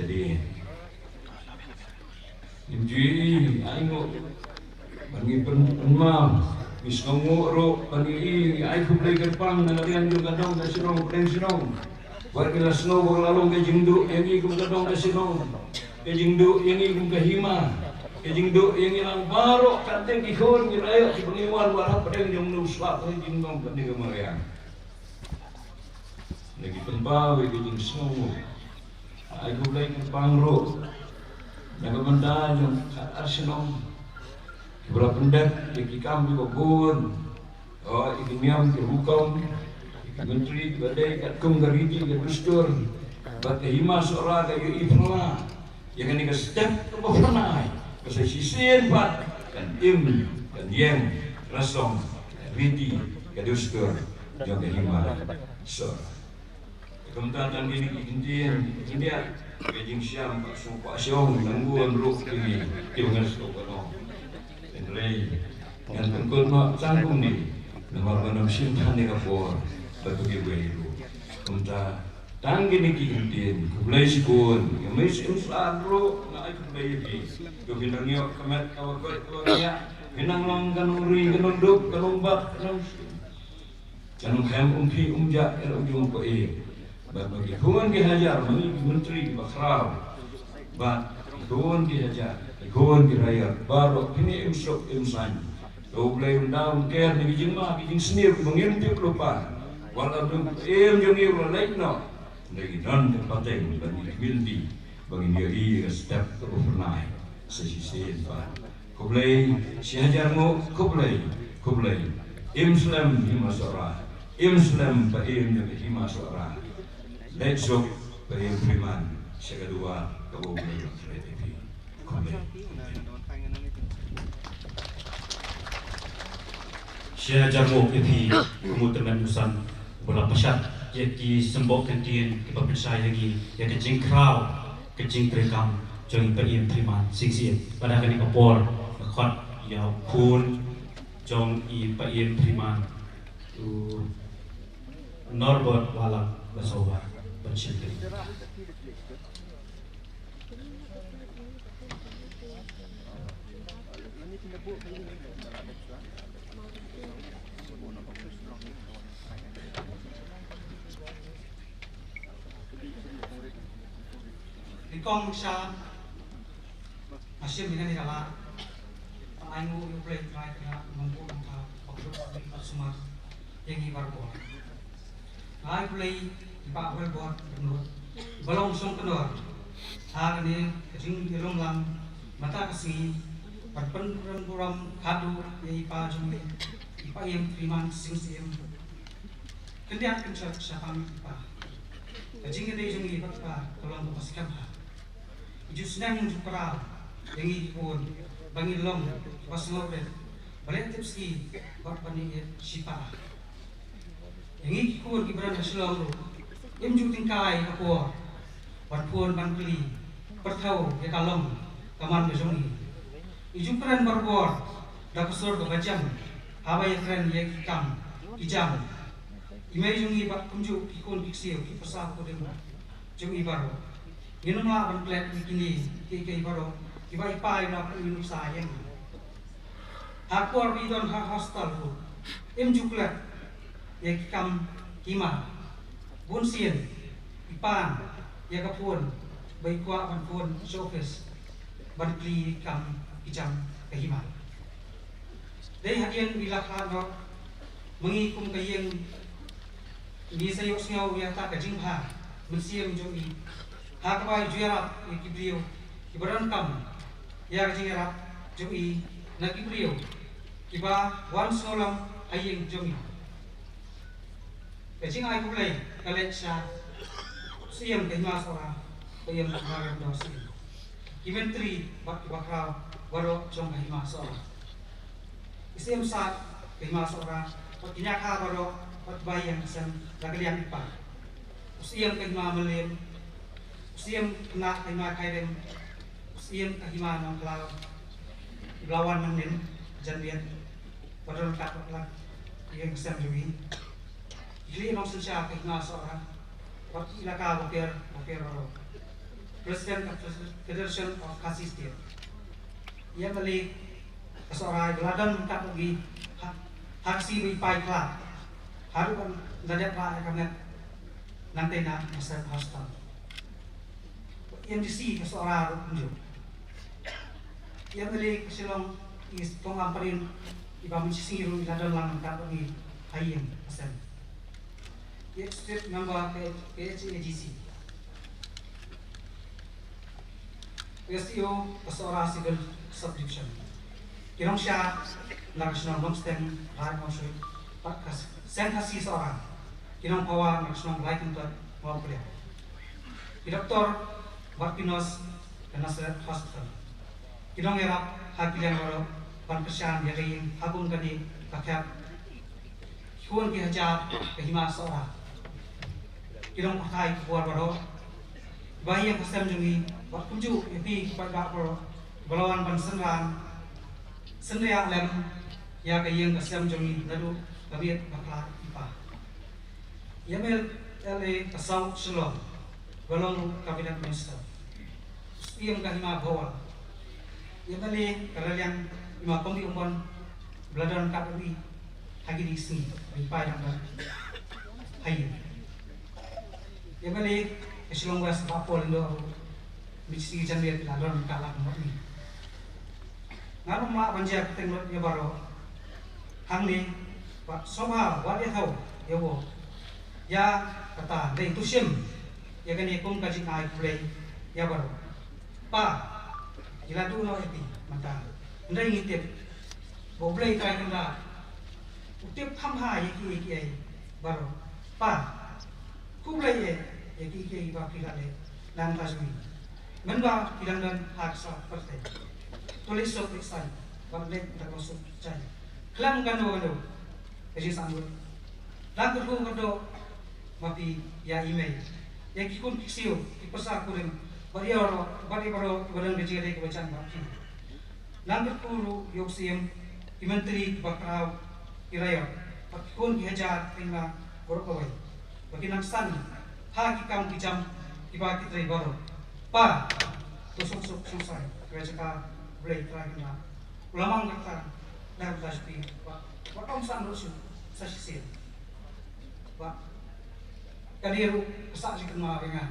Jadi Inji ayo bagi penma misnongo ro bagi ay kuplay kerpang na nariyan yung kadong na sinong plen sinong warga snow lalong ke jingdu yang ikum kadong na sinong ke jingdu yang ikum kahima ke jingdu yang ilang baro kate gihon girayo si pengiwan warap pedeng yung nuswa ke jingdong pedeng kemayan lagi penbawe ke jing snow ay kuplay kerpang ro nagabanda yung arsinong Ibrah pendak, ikikam di babun, ikimiam ke hukum, menteri badai kat kum gariji ke dustur, bat hima seorang kayu ifla, yang ini ke step ke bawah ke sisian bat kan kan yang rasong, ridi ke dustur, yang ke hima seorang. Kemudian ini India, Beijing Siam, Pak Siong, nangguan ruk tinggi, dengan sekolah. Lei yang tengkol mak sanggung ni nama manam simpan ni kapor batu kebairu kumta tanggi ni kiintin kublai sikun yang mes imsadro ngai kublai di kubinang yo kamat awak awaknya hinang long kanuri kanunduk kanumbak kanung ham umpi umja ujung ko bagi huan ke hajar mengi menteri bakrau ba huan ke hajar Gon kiraya baru ini imsok imsan. Doblay undang ker ni bijima bijing senir mengintip lupa. Walau belum jongi lain no. Lagi non pateng bagi wildi bagi dia step overnight sesisin pa. Kublay sihajarmu kublay imslam himasora imslam pa yang himasora. Let's go pa priman sekedua kublay kreatif. Saya jamu kepi kemudian usan bola pesat jadi sembok kantin ke pemirsa lagi ya kecing krau kecing terekam jong periem priman sing pada kali kapor khot ya pun jong i periem priman tu norbot wala basawa bersyukur. Kong sa masih dengan adalah aingu yang play try kena mampu angka waktu di semua yang ibar buat. Ai play iba buat buat menurut balong song kedua. Hari ini kecing di lam mata kasih perpen puram kado yang iba jumlah iba yang priman sing kendian kencang siapa iba. Kecing ini jumlah iba kalau untuk pastikan Ijus nang yung pera yang ipon bangilong wasloben balik tipski bak pani sipa yang ipon gibran hasilong im juting kai kapor warpon bangkli pertau ya kalong kaman besongi iju peran barbor dakasor ke bajam habai keren ya kikam ijam imai jungi bak kunju kikon kiksir kipasa ko dem jungi baro Minum lah berplat begini, kiki baru, kiba ipai nak minum sayang. Aku arbidon hak hostel tu, juklat, ya kam kima, bunsien, ipan, ya kapun, baik kuat banpun, showcase, banpli kam kijam kahima. Dari hadian bila kado, mengikum kayeng, ni sayok sengau ya tak kajingha, mensiam jogi. Hakbai juara ikibrio kibaran kam ya jingera joi na kibrio kiba wan solam ayeng jomi kecing ai kulai kalen sha siam kema sora payam kemarin dosi kimentri bak bakra baro jong kema sora siam sa kema sora patinya ka baro pat bayang san lagalian ipa siam kema melim Siam kena kima kaidem, siam kahima nang kelau, lawan manin jandian, padahal tak pelak yang kesam juga. Jadi nong sensia kahima seorang, waktu ilaka bakir ro. President of Federation of Khasi State. Ia balik seorang geladan kat lagi haksi bipai kelak. Harukan dadat pak kamet nanti nak masa hostel. Yang disi seorang unjuk. Ia balik silong is pengamparin iba mencisiru geladan lang kat lagi hayem asal. Ia state member KHAGC. SEO seorang civil subdivision. Kirong siya national homestead right motion pakas senhasi seorang. Kirong pawa national right untuk mau kuliah. Doktor Bartinos dan Nasrat Hospital. Kirong era hakilan baru panpersian yang hagun kani kakak. Kuan kihajar kehima seorang. Kirong pakai kuar baru. Bayi yang kesem jungi waktu epi kepada belawan pansenran senria lem ya kayeng kesem jungi lalu kabiet bakla ipa yamel ele kasau selo golong kabinet minister yang kahima bawa yamele karalian ima kombi umpon beladan kapuri hagi di sini ipa yang hayu yamele Eselong wes papol indo misi jandir lalon kalak mati. Ngarum mak banjir tengok ya baro. Hang ni pak soba wadi tahu ya wo. Ya kata dei tusim ya kan ikum kaji ngai play ya baro. Pa ila tu no eti mata. Ndai ngitip. Bo play try kanda. Utip tham ha yeki ai baro. Pa ku play yaki ke iba pilale dan kasmi menba kilang dan haksa partai tulis sok lisan balik dan masuk cai kelam kando jadi sambut dan terhubung kando mapi ya email yang kikun kiksiu kipersa kurim bari baro badan kecil ke bacan mapi dan terkulu yoksiem menteri bakrau iraya pakikun kihajar tinggal berkawai bagi namsan haki kam kijam iba kitrai baru pa tusuk susai kerja boleh try kena ulamang kata dah berjadi pak om san rusu sasisir pak kadiru kesak si kena dengan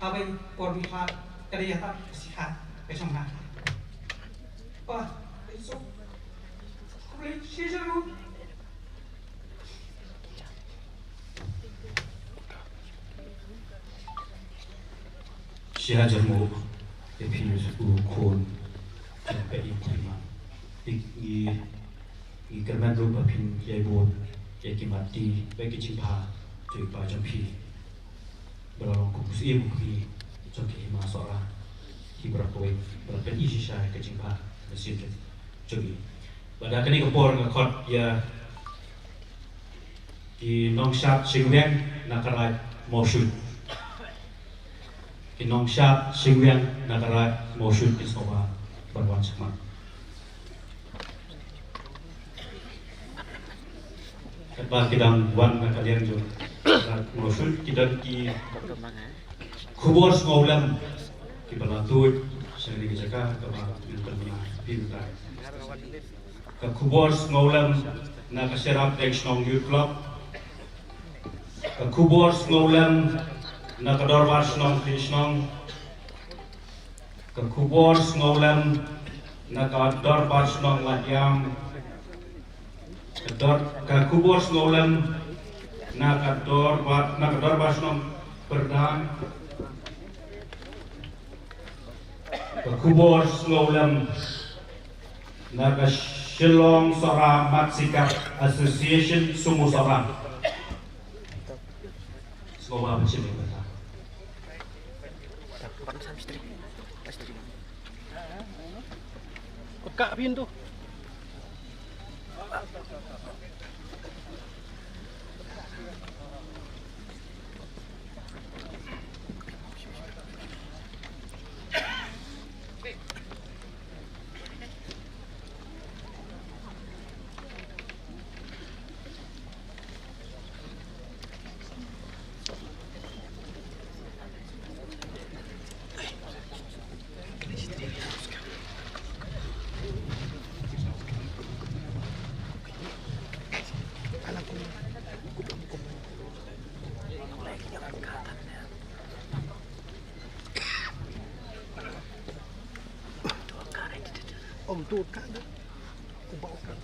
habai korbihat kadiyata kesihat kesana pa esok boleh siaru Siya jamu epinus ukon pe itima i kerman rupa pin yaibo yakimati bagi cimpa jadi pa jampi berlalu kupus ibu ki joki ma sora ki berapa berapa isi saya ke cimpa mesin jadi pada kini kepor ngakot ya di nongshat singwen nakarai mosul Inong siya singwian nagara motion kisowa barwan sama. Kata kidang wan nakalian jo motion kidang ki kubor ngaulam ki balatuit seni kijaka kama pintamina pintai. Ka kubor ngaulam nakaserap ekstong youth club. Ka kubor ngaulam nakador varsnong krishnong kakubor ngaulam nakador varsnong ladyam kakubor ngaulam nakador varsnong perdan kakubor ngaulam nakasilong sora matsikap association sumusara semoga macam ini. Peka pintu. tuột cả đó, cũng bảo cả.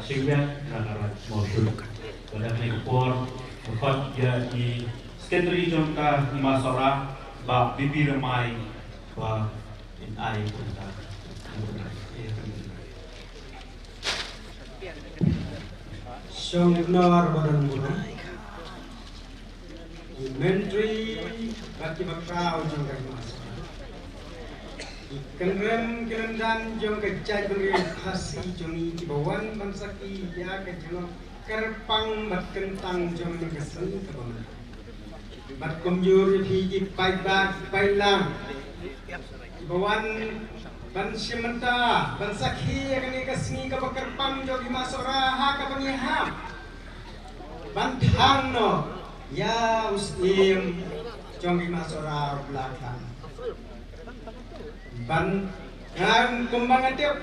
Singlet Nagara Mosul. Pada kali kupor, buat dia di secondary jomka lima sora, bab bibi ramai, bab in ai punta. Song ignore badan guru. Menteri bagi bakau jomka lima sora. Kenrem dan jom kecai beri khasi jomi kibawan bansaki ya kejano kerpang bat kentang jom keseni kabaman bat komjur hiji paibat pailang kibawan ban simenta bansaki akan keseni kabakerpang jom masora ha kabangiham bantang no ya uslim jom masora belakang ban ngan kumbang atiap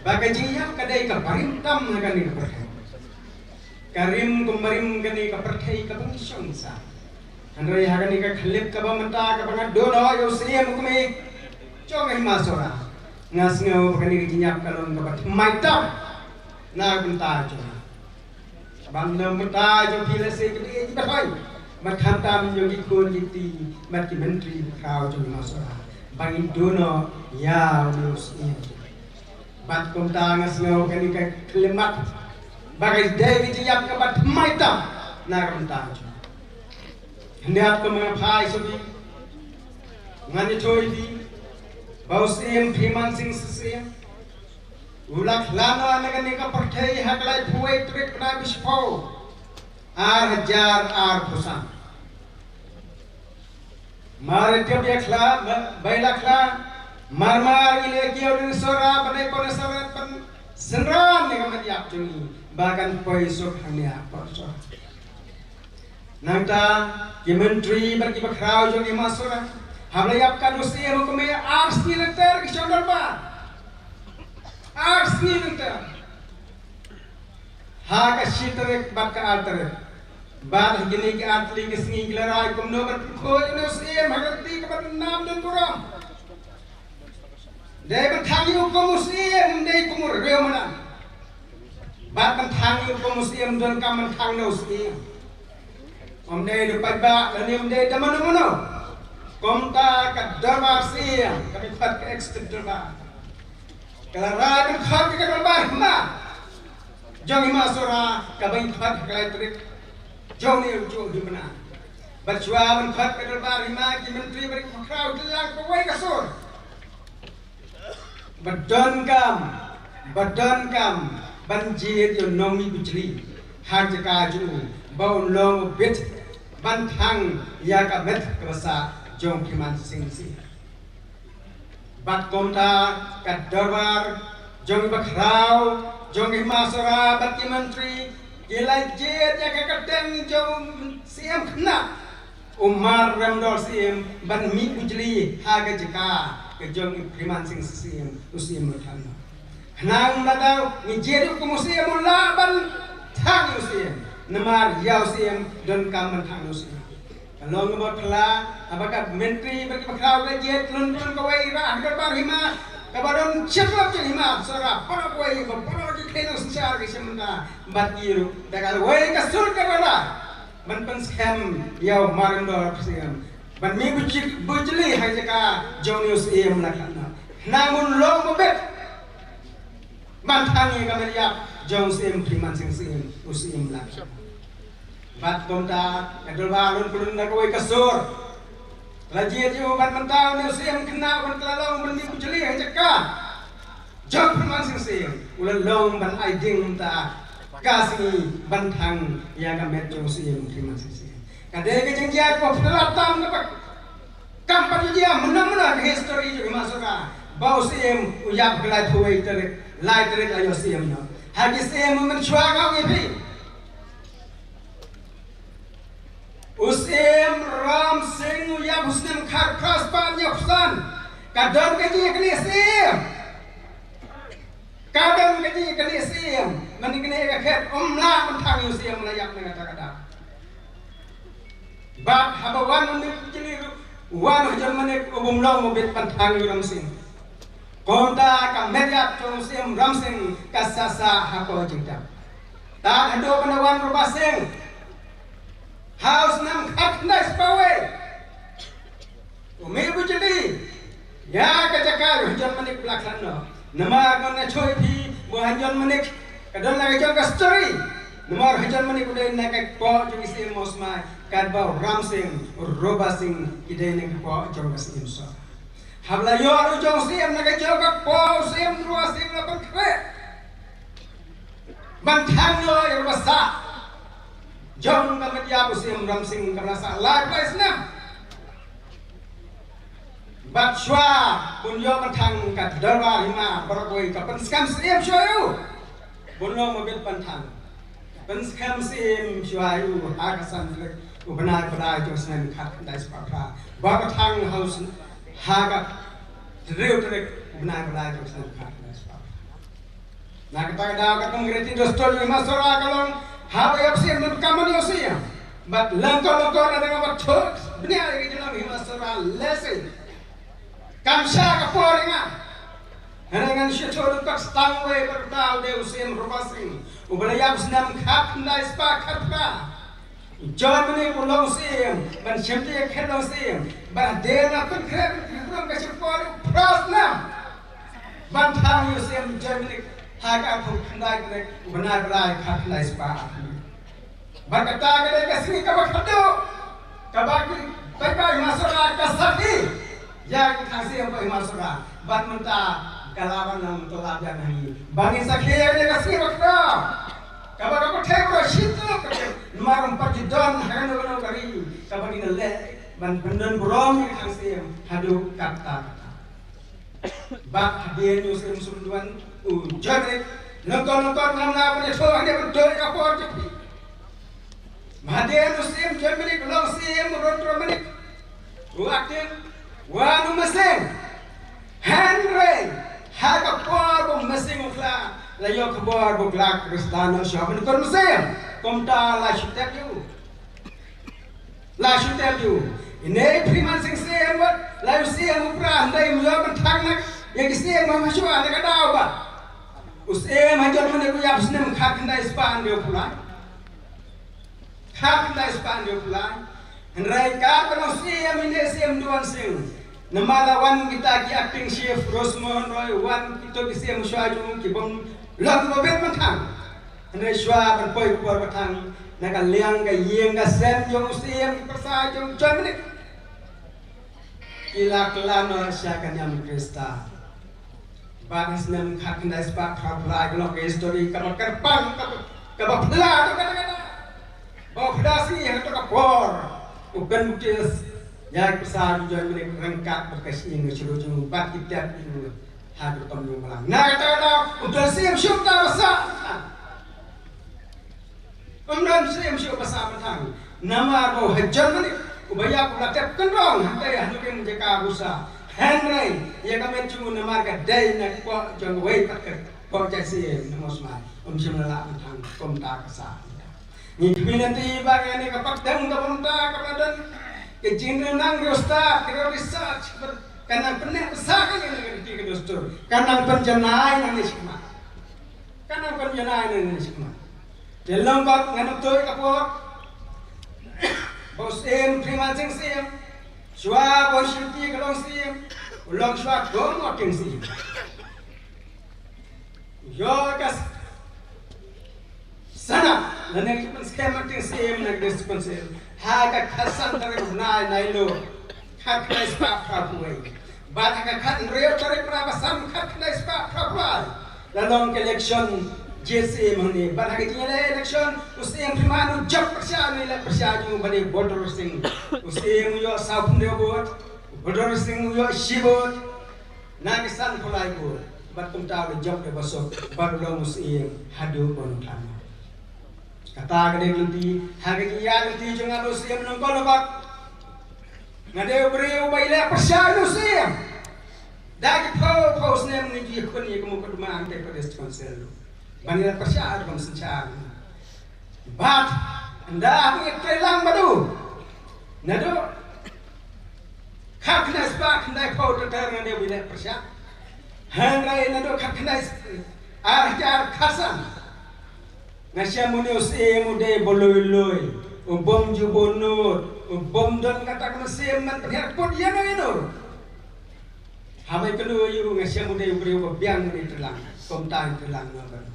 bagai jiyam kadai ka parintam nagani ka perthai karim kumarim gani ka perthai ka bangsyong sa andrai hagani ka khlip ka bamata ka banga dono yo siem kumi chong ai masora ngas ngau gani ka jinyap kalon ka bat maitam na gunta jo ban lam mata jo phila se ka di bathai mat khantam yogi kun giti mat ki menteri kau jo masora bangin dono ya us in bat kumta ngas ngau kani ka klemat bagai dewi jiyap ka bat maita na kumta jo hendak ko mga phai sobi ngani thoi di baus em phiman sing sisem ulak lana nagani ka parthai haklai phuai trek na bispo ar pusan mare tiap yakla bailakla marmar ile kiau ni sora badai pon sora pan senram ni kamat yak jungi bahkan poisok hanya porso nangta ki menteri bagi bakrau jungi masura hamla yap kan usti hukum ya ars ni lenter ki chondor ba ars ni lenter ha ka shitre bak ka alter Bar gini ke atli ke sengi gelarai kumno berkoi no sim hagati ke nam dan kuram. Dai bertangi hukum muslim dai kumur reo mana. Bar bertangi hukum muslim dan kaman tang no sim. Dai depan ba dan dai daman mono. Komta ke darbar sim kami fat ke ekstra darbar. Gelarai berkhat ke darbar ma. Jangan masura kabai fat kelai trik. Jom ni ujung di mana? Berjua menfat ke darbar lima ki menteri beri kau telang kawai kasur. Badan kam banjir yo nomi bujli har jaka ju bau long bit bantang ya ka met kasa jom kiman singsi. Bat komta ke darbar jom bakrau jom masura bat ki menteri Gilai jet ya kakadang jom siam kena Umar ramdor siam ban mi bujli haga jika ke jom priman sing siam usiam merkana Nang matau ni jeru ku usiam mula ban thang usiam Namar yau siam dan kaman thang usiam Kalau ngebot kela apakah menteri bagi bakrau ke jet lun-lun kawai rah darbar hima Kabadon cepat je hima sora para kawai para di kena secara kesemana batiru dagal wai kasur kabala ban pen scam yau marando siam ban mi bujli hajaka jonius em lakana namun long mobet ban tangi kameriap jong sim priman sing sim usim lakana bat komta kadol balun pulun nakawai kasur Lajir yo ban mentau ni usim kena ban kelalong ban mi bujli hajaka jong priman sing sim ulan long ban aiding ta kasih bantang yang kami jauh terima kasih. Kadang kadang dia kau pelatam kepak kampanye dia menang-menang history juga masukkan. Bau sim uyap gelai tuai terik, lai terik ayo sim no. Hagi sim mencuang kau ini. Usim Ram Singh uyap Muslim khar khaspan yapsan. Kadang kadang kini sim. Kadang kadang kini sim. Mani kini eket omla mentang sim layak dengan kata-kata. Bab habawan mendik jeli wan hajar manik ubum long mobit pantang yuram sim. Konda ka mediap jong sim ramsing kasasa hapo jingta. Ta hado penawan rubasing. House nam khat nice pawe. Umi bujeli. Ya kajaka hujan manik belakang nama kau nak cuy pi buhanjon manik kadang nak jom story. Nama hujan manik udah nak po jom isi mosma kadbau ramsing robasing ide nak po jom isi insa. Habla yo aru jom sim nak jom po sim ruasim lapan kre. Bantang yo yang besar. Jom kamedia sim ramsing kerasa live by snap. Batshwa bunyo pantang kat darwa hima berkoi kapan skam sim shoyu bunyo mobil pantang pan skam sim shoyu hagasan lek ubenai pada josnen kat dai spapra babatang house haga driu trek ubenai pada josnen kat dai spapra nak pada katong greti dostol hima sora kalong hawa yap sim dun kaman yosia bat langko ada dengan batuk benar gitu dalam hima sora lesson Kamsha kaporinga. Hanangan siya cholo kak stangwe bertau de usim robasing. Ubalayab sinam kap na ispa kapka. Germany ulong sim ban shemti khelong sim ban dena kun krem kurang kasih poru prosna. Ban thang usim Germany haga pun kandai kene benar berai kap na ispa. Ban kata kene kasih kabak khado. Kabak bye masura kasaki. Yang kasih apa imasura, bat mentah kalawan nam tolak dan hari. Bangi sakit dia kasih waktu. Kabar aku tebro situ, marum pajidon hanu kari. Kabar ini le, ban pendan berom yang kasih hadu kata. Bat hadir nyusul sunduan ujar. Nonton nama punya soal dia betul kapor cepi. Hadir muslim Germany belum sim rotromanik. Waktu Wanu masing Henry haga por bo masing ukla la yo kbor bo glak kristano shaban kon masing komta la shutep you ine priman sing sem wat la sem upra ndai yo ban thang nak ye kisem ma mashu ala ka daw ba usem hajon mane ku yap snem khak ndai span de pula khak ndai span de pula Henry ka kono sem ine sem duan sing Namala wan kita ki acting chef Rosmon Roy wan kita ki sem shwaju ki bom lag no bet matang ane shwa ban poi por matang naka liang ga yeng ga sem jong sem persa jong Germany ila klano syakan yam Krista banis nem khak ndai spa khapla glo ke story ka kerpang ka ba phla to kata ba phdasi ha to ka por ukan mukis yang besar juga milik rengkat berkasih ini seluruh bat kita ini hadir tamu malam. Nah kata udah siap syukur besar. Umran siap syukur besar matang. Nama kau hajar ni, ubaya pula tep kendong. Hantai hantu yang menjaga busa. Henry, ia kami cuma nama kedai nak kau jangan wait tak kau jadi nama semua. Semula matang komta kesah. Ni nanti bagian ni kapak deng komta kemudian Kejingan nang rosta, kira research, karena pernah besar kan yang kita dostor, karena penjenai nang nisma, karena penjenai nang nisma. Dalam bab nganap toy kapor, bos prima sing sim, shwa bos shiti kalong sim, ulang shwa gong waking sim. Yo kas sana, nang kita skema ting sim nang dispensel. Haga khasan tarik nai nailo khat nai spa prapuai bat haga khat reo tarik prabasam khat nai spa prapuai lalong election jese mane bat haga tinya election usi yang primanu jab persya ni la persya ju bani voter sing usi yang yo saupun de bot voter sing yo shibot nagisan pulai bot bat kumta jab de basok barlo usi yang hadu bontan kata gede nanti hari kia nanti jangan lusiam nongkol lebat ngade beri ubaile persya lusiam dagi pau snem ni dia kun ye kamu keduma ante pedes konsel banira persya ada sencar bat anda aku kelang badu nado khakna spa khnai pau tetar ngade bile persya Hangrai na do khatnai arjar khasan ngasya munius mude boloi bom jubonur bom don kata kana seman penher pun yana ino hamai kenu yu ngasya mude ubri biang ni telang kom tang telang ngaban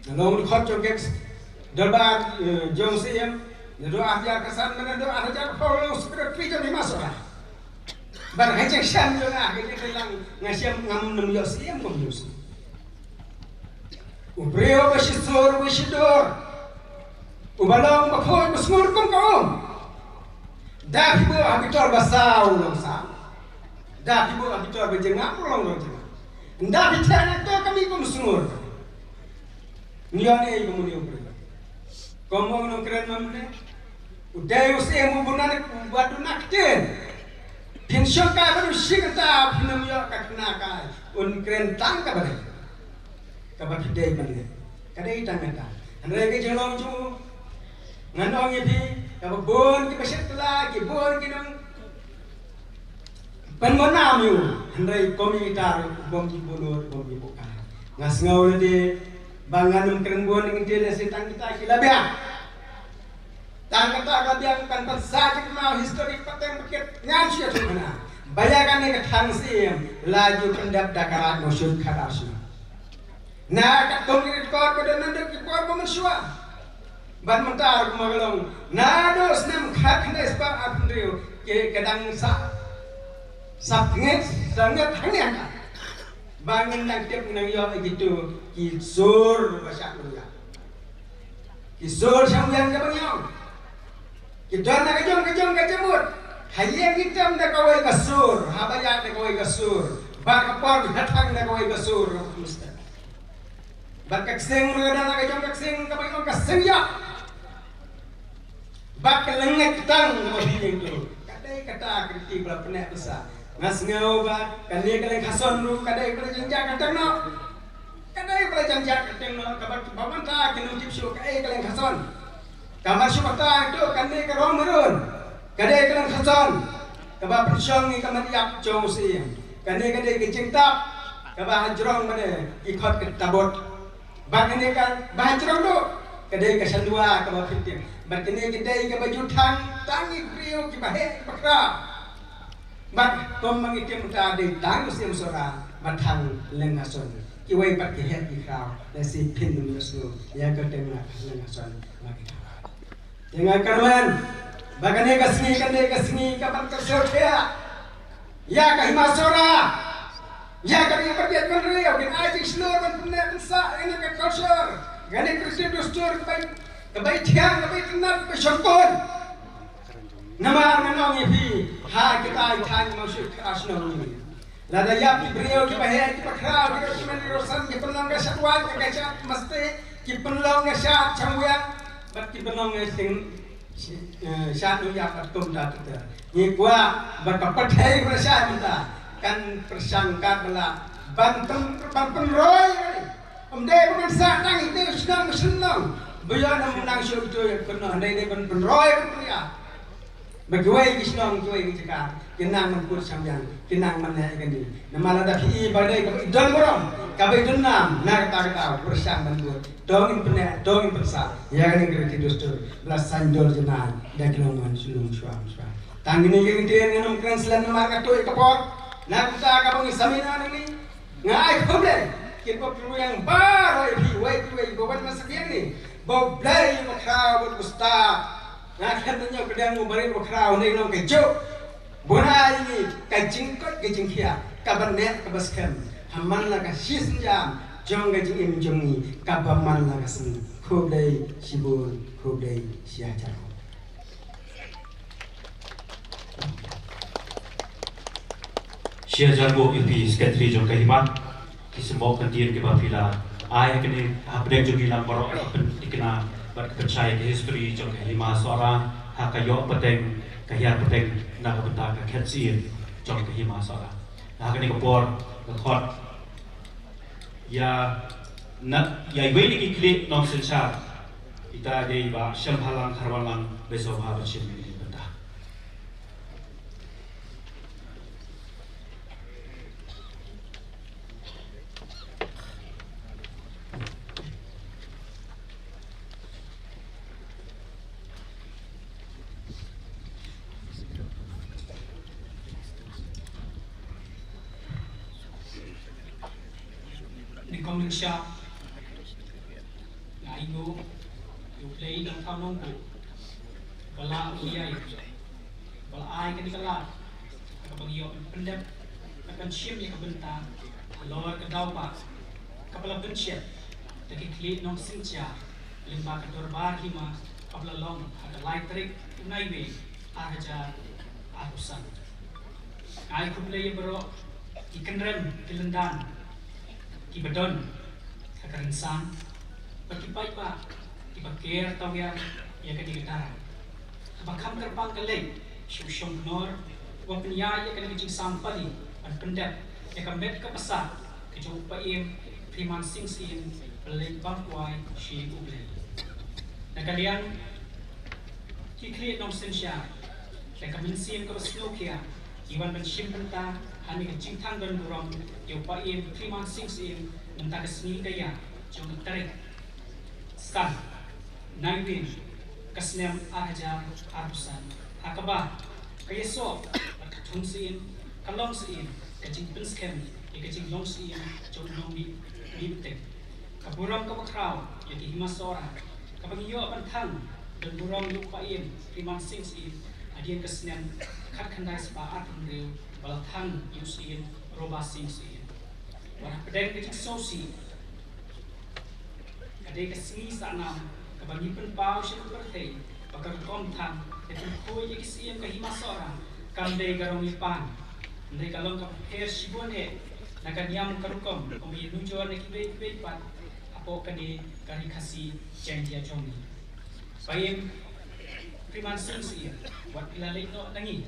nalong khot jogek dalbar jong siem do arjar khasan mana do arjar polo spirit pijan ni masora bar hajek syam yo na ke telang ngasya ngam nem yo siem kom yo Ubreo basisor basidor ubalong bakhoy basmur kum kaum dah ibu habitor basau long sa dah ibu habitor bejengam long long jengam dah bitana to kami kum sumur niane ibu muni ubre komong no keren mamne udai use mu bunan batu nakten pensyon ka baru sikata pinam yo kaknaka un keren tang ka bare kabar pidai mana? Kadai tangga. Anda ke jalan tu, nganong ini, kabar bon ke pasir lagi, bon ke nang penmonam you. Anda komunitar bom di bolor, bom di buka. Ngas ngau lede, banganum keren bon dengan dia nasi tang kita kilabia. Tang kita kilabia kan persajik mau historik pateng paket ngansi tu mana. Bayangkan ni ketangsim, laju pendap dakarat musuh karasu. Na kat kongkrit kor pada nanduk ki kor manusia ban mentar kumagalong na dos nam khat na ispa apndrio ke kadang sa pnget sangat hanya bangun nang tip nang yo gitu ki sur bahasa Indonesia ki sur samyan ka bangyong ki don na kajong ka jemut hayang hitam na kawai ka sur habaya na kawai ka sur ba kapor hatang na kawai ka sur musta Bakak sing mengada nak jom kak sing kapai on kasing ya. Bak lengek tang mobil itu. Kadai kata kriti bela penek besar. Ngas ngau ba kali kali khason ru kadai bela janjak katang no. Kadai bela janjak katang no kabar baman ta kenu tip syu kadai kali khason. Kamar syu kata itu kali ke rom merun. Kadai kali khason. Kabar persyong ni kamar yak jong si. Kadai ke cingtap. Kabar hajrong mana ikut ke tabot. Bang ini kan bahajrong tu, kedai kesan dua ke bawah fitim. Bang ini kedai ke baju tangi brio ke bahe pakra. Bang tom mengitim ta de tang musim sora batang lengason. Kiwai pat ke het ikau nasi pin musu ya ke tengah lengason lagi. Tengah karman. Bang ini kesini kedai kesini kapan kesortia. Ya ke himasora. Ya kan yang berdiat menriau, kan aji seluruh kan benar bensa ini ke culture, gani kristi dustur kebaik tiang, kebaik tenat, kebaik syurkun. Nama nganong ibi, ha kita itang maksud keras nong. Lada yap beriau ke bahaya ke pakrau, kita cuma dirosan ke penong ke syatwan, ke gacat mesti ke penong ke syat camuyang, bat ke penong ke syat nu yap atum dah kita. Ni gua berkapat hai bersyat minta. Kan persangka bela banten roy omde bukan satang itu senang biar nam menang show itu kena ndai ban roy ya bagwai kisnong joy kita kenang mempur sambian kenang mana kan ni namala dah pi badai ke don borom kabai dunam nak tak persang bantu dongin pene dongin persa ya kan ngerti dostur belas sanjol jenan dah kelongan sulung suam tangini ke dia nganum keren selan marka tu ikapor nak kita kabang samina ni ngai problem kita perlu yang baru ipi wai bawan masakian ni bau blai makrau buat ustaz nak katanya kedang ngubarin makrau ni long kejo bona ini kajingkot kajingkia kabar net kabaskan haman la ka sisjam jong gajing jongi kabaman la ka sen khoblai sibul khoblai siajar Sia jago ipi sekretari jong kahima kisembok kantin ke bafila ai kini habdek jogi lam borok dikena percaya ke history jong kahima seorang hakayo peteng kahia peteng nak benta ka khatsir jong kahima seorang nah kini kepor khot ya nak ya iweli ki klik nom sensar kita dei ba syamhalang kharwalang besok ha bersin benta yang siap na ingo yung play ng tanong ko wala uyay wala ay kanikalat kapag iyo pendep akan siyem ya kabenta lower ke daw pa kapala bensyet dagi kli nong sincha limba ka dorbar hima kapala long ada elektrik naiwe aja arusan ay kuplay bro ikanrem kilendan kibadon kakarinsan pagkipay pa kipagkir tawyan ya kadigitaran kapag terbang kalay syusyong nor wang penyaya kan kecing sampali an pendep ya kamet ke pesat kejupa im priman sing sin peleng bangkuai shi uble na kalian kikli nom sensya ya kamin sin ke beslokia iwan bensim penta hani kecing tanggan burong yopa im priman sing sin mentah kesni kaya jom tarik stan naibin kasnem ajar arusan akaba kaya so katung siin kalong siin kacing penskem ya kacing long siin jom long bibtek kaburang kabakraw ya kihimasora kapag iyo apantang dan burang lupa im priman sing siin adian kasnem katkanday sa atang rew balatang yung siin roba sing siin warang pedeng kacing sosi kadai kasingi sa anam kapag ipon pao siya kubertay pagkakom tang itong kuy ikisiyam kahimasora kandai garong ipan ndai kalong kapher sibon nakanyam karukom kung inujuan na kibay pat apo kani kani kasi jantia jomi bayim priman sing wat ilalay no nangi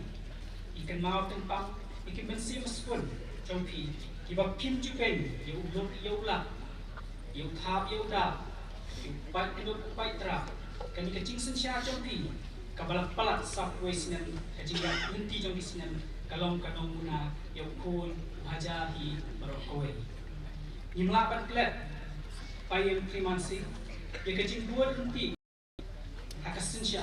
ikan mau tempang ikan bensi mespun jompi kibab kim jupen yu ulok yu ulak yu thap yu dap yu pat inut pat trap kani kacing sensya jompi kabalak palat sapway sinan kacing yang inti jompi sinan kalong kanong muna yu kun hajahi barokoy nimlapan klet payem primansi ya kacing dua inti hakas sensya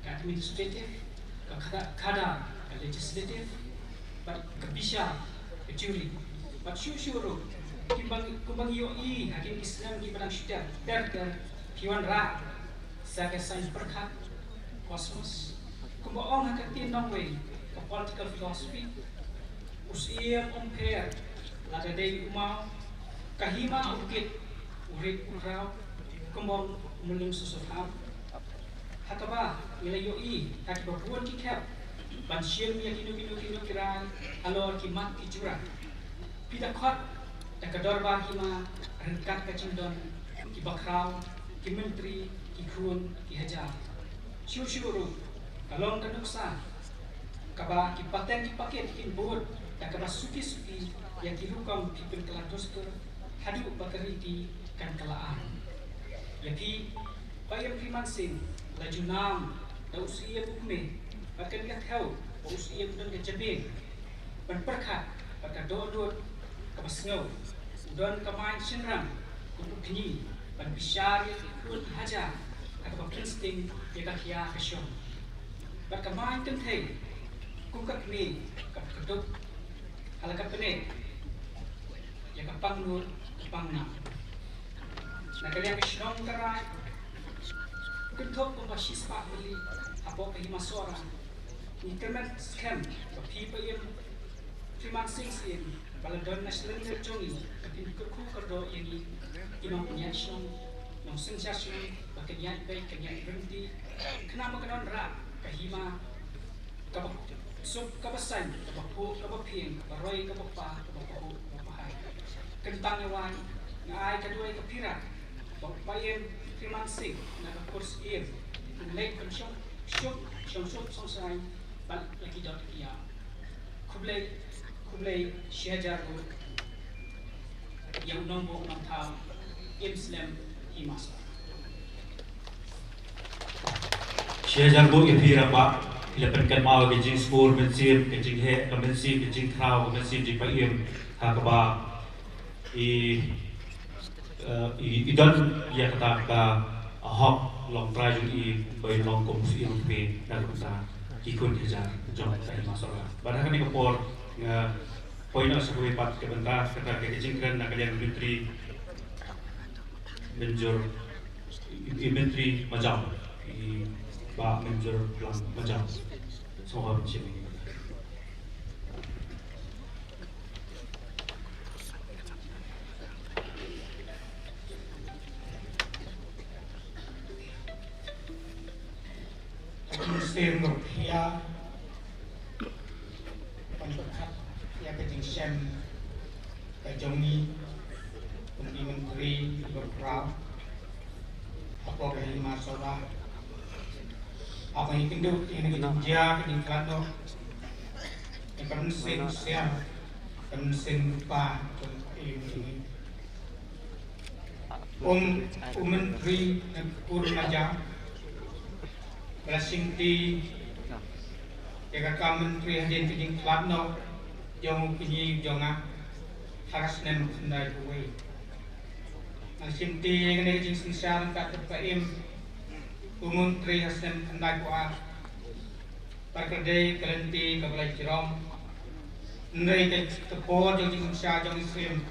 ka administrative ka kada ka legislative pat kabisya ka juri pat syusyuro kumbang yoi hakim Islam di padang syuter ter piwan ra sa ka sains perkat kosmos kumbaong hakatin nong way ka political philosophy usia umpir lada day umau kahima ukit urit ukraw kumbang mulim susufam hakaba ila yoi hakibabuan kikap bansyem yang kinu kirai alor kimat kijura pidakot takador bahima rengkat kacindon kibakraw kimentri kikun kihajar syusyuru kalong kanuksa kaba kipaten kipaket kinbud takaba suki yang kilukam kipin keladosker hadu bakariti kan kalaan yapi bayam primansing lajunam da usia bukme bahkan dia tahu usia budan kecebing ban perkat bahkan dodot kabasngau udan kamain senrang untuk kini ban bisyar kun haja atau prinsting ya kakia kasyong ban kamain tentei kukat ni keduk halakat pene ya kapang nur kapang na nakalian kasyong karai kentok pembasis pak beli apa kehimasora internet scam people yang firman sing baladon national jongi kapin kurku kerdo yang imam penyaction yang sensation bakanya baik kanya berhenti kenapa kenon rak kahima kapok sup kapasan kapok kapaping karoy kapapa kapapo kapahai kentang yawan ngai kadua kapirak bapayen firman sing na kurs ir lek konsyong syok sosai bal lagi dot kia kublai syajaru yang nombor 6 tahun Islam himasa syajaru ifira ba ilapan mau kejing skor bensir kejing he kamensi kejing kraw kamensi di paim hakaba idan ya kata ka hok long trajun by long komsi pe dan kita ikut kerja jom saya masalah padahal ni kapor poin asal pat ke bentar kata ke kejing kan nak kalian menteri Major Menteri Majau Pak Major Lang Majau Sohor Cimi. Musim berpihak pendekat ya kejengsian kejongi menteri berperang apa kelima solah apa yang kenduk yang kejengja kejengkelano yang kemensin siang kemensin lupa ini menteri dan kurnaja Blessing di jaga menteri hadin kejing kelano jong kini jonga haras nem kendai buai Blessing di yang kejing sensar kat terpaim menteri haras nem kendai buai perkedai kelenti kebalai jerom ndai ke tepor jong kejing sensar jong isrim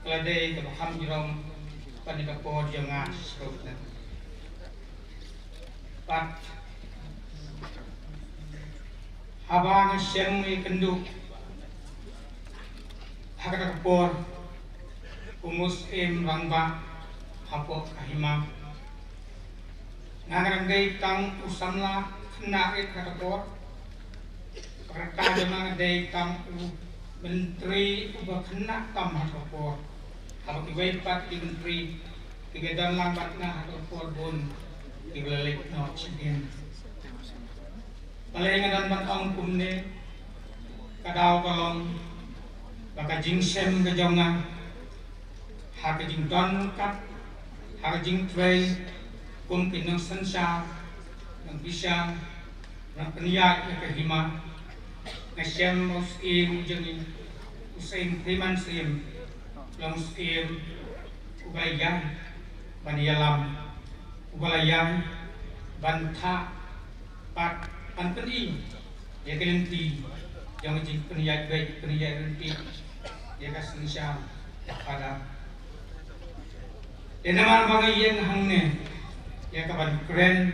keladai ke baham jerom pada tepor jonga serupna Pat habang siyang may kenduk hakakapor umus rangba hapo kahima nangarangay kang usamla knarit kakapor kakadama day kang menteri uba kena tam hakapor habang iway pat di menteri tigadan lang bat na hakapor bun Ibalalik no chicken. Palingan dan batang kumne kadaw kalong baka jingsem kajonga haka jing don kat haka jing tray kum pinang sansa ng bisa ng paniyak na kahima na siyam usim jengin usim priman sim lang usim ugayan paniyalam Ugalayan, banta, pat, panteni, ya kelenti, yang jing peniyat baik, peniyat renti, ya kasensya, pada. Dan nama bagai yang hangne, ya kapan keren,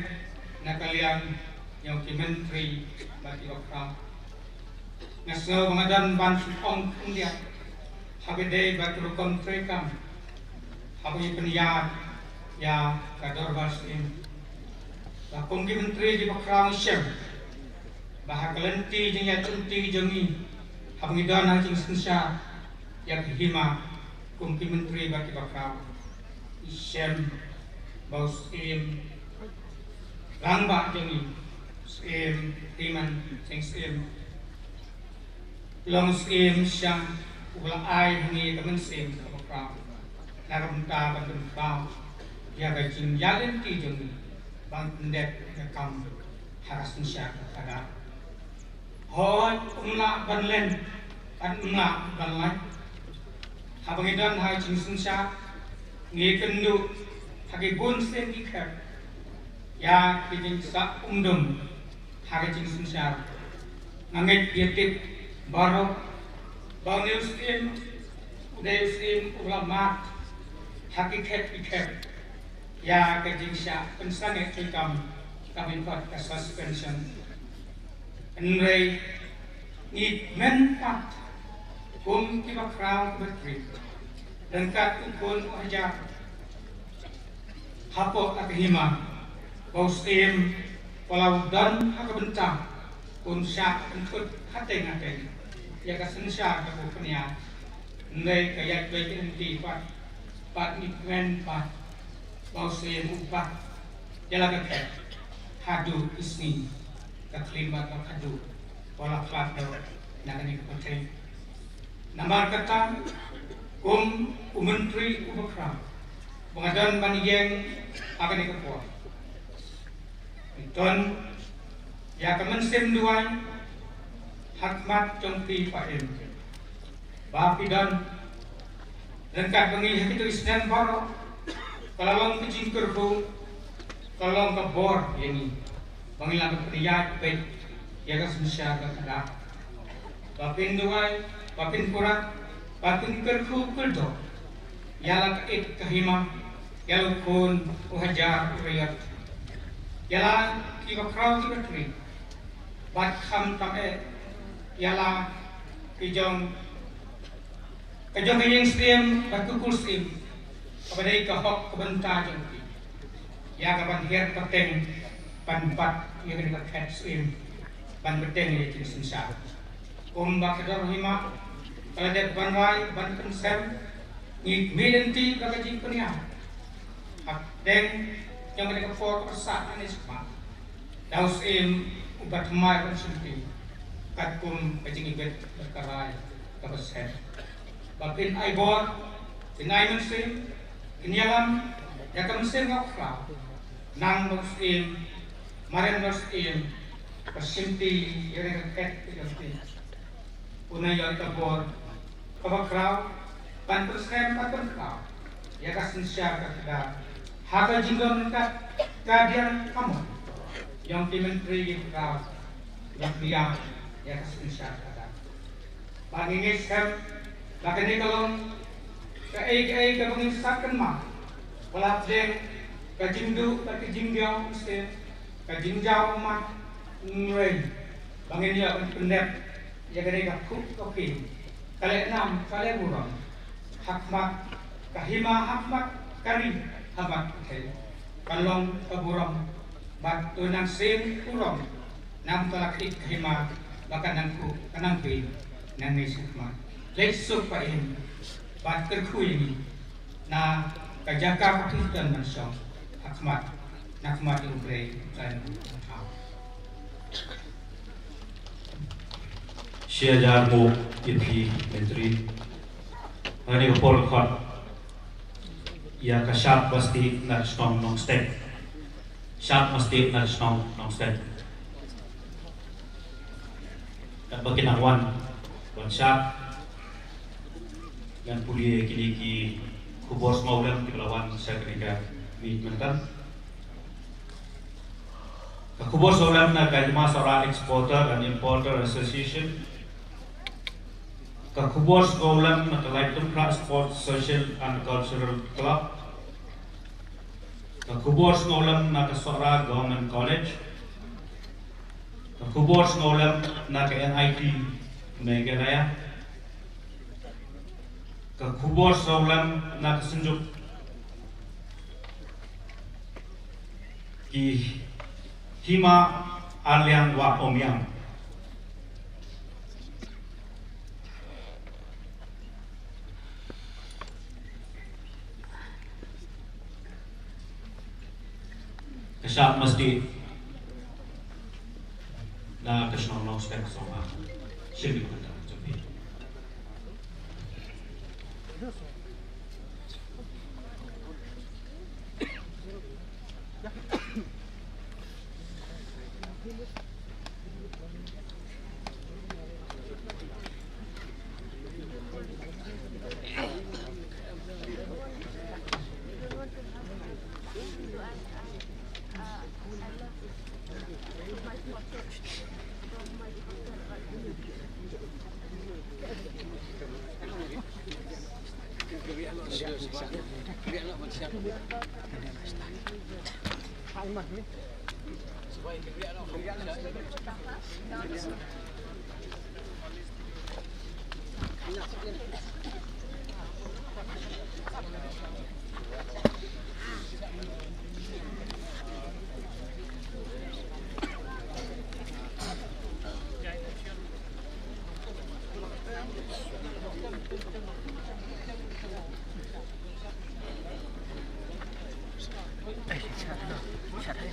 nak kalian yang menteri bagi wakram. Ngasno pengadan bantu ong kundia, habedai batu kontrekam, habis peniyat. Ya kador basim bakong menteri di bakrang syem bahak lenti jeng tunti jengi habang idan hajing sensya ya hima kumpi menteri baki bakrang syem bausim langba jengi sim timan sing sim long sim syang ulang ai hangi temen sim bakrang naramta bandung bau ya gajing yalen ti jeng bang pendek kam haras nisya kada hoi umla banlen kan umla banlai habang idan hai jing sensya ngi kendu hagi bun sen ikar ya kijing sa umdum hagi jing sensya nganget yetip baro bangneus im udeus im ulama hakikat ikar ya kejingsya pensang ekam kami buat ke suspension enrei ngit menpat kiba krau bertri dan kat ukun ajar hapo akhima bausim walau dan hakabentang unsya untuk hateng ya kasensya ke buknya enrei kayak baik nanti pat ngit menpat bausim upah jalan kek hadu isni kaklimat hadu wala klat daw nakani kapatay namar kata menteri ubakram pengadaan baniyeng akan ikapwa iton ya kemensim duan hakmat jongpi paem bapidan dan kat bengi itu isnan baro kalau kecing kerbu, kalau kebor ini, bangilan pria baik, ya kan semua kada. Bapin duai, bapin kurang, bapin kerbu kerdo, ya lah kahima, Yalukun uhajar uriyat. Yala kiba kraw kiba tri. Bat kham tam yala kijong kayeng stream bat kukul stream. Kabadai kahok kabanta jong ti. Ya kaban her kateng panpat yang kena kat stream ban beteng ye tin sinsa. Bakadar hima kalau dia banwai ban konsem ni milenti bagaji punya. Hak deng yang mereka for persat ini semua. Daus ubat mai konsumsi. Kat pun kajing ibet berkarai kapaset. Bapin aibor tinai mensim kinyalam ya kamsim ngakra. Nang mensim maren mensim persimti yang ket itu. Punai yang tabor kabakraw pan persem pan kraw. Ya kasin syar kada. Haka jinggon kat kadian kamu yang di menteri kau yang dia ya kasih syarikat. Bagi ngisam, bagi kalau ke pengisahkan mah, walau jeng ke jindu ke jingjau mesti ke jingjau mah ngeri. Bagi dia pendek ya kena kapuk kopi. Kali enam kali burung hakmat kahima hakmat kari. Habat kay kalong kaburong bat tunang sin kurong nam talakik kahima baka nang ku kanang pin nang nisukma lesuk pa in bat kerkuy na kajaka pakistan mansong hakmat nakmat yung play kan Syajar mo ipi menteri hari pol khot ya ka sharp pasti nak strong non step sharp mesti nak strong non step tak bagi nakwan wan sharp dan puli kini ki kubos maulam di lawan saya kenika mi mentan ka kubos maulam na kalma sara exporter and importer association ka kubos maulam na Kalaitum Transport Social and Cultural Club Kubos ngolam na Kasora Government College, Kubos ngolam na NIT Meghalaya, Kubos ngolam na Kasunjuk ki Hima Alyang wa Omyang. Kasap masjid na kasnong sekali sama sini kita coba.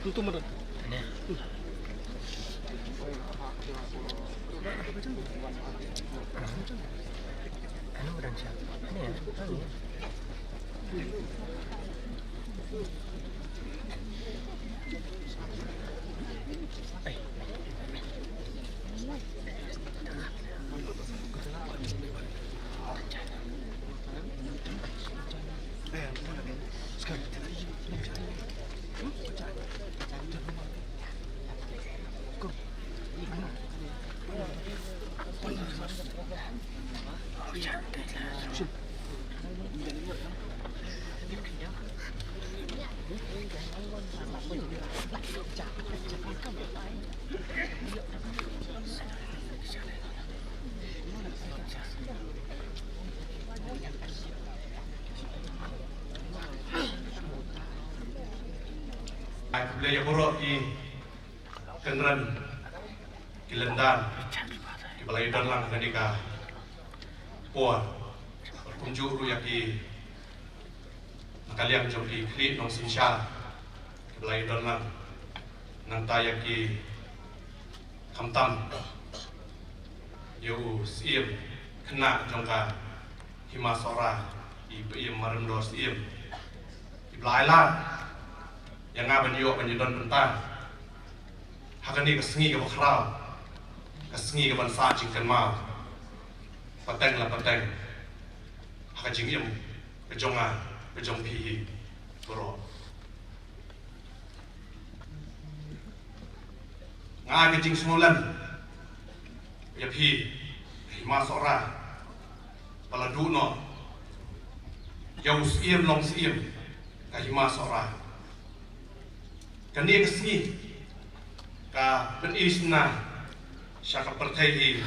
Tutup mulut. Ano berang siya? Ano yan? Ano yan? Ay. Aku beli yang buruk di Kenren, di Lendan, di Balai Donlang ketika Puan, berkunjung ruyak di Nakaliang Joki Kli Nong Sinsha, di Balai Donlang, nang tayak di Kamtam, Yu Siem, kena jongka Himasora, di Piem Maremdo Siem, di Balai Lan. Yang ngaban yuk penyedon bentang, hakan ni kesengi ke bakrau, kesengi ke bansa jingkan mau, pateng lah pateng, hakan jingim kejongan kejong pihi bro. Ngah kejing semulan, ya pi, hima sora, paladu no, jauh siem long siem, kahima sora. Kani kesini ka penisna syaka pertai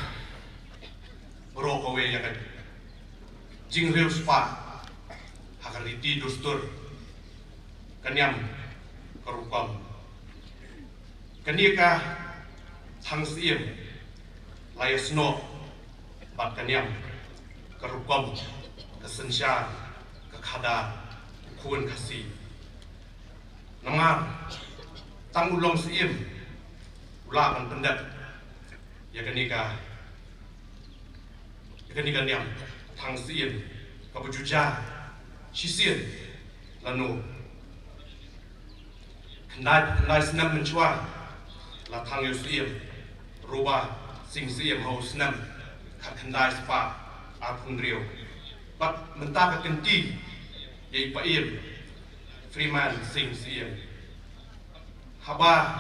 berokowe ya kan jing real spa hakariti dustur kanyam kerupam kani ka sang siem layasno bat kanyam kerupam kesensya kekada kuan kasih namar tang ulong siem ulakan pendat ya kenika niam tang siem kabujuja sisien lanu kendai senam mencua la tang yu siem ruba sing siem hau senam ka kendai spa apun rio bat mentaka kenti yai paim Freeman sing siem haba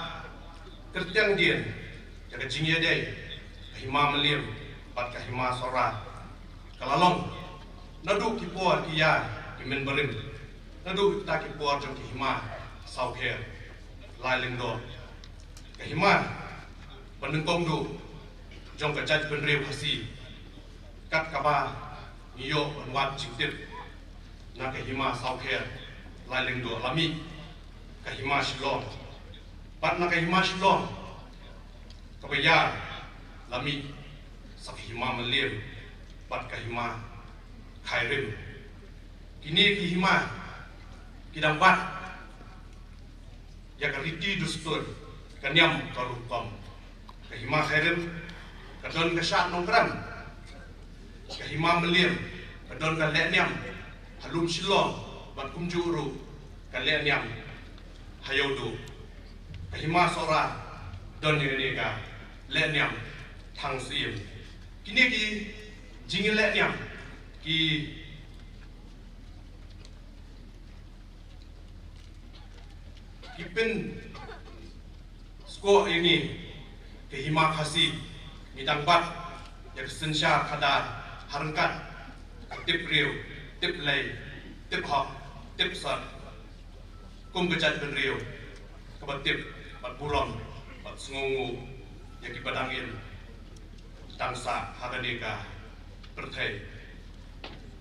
kertiang dia jaga jingya day hima melim pat ka hima sora kalalong nadu ki por ki ya ki men berim nadu ta ki por jong ki hima sauke lai lengdo ka hima penengkong du jong ka jaj ben rew hasi kat ka ba niyo wat jingtip na ka hima sauke lai lengdo lami ka hima shlom pat na kahima shlom kabaya lami sa kahima malir pat kahima khairim kini kahima kidang bat ya kariti dustur kanyam karupam kahima khairim kadon kasat nongkram kahima malir kadon kaleniam halum shlom bat kumjuru kaleniam hayodu kahima sora don ni ka leniam thang sim kini ki jing leniam ki pen sko ini kahima khasi midang bat yak sensha khada harangkat tip riu tip lay tip hok tip sat kum bejat ben riu kabatip pat buron pat sengungu yang dibadangin tangsa haganika pertai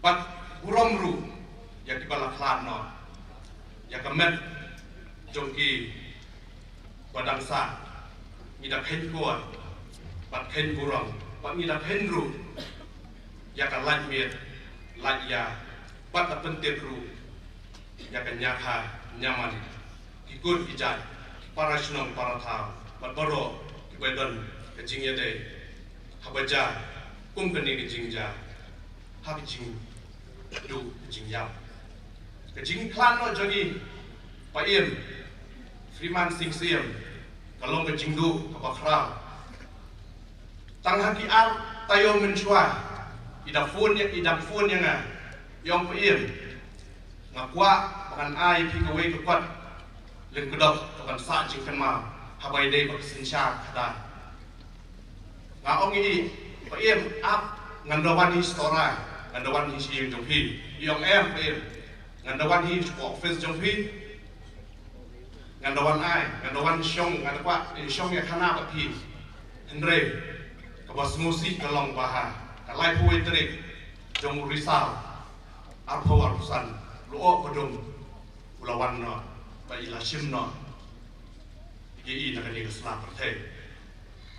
pat burom ru yang dibalak lano yang kemet jongki badangsa ngidak hen kuat pat hen burom pat ngidak hen ru yang kan miet ya pat apentip ru yang kan nyaka nyaman ikut ijat para senong para thao pat baro kibedon kejingya dei habaja kum keni kejingja habijing du kejingya kejing klan no jogi paim Freeman sing siem kalong kejing du kapakra tang haki ar tayo menchua idang phun yang yong paim ngakwa pakan ai pikawe kekwat len kedok kapan sa jingkan ma habai dei bak sinsha kada ngaong ini paim ap ngandawan hi stora ngandawan hi sing jongpi yong em paim ngandawan hi office jongpi ngandawan ai ngandawan syong ngadakwa syong ya kana bapi hendre kabas musik kalong baha kalai poetry jong risal arpo arusan luo pedung ulawan no ba ila shimno ye nak ni keselam perteh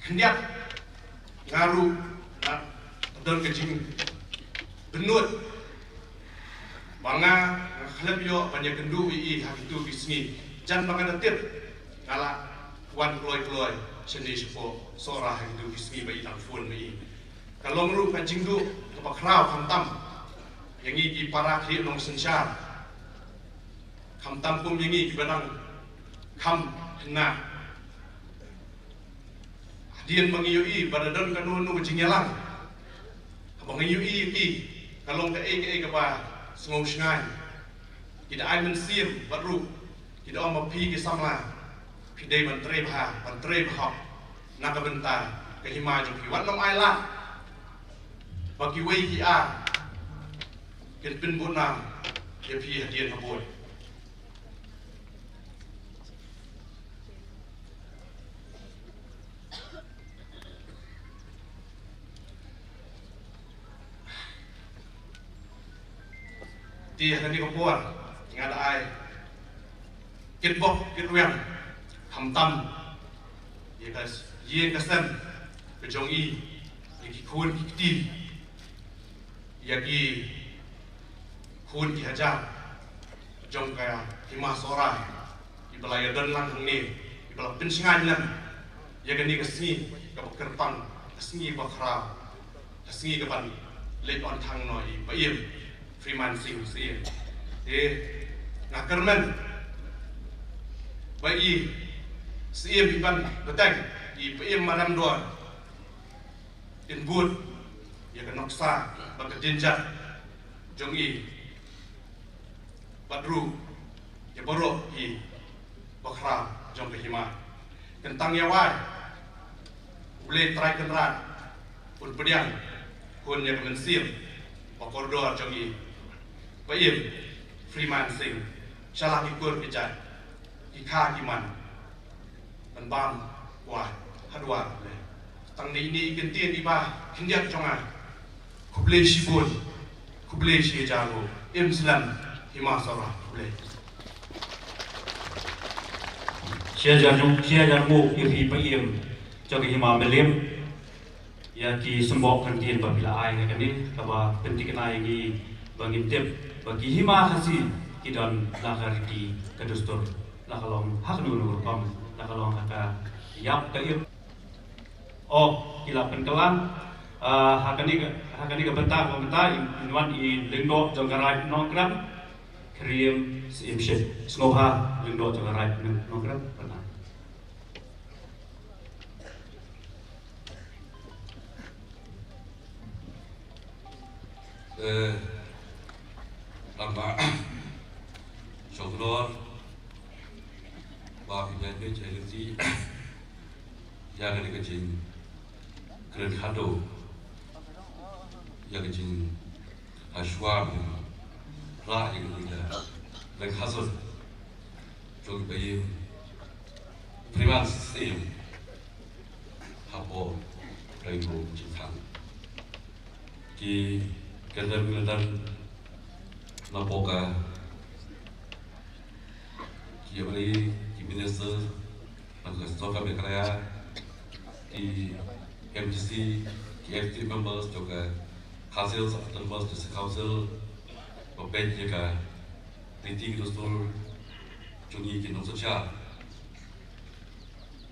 kendiat ngaru nak don kecing benut banga khalap yo banyak kendu hak itu bisni jan banga tip ngala wan kloy seni sepo sora hak itu bisni bai telefon bai kalau ngru kancing du kepakrau kamtam yang i para kri nong sensar kamtam pum yang i banang kam na dian mangiyui baradon kanunu jingelang mangiyui ki kalong ka ke ba sngau shngai kita ai men sim baru kita om pi ke samla pidai mantre bha nak bentar ke hima jong ki wan nom ai la bagi wei ki a ken pin bunam ye pi hadian haboi ti hani ko buat ngada ai kit bok kit wem ham tam ye kas yen kasan ke jong i ki khun ki ti ya ki khun ki haja jong kaya hima sora ki balaya dan lang ni ki bala pin singan lam ya gani kasni ka kerpang kasni bakra kasni ka ban le on thang noi ba yem Freeman Singh sih, nak kerman, bayi sih biban betang, i PM malam dua, inbut, ya kan noksa, bagai jenjat, jongi, badru, ya borok i bakra jong kehima, kentang yawai, boleh try kenrat, pun pediang, pun ya kemensil, pakordor jongi. Baik, Freeman Singh, salah ikur kejat, ikha kiman, bam, wah, hadwar, tang ini kentian iba, kendiak jonga, kublai shibun, kublai shijago, Islam, himasara, kublai. Sia jarmu iri paim, jogi hima melim, ya ki sembok kentian babila ai kani, kaba penting kenai ki bagi tip bagi hima kasih kidon lakar di kedustur lakalong hak nunu kom lakalong haka yap kaib oh ilapan kelam hakani ke bentar inwan i lingdo jongkarai nongkram kriam simship sngobha lingdo jongkarai nongkram pernah lama Syukur Bapak Ibu Jadi yang ada kecing keren kado yang kecing aswam rak yang ada dan khasut jog bayi Freeman Singh hapo rainbow cintang ki kedan Napoka Kiabali Minister Nakostoka Bekraya Ki MGC KFT members juga Council members di Council Bapak juga Riti Kristul Jungi Kinong Sosial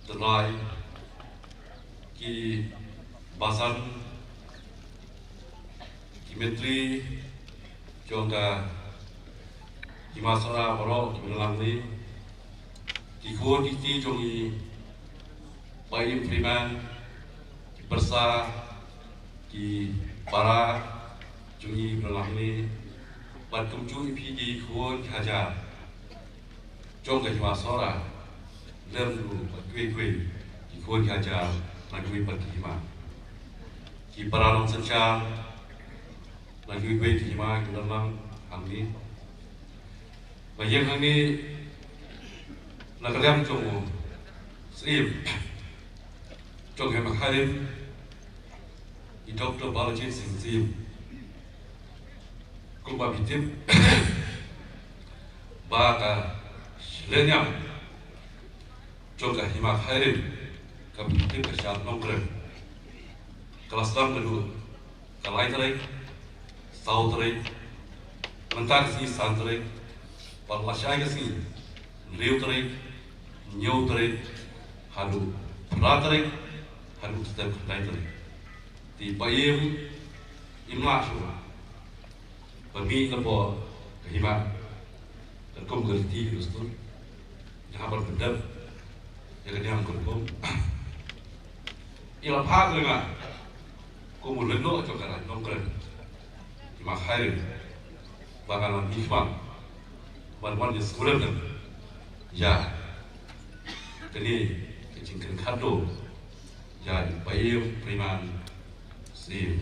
Tenai Ki Basan Ki Menteri Jongga Himasara Borok Kimelang ni Kikun Kiti Jongi Bayi Freeman Kipersa Ki Para Jongi Kimelang ni Batum Ju Ipi Kikun Kaja Jongga Himasara Lem Dulu Kue Kikun Kaja Nagui Patima Ki Para Long Sensyal lagi gue terima ke dalam kami. Bagian kami nak lihat cuma slim, cuma yang makharim, di doktor balajin singsim, kuba bitim, baga lenyam, Jongkah himak hairim kami tim kesian nongkrem kelas dalam kedua kalai terik sau terik mentak si san terik parlasai kasi riu terik nyau terik halu pra terik halu setiap kedai terik di payem imla semua bagi lepo kehimak dan kum gerti Kristus yang berbeda yang yang kurang ilah hak lima kum leno coklat nongkrem himak hari bakalan hikmah wan-wan yang sekurang ya kini kecingkan kado ya bayam priman si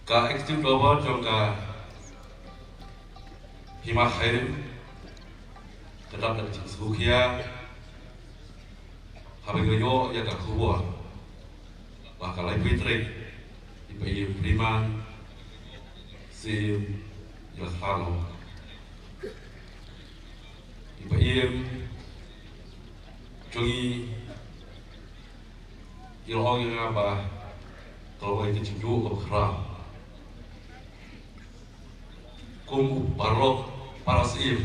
ka ekstrim doa jongka himak hari tetap dari sebukia habis ya tak kuat bakal lagi fitri ibayi priman si jelas halo ibayi jongi iroh yang apa kalau itu cinju ke kerap kum barok parasim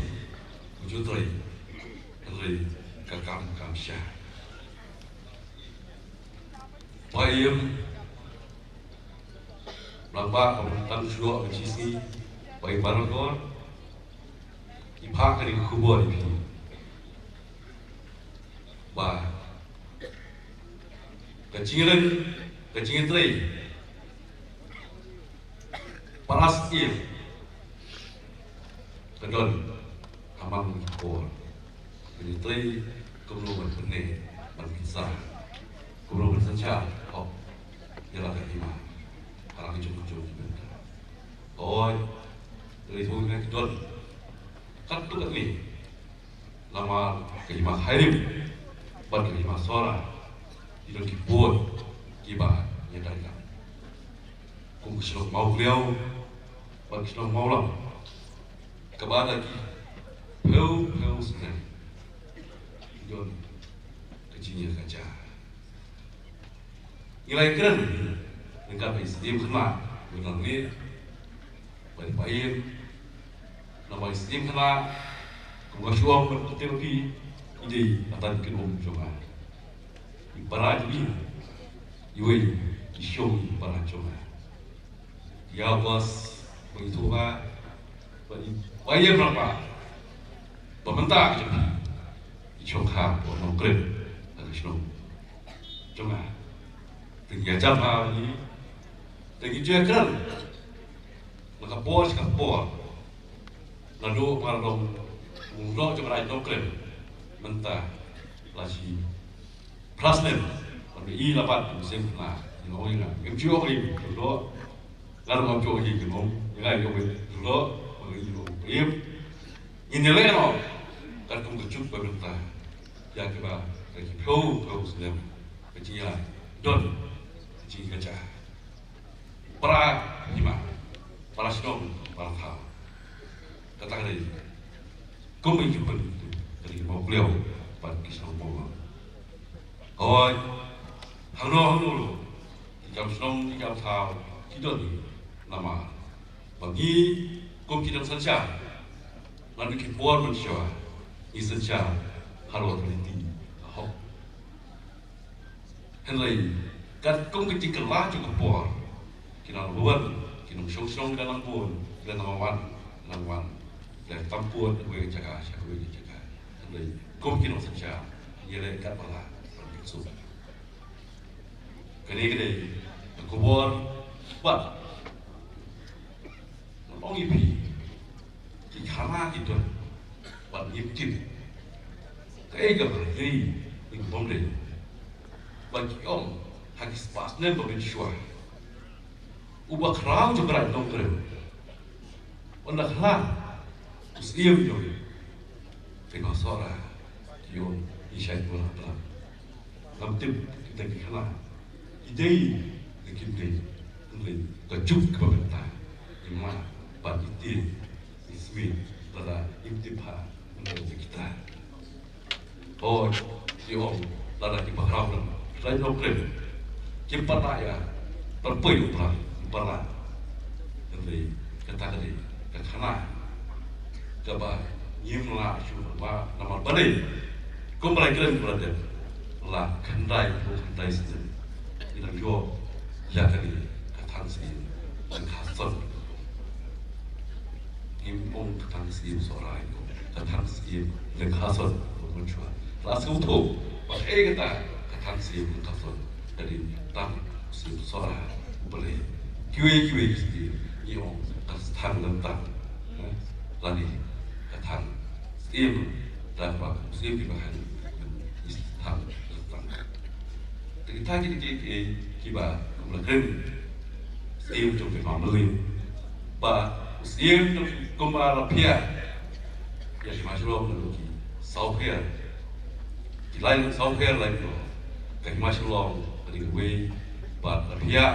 wujudri dari kakam kamsya bayam lambat pemerintahan sudah mencisi bayi barangkon ipak dari kubur ini bah kecingan teri paras il kedon amang kubur ini teri kemudian benih berbisa kemudian bersenja oh ialah terima kalau kecil-kecil oh dari itu dengan kedon kan tu kat ni lama kelima hari buat kelima suara itu kibut kibah yang dari kan kum keselok mau beliau buat keselok mau lah kepada lagi peu senang kedon kecilnya kaca nilai keren dengan istim kena benar ni baik nama istim kena kemudian suam berkotepi ide atan kinom coba para jadi yoi isyong para coba ya bos begitu ha baik berapa pemerintah jadi isyong ha nongkrem harus nong coba tinggal jam hari tinggi jekan maka bos lalu para dong mungkin cuma ada nongkrem mentah lagi plastik tapi i lapat musim lah ngomong ingat yang cuci lagi dulu lalu ngomong cuci lagi ngomong yang lain ngomong dulu ngomong ini leno kan kamu kecup pemerintah yang kita lagi pro sedang kecil don kecil kerja para lima para sedang para hal katakan ini kamu ingin itu dari mau beliau pada kisah bawa oh halo jam senong jam tahu tidak ni nama bagi kaum kita saja lalu kita buat manusia ini saja halo terhenti oh henry kat kaum kita kelah juga buat kita buat kita song dalam pun kita nama wan dan tampuan gue jaga henry kaum kita saja ialah kat pala berbicara kini kubur buat orang ipi di kamar itu buat ipi kaya berhenti di bondel bagi om hadis pasnya berbicara ubah kerang juga ada nongkrong anda kerang muslim juga tengok suara yon isyad bola pelan namtim kita dikenal ide kita kejuk pemerintah imam panitia ismi pada intibah untuk kita oh diom lada di bahrau dan lain problem kimpat raya terpuyuh perlah jadi kata tadi kena coba nyimla cuma nama balik kembali keren berada lah kendai sendiri kita jo ya kali katan sendiri dan kasut impong katan sendiri sorai katan sendiri dan kasut muncul langsung tuh pakai kita katan sendiri kasut dari tam sendiri sorai boleh kiwe sendiri yang katan lentang lagi katan sendiri dan pak sendiri bahan istam kita kiba kumlaken siem trong phải mười và siem trong kumba la pia ya ki mashlom na ki sau pia ki lain sau pia lain ko ka mashlom di we ba la pia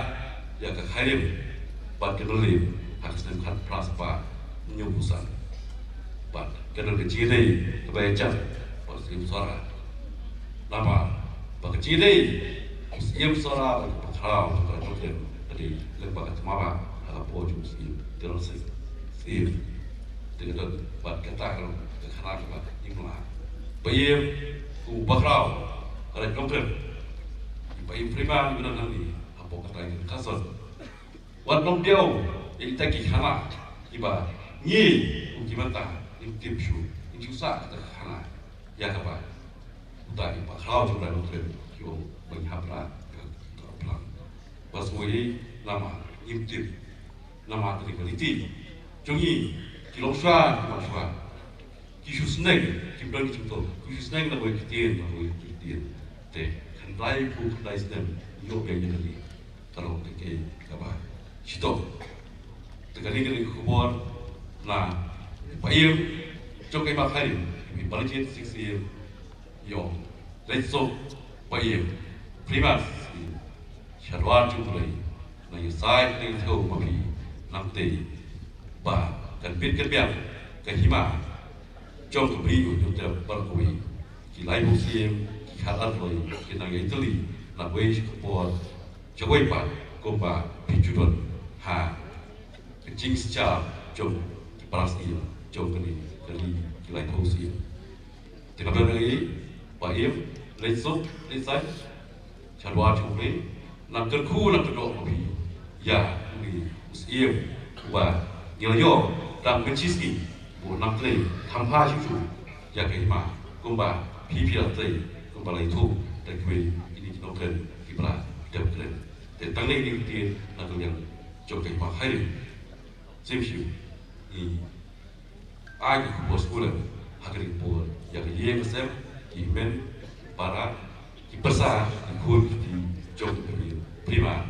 ya ka khaim ba ke lim hak sem khat praspa nyu busan ba ke ke chi dei ka ba cha ba siem sora nama ba ke chi dei siem sora ba khrao ka to tadi lembaga temara ala poju siem terus siem dengan buat kata kalau kerana buat imla bayam ku bakrau kalau konkret bayam prima guna nanti apa kata yang kasut buat nom dia ini tak kihana iba ni ukimata ini tipsu ini susah kata kihana ya kapan udah iba bakrau juga konkret kau menghapra plan basmui nama imtip nama tadi kaliti jungi kilong swa kilong swa kishu snake kimbang kichungto kishu snake na boy kitien te khandai pu khandai stem yo be ni kalau ke kaba chito te kali kali khubor na bayem jokai ma khari bi baljet 6 year yo letso bayem primas sharwar chulai na yasai ni thau ma bi namte ba kan biết cái biang cái hima trong cái video chúng ta bắt đầu cái live của xem cái khá là rồi cái năng ấy tới là với của cho quay bạn cùng bà bị chủ động hà cái chính xác trong cái Brazil trong cái live của xem thì các bạn ấy bà em lên số lên sách chào qua chúng ấy làm cơn khu làm cơn độ của mình ya người xem và nhiều yo dan menciski bu nample thampa juju ya ke ma kumba pipi atai kumba lai thu ta kwe ini no kren kibra dem kren te tangle ni ti na to yang cho ke ma khai sim shiu i ai ku bos kula hakri po ya ke ye mesem ki men para ki persa ki khur ki cho ke prima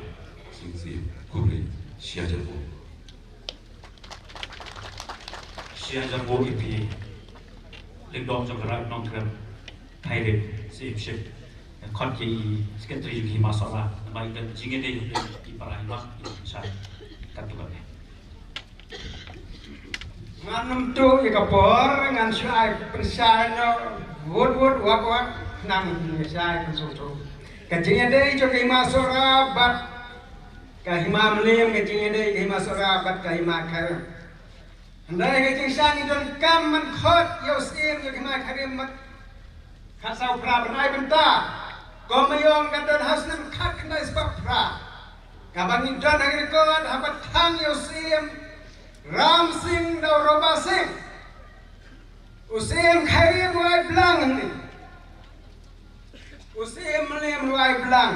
sim sim kubri sia jago siang jambu itu lindong jangkrak nongkrem Thailand sip konti sekretari yuki masalah nama itu jingin deh di parahimah itu saya katakan nganum tu ikapor ngan syai persano wod wak nam syai konsulto kajingin deh joki masalah bat kahima melim kajingin deh kahima masalah bat kahima khair Andai kecing sang itu kam man khot yosim yo kema karim mat khasau pra benai benta komayong kandan hasnem khat kendai sebab pra kabang indan hari kon habat thang yosim ram sing dau roba sing usim karim wai blang ni usim melim wai blang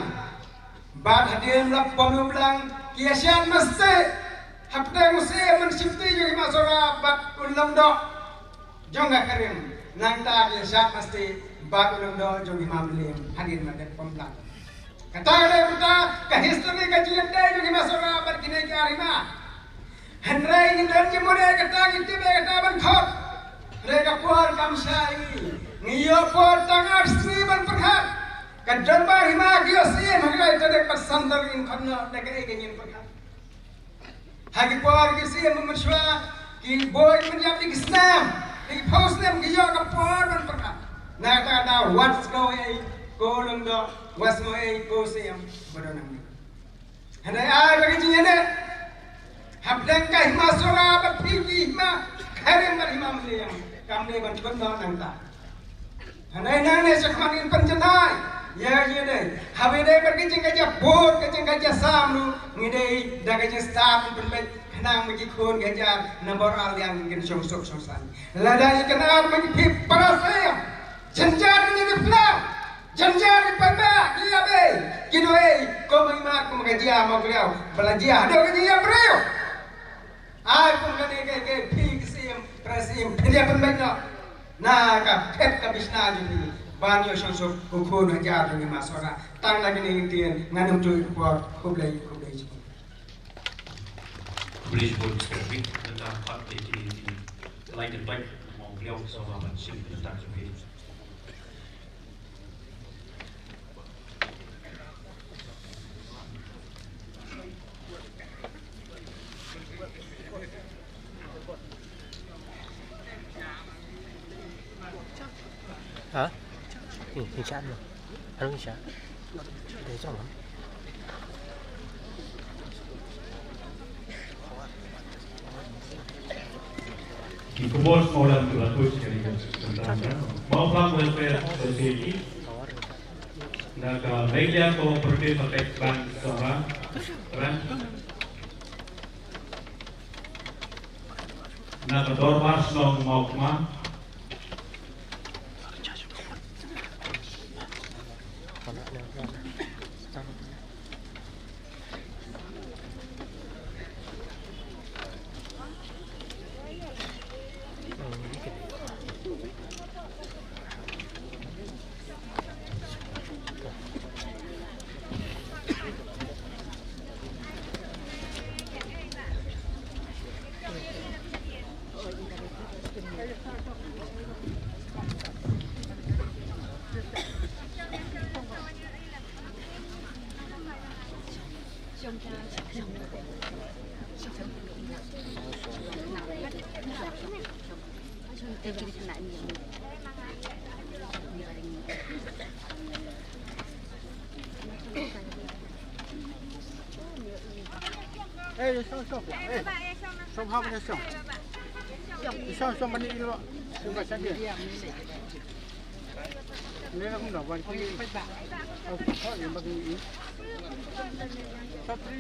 bad hadim lap pom blang kiasian mesti Hapte musim mencipti juga masora bat ulam do, jongga karim nang ta biasa pasti bat ulam do jongi mamlim hadir madet pemlang. Kata ada kita ke history kajian dai juga masora bat kini ke arima. Henry ngindan jemure kata kinti be kata ban khot. Mereka puar kamsai ngiyo puar tangar sri ban perhat. Kadang ba hima kiosi magai tadek pasandar in khana dekai gengin perhat. Hagi por kisi memenswa ki boy menjadi kisnam di posnem ki yo ka por man perka na ta da ka what's going ko lung do what's going ko siam badonang hanai ai bagi jine habdang ka hima sora ba pigi hima kare mar hima mliam kamne ban ban do nang ta hanai nang ne sakmanin panjanai ya jine habe dai bagi jing ka bot ka jing ka sam lu ngidei daga jing staff pun baik nang magi khon gajar number al yang ngin song san ladai kenal magi pip parasaya janjar ni diplau janjar di pada dia be kidoi ko magi mak ko magi dia mau beliau belajia ada magi dia beliau ai pun kene ke pig sim prasim dia pun baik na ka pet ka bisna jadi banyo song ko khon gajar ni masora tang lagi ni tien nganum tu ko kublai Boleh sebut spesifik tentang parti ini lain dan baik mau beliau sama macam tentang seperti hả? Hình sát rồi, anh hình sát, để cho lắm. Kibos maulan tulatus tentang mau pelang welfare society naga media ko pergi pakai bank seorang kan naga dormar slong mau kemana Xong không nha xong. Xong bani đi lo. Chúng ta sẽ đi. Nếu không đượcวันที่เอาข้ออย่างบางทีSapri.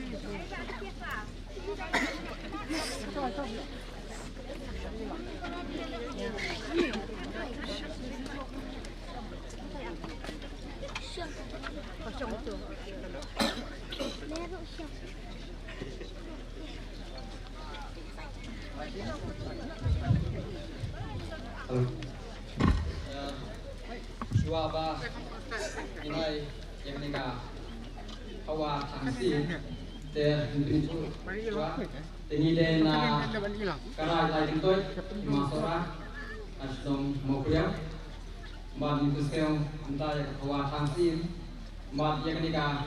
Suaba inai yang nikah hawa tangsi ter pintu suwa ini dena karai lain toy masora asdom mokuya mad itu sekarang entah hawa tangsi mad yang nikah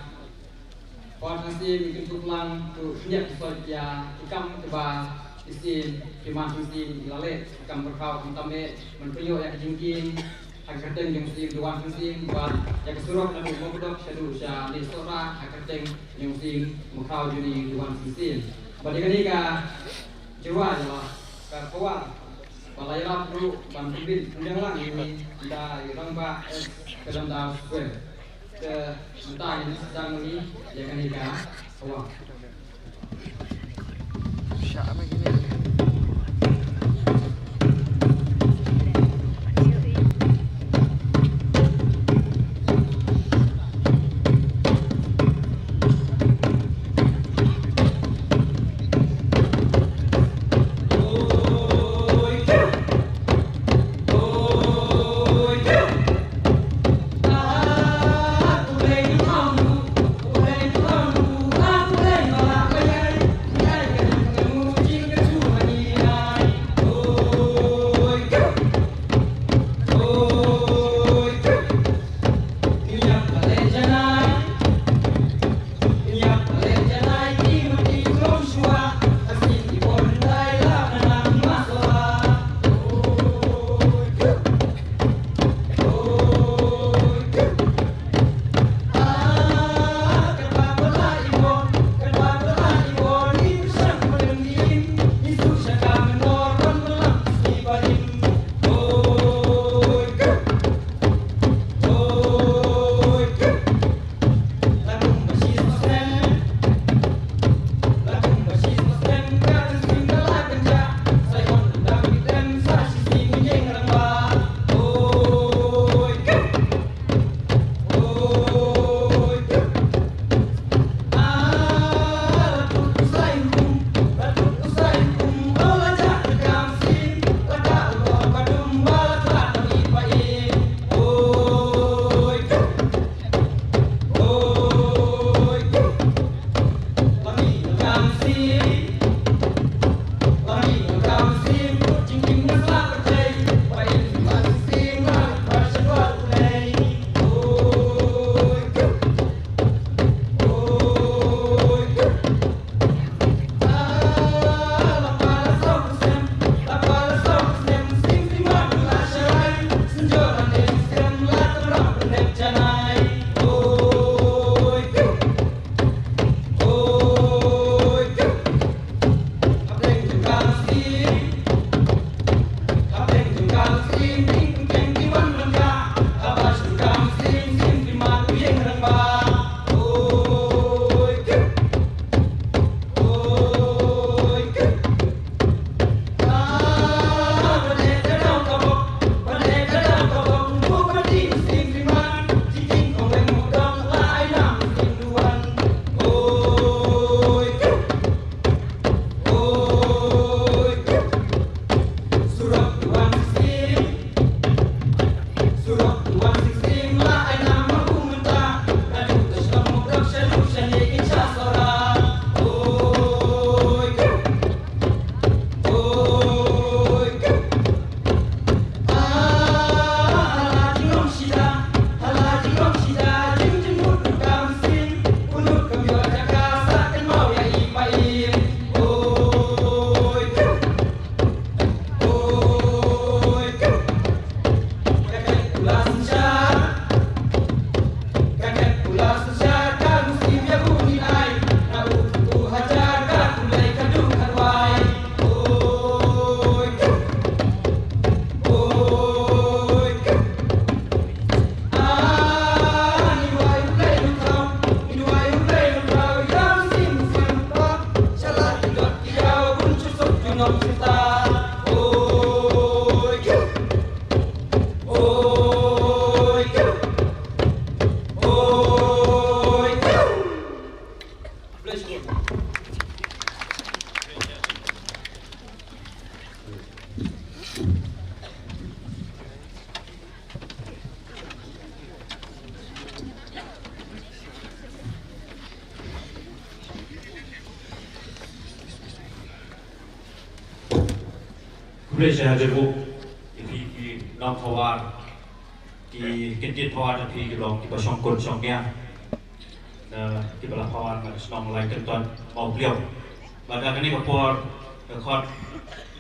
hawa tangsi pintu pulang tu niat soja ikam coba isin kiman isin lale ikam berkau entame menpuyo yang jingking akhirnya yang sih dua sih buat yang kesuruh lalu mau kedok sedu sya listora akhirnya yang sih mukau jadi dua sih pada ketika jiwa adalah kawan balayar dulu bantuin undangan ini kita orang pak ke dalam tahun ke entah ini sedang ini yang ketika kawan Siapa gini? Jingle Kulit saya jeruk, di nom pawar, di kentit pawar di long di pasong kun songnya, di belah pawar ada senang mulai kenton mau beliau. Pada kini kapor kot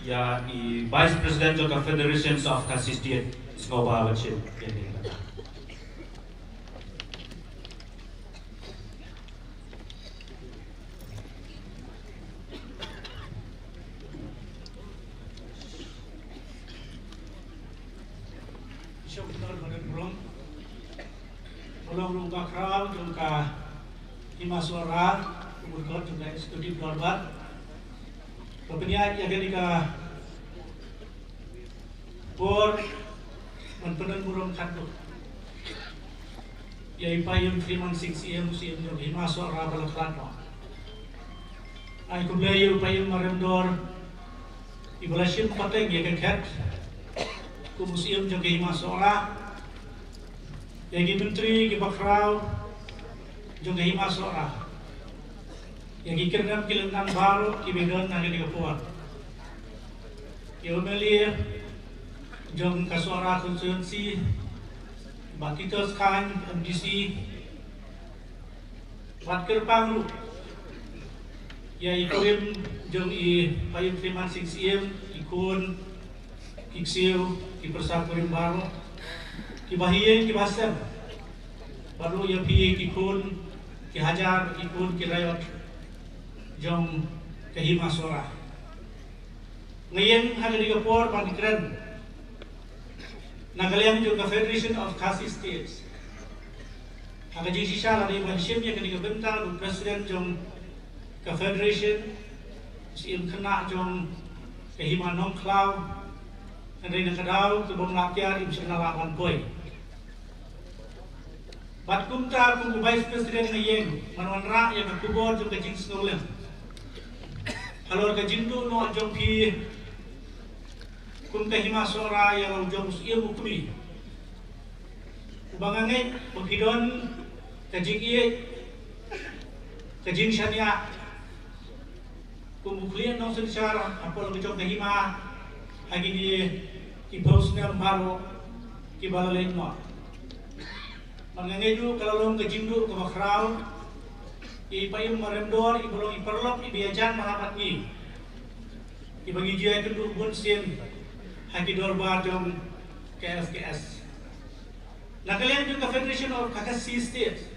ya di Vice President of Federations of Kasisdian Skoba Bacin. Belum kral jungka Himaswara kemudian juga studi Dorbat kemudian yang ketika por menpenan burung kadu ya ipayum Freeman 6 musim jung Himaswara balaklatno ay kublayu ipayum maremdor ibalasim pateng ya kekat ku musim jung Himaswara Yagi menteri, yagi bakrau, juga Himaswara. Yagi kirdam kilengan baru, kibedan naga di kapuan. Yomeli, jong Kaswara konstituensi, Bakitos Khan, MDC, Watkir Panglu. Ya ikuim jong payung Freeman 6 ikun, kiksiu, kipersakurim baru. Kibahiyen kibasem baru ya pi kikun kihajar kikun kirayot jong Himaswara ngayon hanggang digapor panikran nagaliang juga Federation of Khasi States hanggang jisisya lari mansyim yang digabenta ng President jong Federation si kena jong Himanong Klaw Andai nakadaw kebong lakyar im sinalakan boy. Bat kumtar kung Vice President ngayeng manwanra yang nakubor jong kajing snolem. Halor kajing do no jong pi kung Himaswara yang jong iya mukmi. Ubangangay maghidon kajing iya kajing syania kung muklian nong sensara apol jong Hima lagi di kipusnya baru kibalain mo. Mangangayu kalau long kejindu ke bakrau, ipayum maremdor, ibolong iperlop, ibiajan marapat ni. Ibagi jaya kedua bunsin, haki dorbar jom KSKS. Nakalian juga Federation of Khasi States.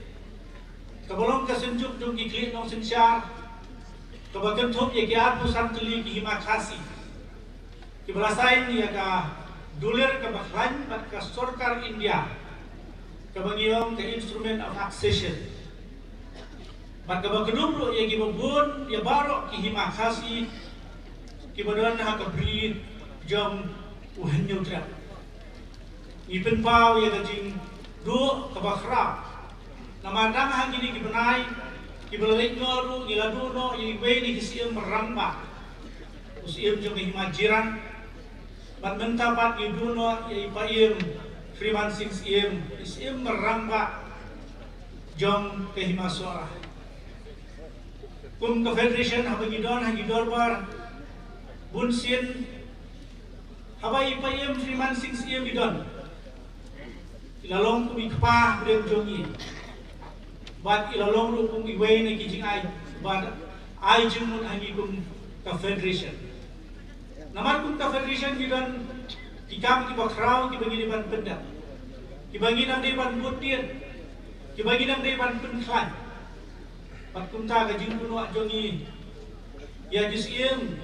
Kebolong kesenjuk jom iklim nong sensyar, kebagian top ya kiat pusat teli Hima Khasi. Kibalasain ya ka dolar ke baklan bat ka Sarkar India kabangiyong ke instrument of accession bat kabagdumro ya gibabun ya baro ki Hima Khasi kibadan ha ka bri jom uhanyo tra ipin pau ya kajing do kabakra namadang ha gini kibanay kibalalik noru giladu no ibe ni kisiyam maramba usiyam jom Hima Jiran Bat mentapat iduno ya ipayim Freeman 6 isim meramba jong Himaswara. Kum ke Federation habagidon hagidorbar bunsin haba ipayim Freeman 6 idon. Ilalong kum ikpa bren jongi. Bat ilalong lu kum iway na kijing ay bat ay jung hagi kum ke Federation. Naman kung ka Federation gidan kikam kibakrau kibagi ban benda kibagi nang deban butin kibagi nang deban penklan pat kunta ka jing kuno jongi ya jisim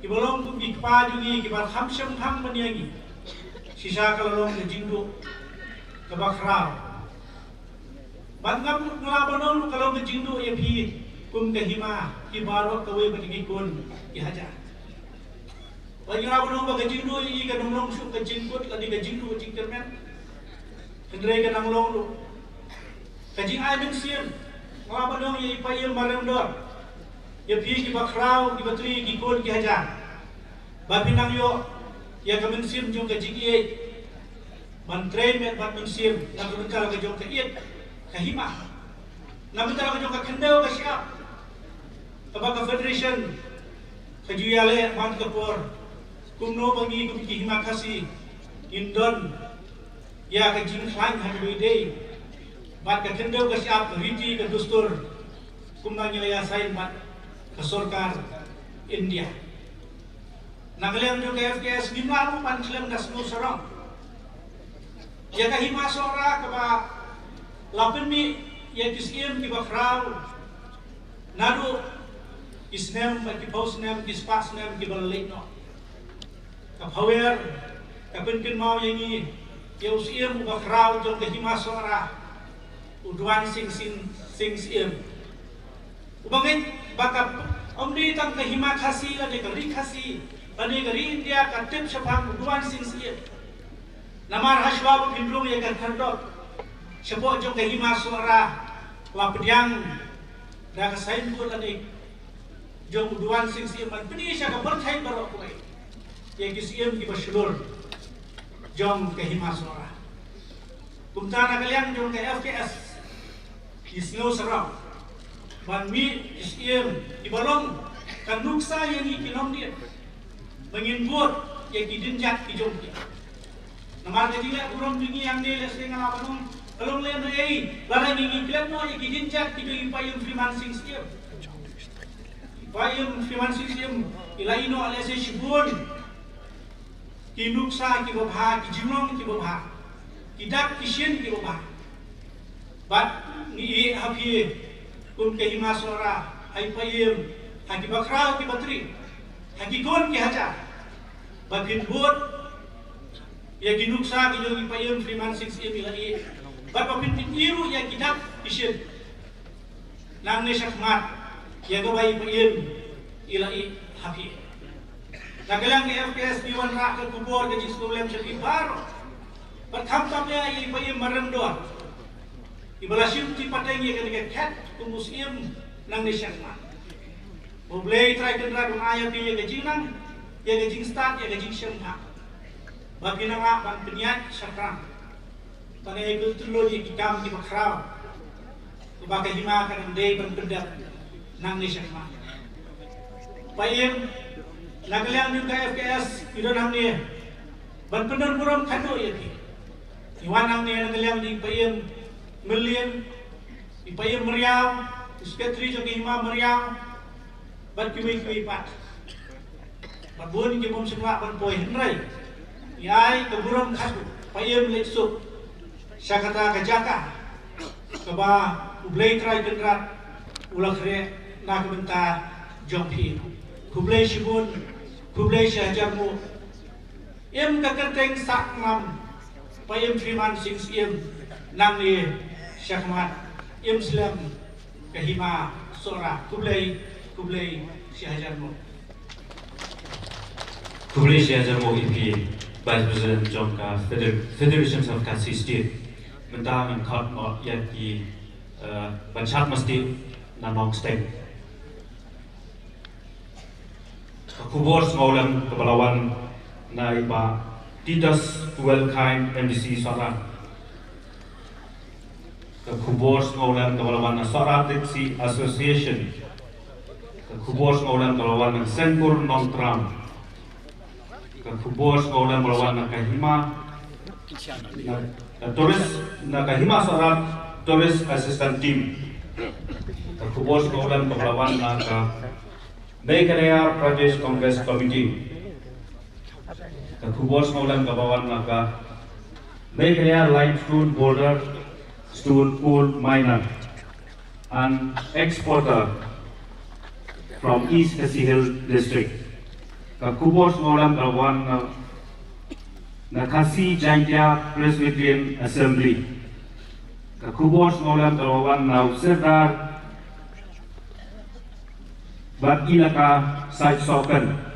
kibalong kum dikpa jongi kibar hamsyam ham maniangi sisa kalalong ka jingdo kabakrau bat ngam nglabanon kalau ka jingdo ya pi kum ka Hima kibaro kawe batigikon ihaja Lagi rabu nong baga jingdu i ka nong su ka jingkut lagi ka jingdu jingkermen. Hendrai ka nang long lu. Ka jing ay ben sien. Rabu nong i payem maremdor. Ya pi ki bakrau ki batri ki kon ki haja. Ba pinang yo ya ka men sien jong ka jing i. Man train men ban men sien na ka bentar ka jong ka iet ka Hima. Na bentar ka jong ka kendau ka siap. Ka Federation ka juyale man ka por kumno bangi kumki himakasi indon ya ka jing khlang hambi dei bat ka tendau ka siap riti ka dustur kumna nyaya sain bat ka sarkar India naglem jo ka FKS gimana pan klem das no sarang ya ka himasora ka ba lapin mi ya kisiem ki ba frau nadu isnem ba ki posnem ki spasnem ki ba leino ka power ka penkin mau yangi ya usiem ba frau jo ka himasora uduan sing siem ubangin baka omdi tang ka himakasi la de ka rikasi ane ka India ka tip sapang uduan sing siem namar hasbab pindrung ya ka thardot sabo jo ka himasora lapdiang da ka sain ko ane jo uduan sing siem man pini sya ka berthai barok mai ya kisiem ki baslur jom ka himasora kumtana kalian jom ka FKS isno sarau ban mi isiem ibalong kan nuksa yang ikinom dia menginbut yang didinjak di jom dia namar jadi lah urang dingi yang dia leseng alapanong kalau lihat barang ini klaim no yang didinjak di payung financing siem payung financing siem ilaino alese shibun ki nuksa ki babha ki jimong ki babha ki dak ki shin ki babha bat ni hafi kun ke himasora ai payem haki bakrau ki batri haki gon ki haja bakin bot ya ginuksa ki jogi payem friman 6 ilai bat bakin tiru ya kidak isin nang ne shakmat ya go bai payem ilai hafi nagalang ke FKS diwan ra ke kubur ke jiskulem sepi baro pertam tamya ai payem marandor ibalasim ti patay niya kanika kat kumusim nang nisyakma. Oblay try kendra kung ayaw piya gajinang, ya gajing start, ya gajing siyamha. Bagi na nga bang pinyat syakram. Tanay ko tulo di ikam di makraw. Kubaka hima ka ng day bang pendak nang nisyakma. Payim, nagalang yung ka FKS, yun ang niya. Bang pendak murang kado yaki. Iwan ang niya nagalang yung payim, million ipayam meriau sekretari jogi hima meriau bat kiwi pat bat bun ki bom semua ban poi henrai yai keburam khatu payam leksuk syakata kajaka keba ublay trai kendrat ulakre nak benta jompi kublay shibun kublay syajarmu em kakenteng sakmam payam friman sings em nang ni syakmat Islam kahima sora kublai syajarmu EP Vice President John Ka Federation of Kasi State mentah mengkat mo yaki banchat mesti nanong stek kubor semaulan kepalawan na iba Titus Wellkind MDC Soran Kubor semaulan kepalawan Sorat Dixie Association Kubor semaulan kepalawan Senkur Non-Trump Kubor semaulan kepalawan Kahima Turis Kahima Sorat Tourist Assistant Team Kubor semaulan kepalawan Meghalaya Pradesh Congress Committee Kubor semaulan kepalawan Meghalaya Limestone Boulder Stone coal miner and exporter from East Khasi Hill district. Kubor semaulan kepalawan Khasi Jaintia Presbyterian Assembly. Kubor semaulan kepalawan Serdar Bat Ilaka Said Sokan.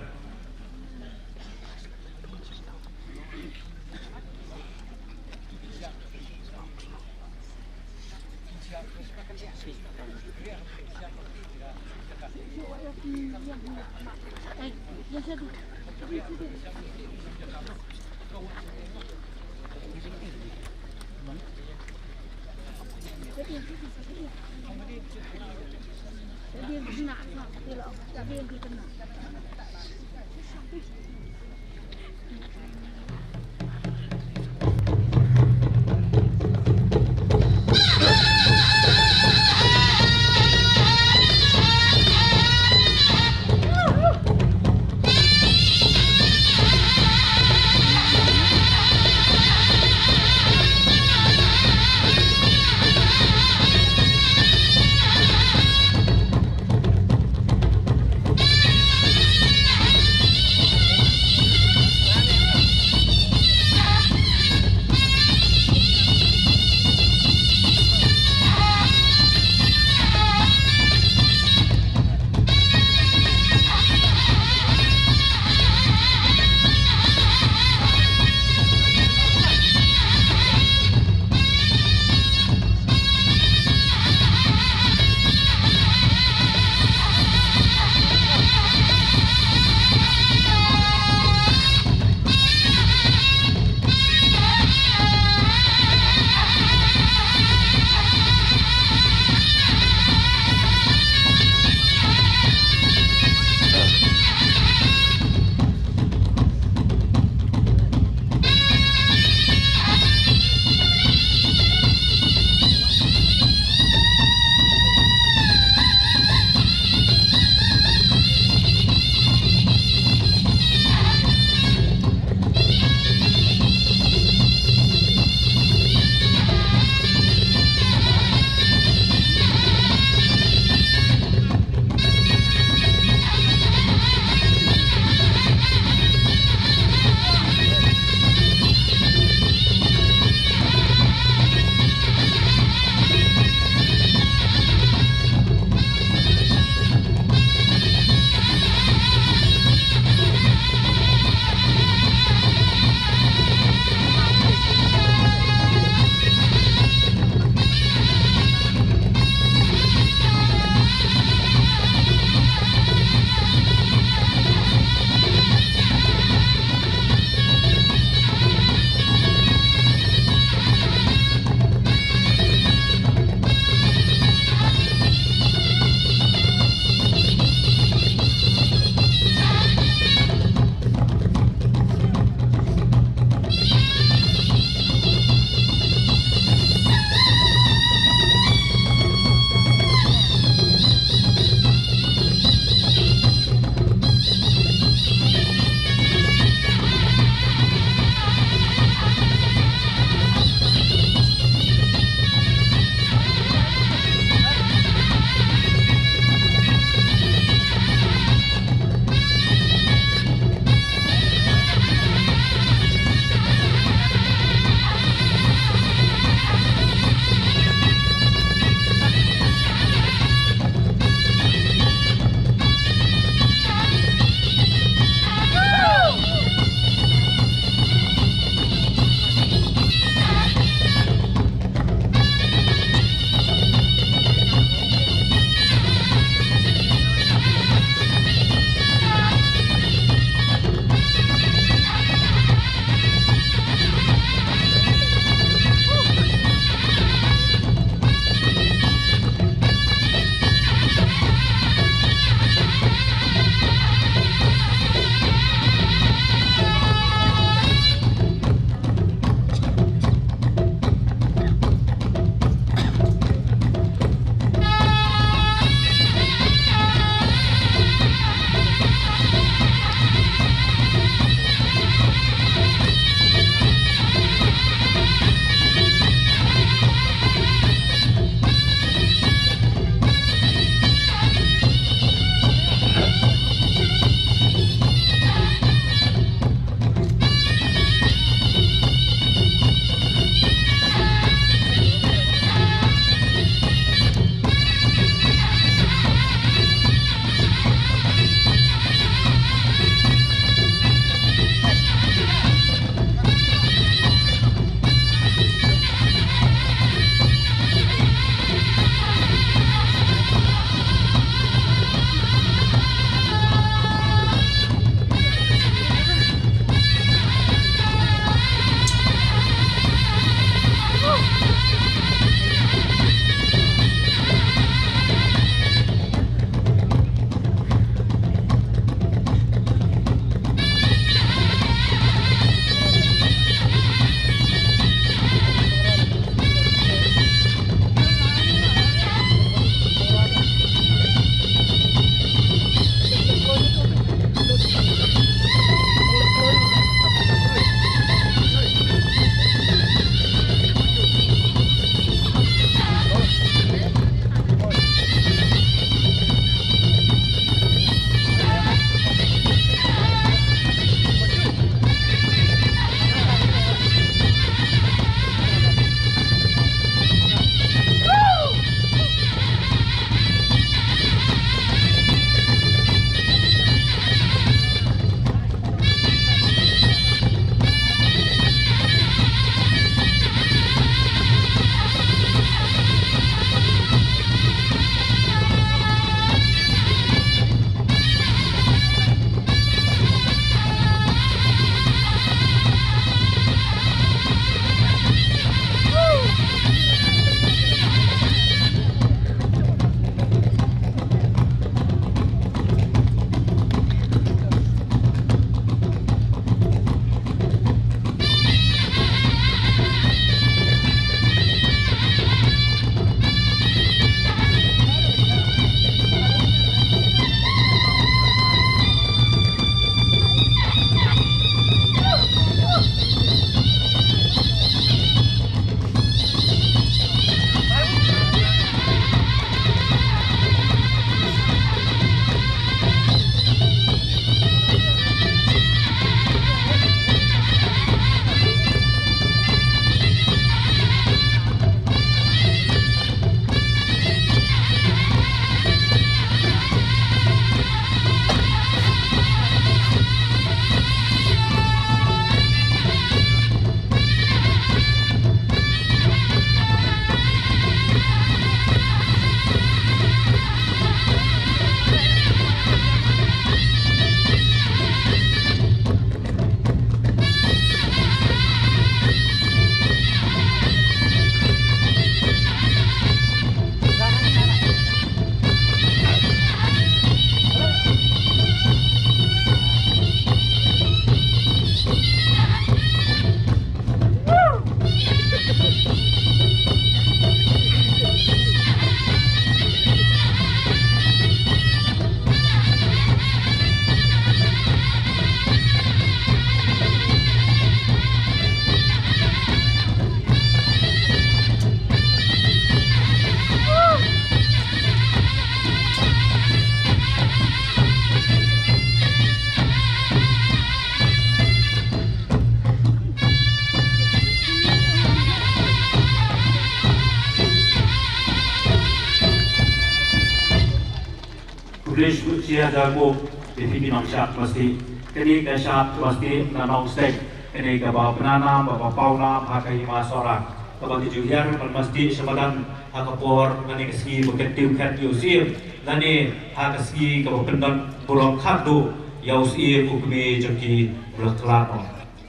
English chia jago di nong shat mesti kini ke shat mesti na nong stek kini ke bawa penana bawa pauna pakai masora kabagi julian mesti sebadan hakapor ngani keski beketiu kat yusir nani hakaski ke pendan pulang khadu yausir ukmi jeki belakang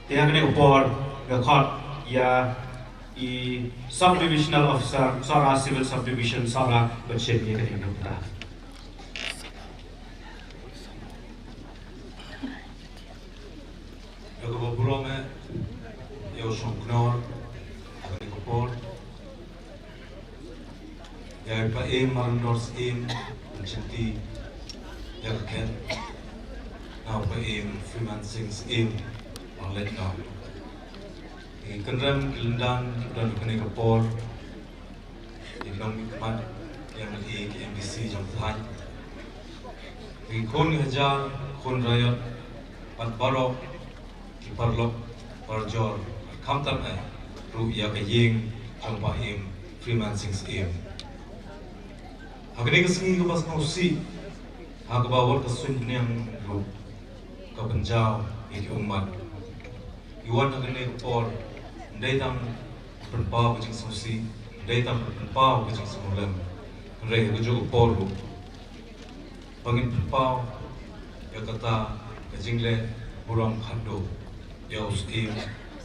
dia kini upor rekod ya i subdivisional officer Sora civil subdivision Sora bership ni kini kita. Jag var bra med jag som knar jag är på jag är på Marnors Chanti jag kan now på Freeman Sings on let now Kendram Kelendan dan kene kapor inom mat yang di MBC jam than khon hajar khon rayat pat baro ki parlok parjor khamtam ai ru ya ka ying jam pa Freeman Sings agni kesing ko pas nausi ha ka bawor ka sun nyang ru ka penjau iki umat iwan agni kapor đây tam phần bao của chính số si đây tam phần bao của chính số lần rồi cái chỗ của Paul bangin phần bao ya kata cái chính lệ buram khando ya uskim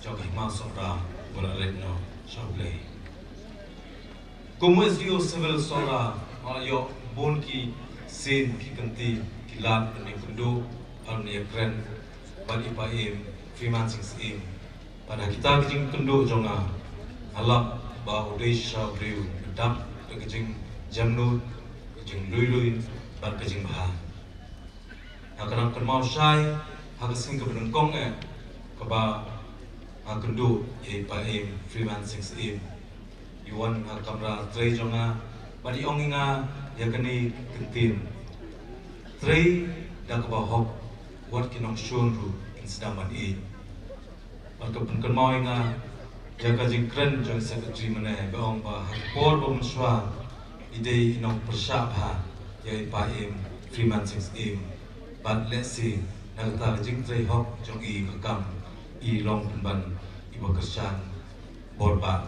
cho cái ma sora bora retno shaule como es dio civil sora yo bon ki sin ki kanti ki lat ni kundo an ya kren bagi pa Freeman Sings pada kita kejing tunduk jonga halap ba Odisha briu dak kejing jamnu kejing lui bar kejing bah akan kan mau sai hak sing ke benengkong ke ba akundu pa Freeman Sings yuan kamera trei jonga badi onginga ya kani kentin trei dak ba hok wat kinong shunru sedang mandi Marka penkermau inga jaga jingkren jang secretary mana beong ba hakpor ba menswa ide inong persabha ya ipa Freeman Sings but let's see nagta jingtre hok jong i kakam i long penban i bakasyan borba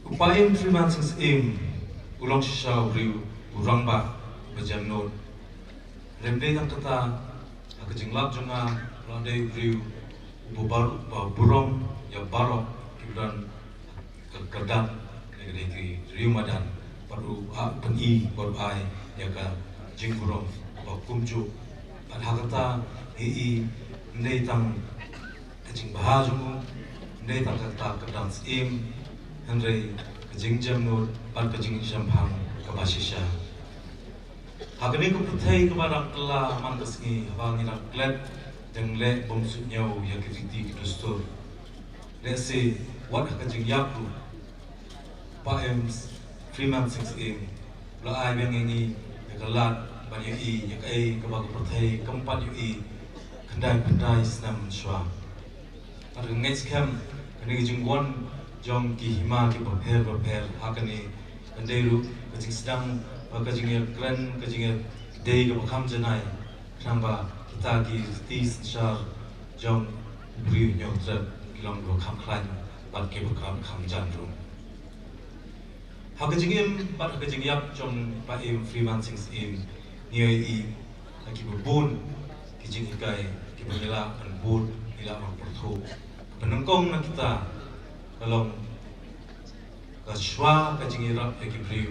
upaim Freeman Sings ulong shishaw riu urang ba bajamnod remde tang kata akajinglap jonga Landai riu bubar burong ya barok kiburan kedan negeri riu madan baru peni baru ai ya ka jing burong ba kumju pan hakata hi nei tang jing bahajumu nei tang kata kedan henry jing jamnur pan jing jampang kabasisha hakani ko puthai kepada kala mangasngi habangi nak glad jeng le bom sunyau ya kiriti kidustur let's say what hakajing yakru pa Freeman Sings la ai beng ngi ya kalat ban ya i ya kai ka ba puthai kampat yu i kendai snam shwa ar next cam kani jing one jong ki hima ki prepare hakani andairu kajing sedang kajing ya kren kajing ya day ka bakam janai namba kita ki tis shar jong bri nyong trap kilong ro kham khlan bat ke bakam kham jan ru hakajing bat hakajing yap jong pa Freeman Sings ni i ki bun ki jing kai ki benela an bun ila ang portho penengkong na kita kalong ka shwa ka jing ira ki bri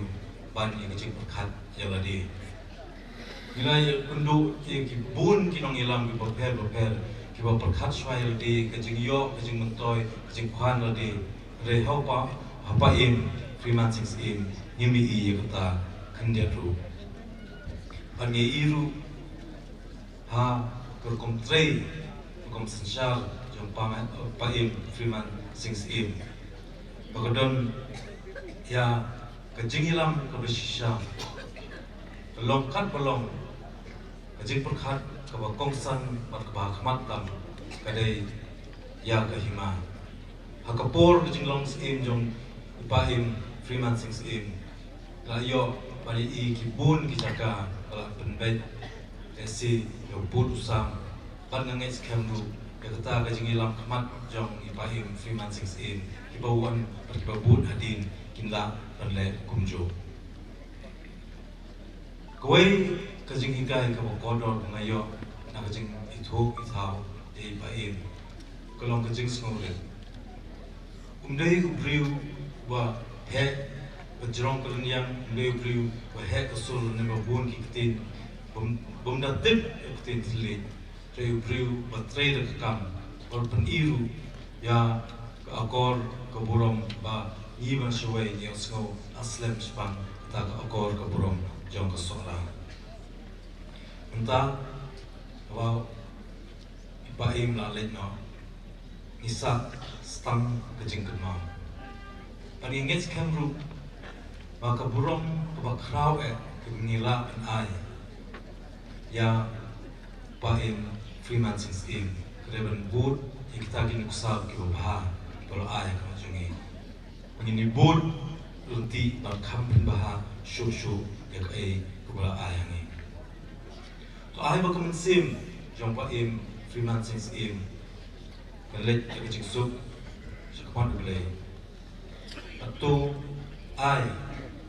ban yang kecil berkat yang ladi nilai kundu yang kibun kinong ilam ki berper ki berkat swai ladi kecing yo kecing mentoy kecing kwan ladi re hau pa apa Freeman Sings nimi i kata kandia ru pan iru ha kerkom trei kerkom sensar jom pa Freeman Sings bagadon ya kajing ilam kabisisha longkat belong kajing perkat kaba kongsan bat kaba khamatam kadai ya kahima hakapor kajing long jong ipaim Freeman Sings la yo bani I kibun kijaka balak penbet esi yobut usam ban ngangai skemru kata kajing ilam kemat jong ipahim Freeman 6 kibauan berbabut hadin kinla banle kumjo kowe kajing higai ka kodor ngayo na kajing itu ithau de ipahim kolong kajing snore umdei ubriu wa he bajrong kaluniang umdei ubriu wa he usul ne babun kitin bumda tip kitin tili Reu Briu Batrei Rekam Orpan Iru Ya Akor Kaburom Ba Iban Shawai Yang Snow Aslem Spang Tak Akor Kaburom Jong Kasora Entah Wa Ipaim Lalet No Nisa Stang Kajing Kemam Pani Ingets Kamru Ba Kaburom Kabakrau Kebingila An Ai Ya Paim Freeman 6 Kereban bud Ikta gini kusab ki babha Kalau ayah kama jungi Pengini bud Lunti dan kampin baha Syuk-syuk Ya kai kubala ayah ngi To ayah baka mensim Jom paim Freeman 6 Melet ya kecik suk Syakapan ublay Atau ayah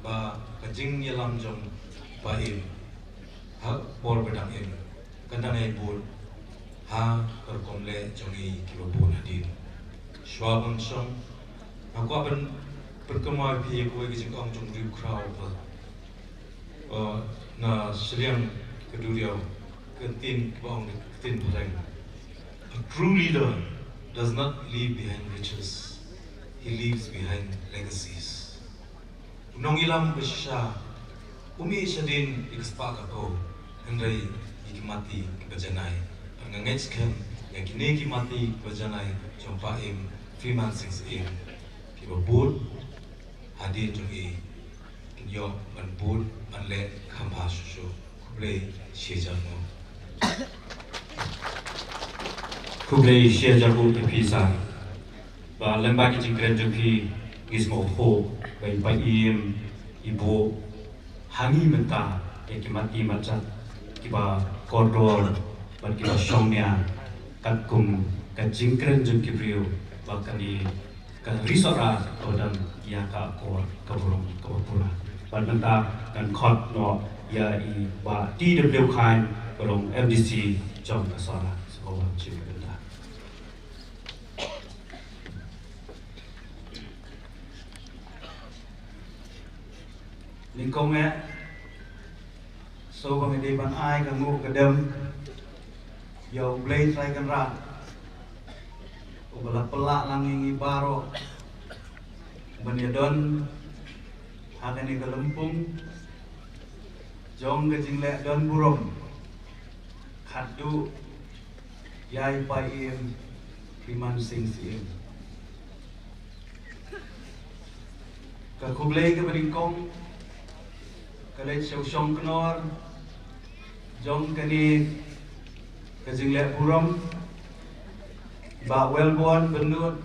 Ba kajing yalam jom Paim Hak bor bedang im Kandang ay bud ha kerkomle jongi kibabun hadin shwabang song aku akan berkemar pi ko gi jing ong jong riu krau na sriang keduriau kentin bong kentin pareng. A true leader does not leave behind riches, he leaves behind legacies. Nong ilam besha umi shadin ikspaka ko hendai ikmati kebajanai ngangets kem yang kini kimati bajanai jompa im Freeman 6 kibabut hadir jungi kinyo manbut manle khampa susu kublei shejarno kublei shejarno episa ba lemba ki jingkren jungki gismo ho bai bai im ibu hangi menta ekimati macam kiba kodor ban kiba shongnya katkum kajingkren jung kibriu bakani kan risora odam ya ka ko kaburung kabura ban menta kan khot no ya I ba TW khan barong MDC jong kasara sekolah cimenda lingkongnya so bang di ban ai ka ngu ka dem yo blay try kan ra ubala pelak langing ibaro banyadon hakan ni kalempung jong ke jinglek don burom khadu yai paim Freeman 6 ka kublay ke beringkong kalai shong knor jong kani kajinglek burom ba welborn benut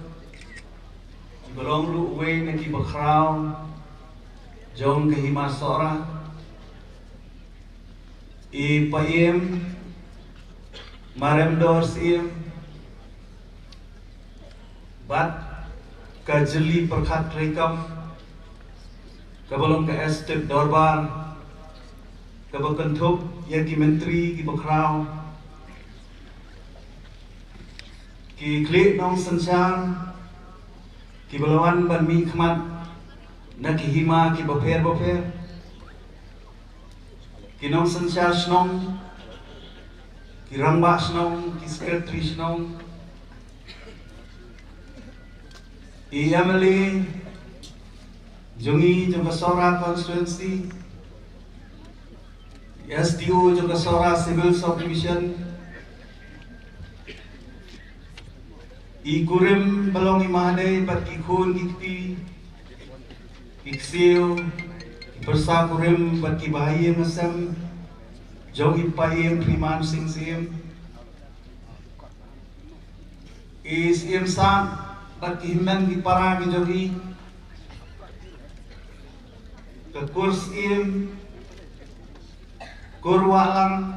ibalong lu uwe naki bakraw jong ke himasora I paim marem dorsim bat kajeli perkhat rekam kabalong ke estate dorbar kabakentup yang ki menteri ki bakraw ki klik nong sensyang ki balawan ban mi khmat na ki hima ki baper ki nong sensyang snong ki rangba snong ki sekretari snong I Emily Jungi Jogasora constituency SDO Jogasora civil subdivision I kurim balong I mahadai bat ikun ikti iksio bersa kurim bat ki bahaya ngasam jong ipayem Freeman 6 is imsan bat ki himmen ki para ki jogi ke kurs im kurwalang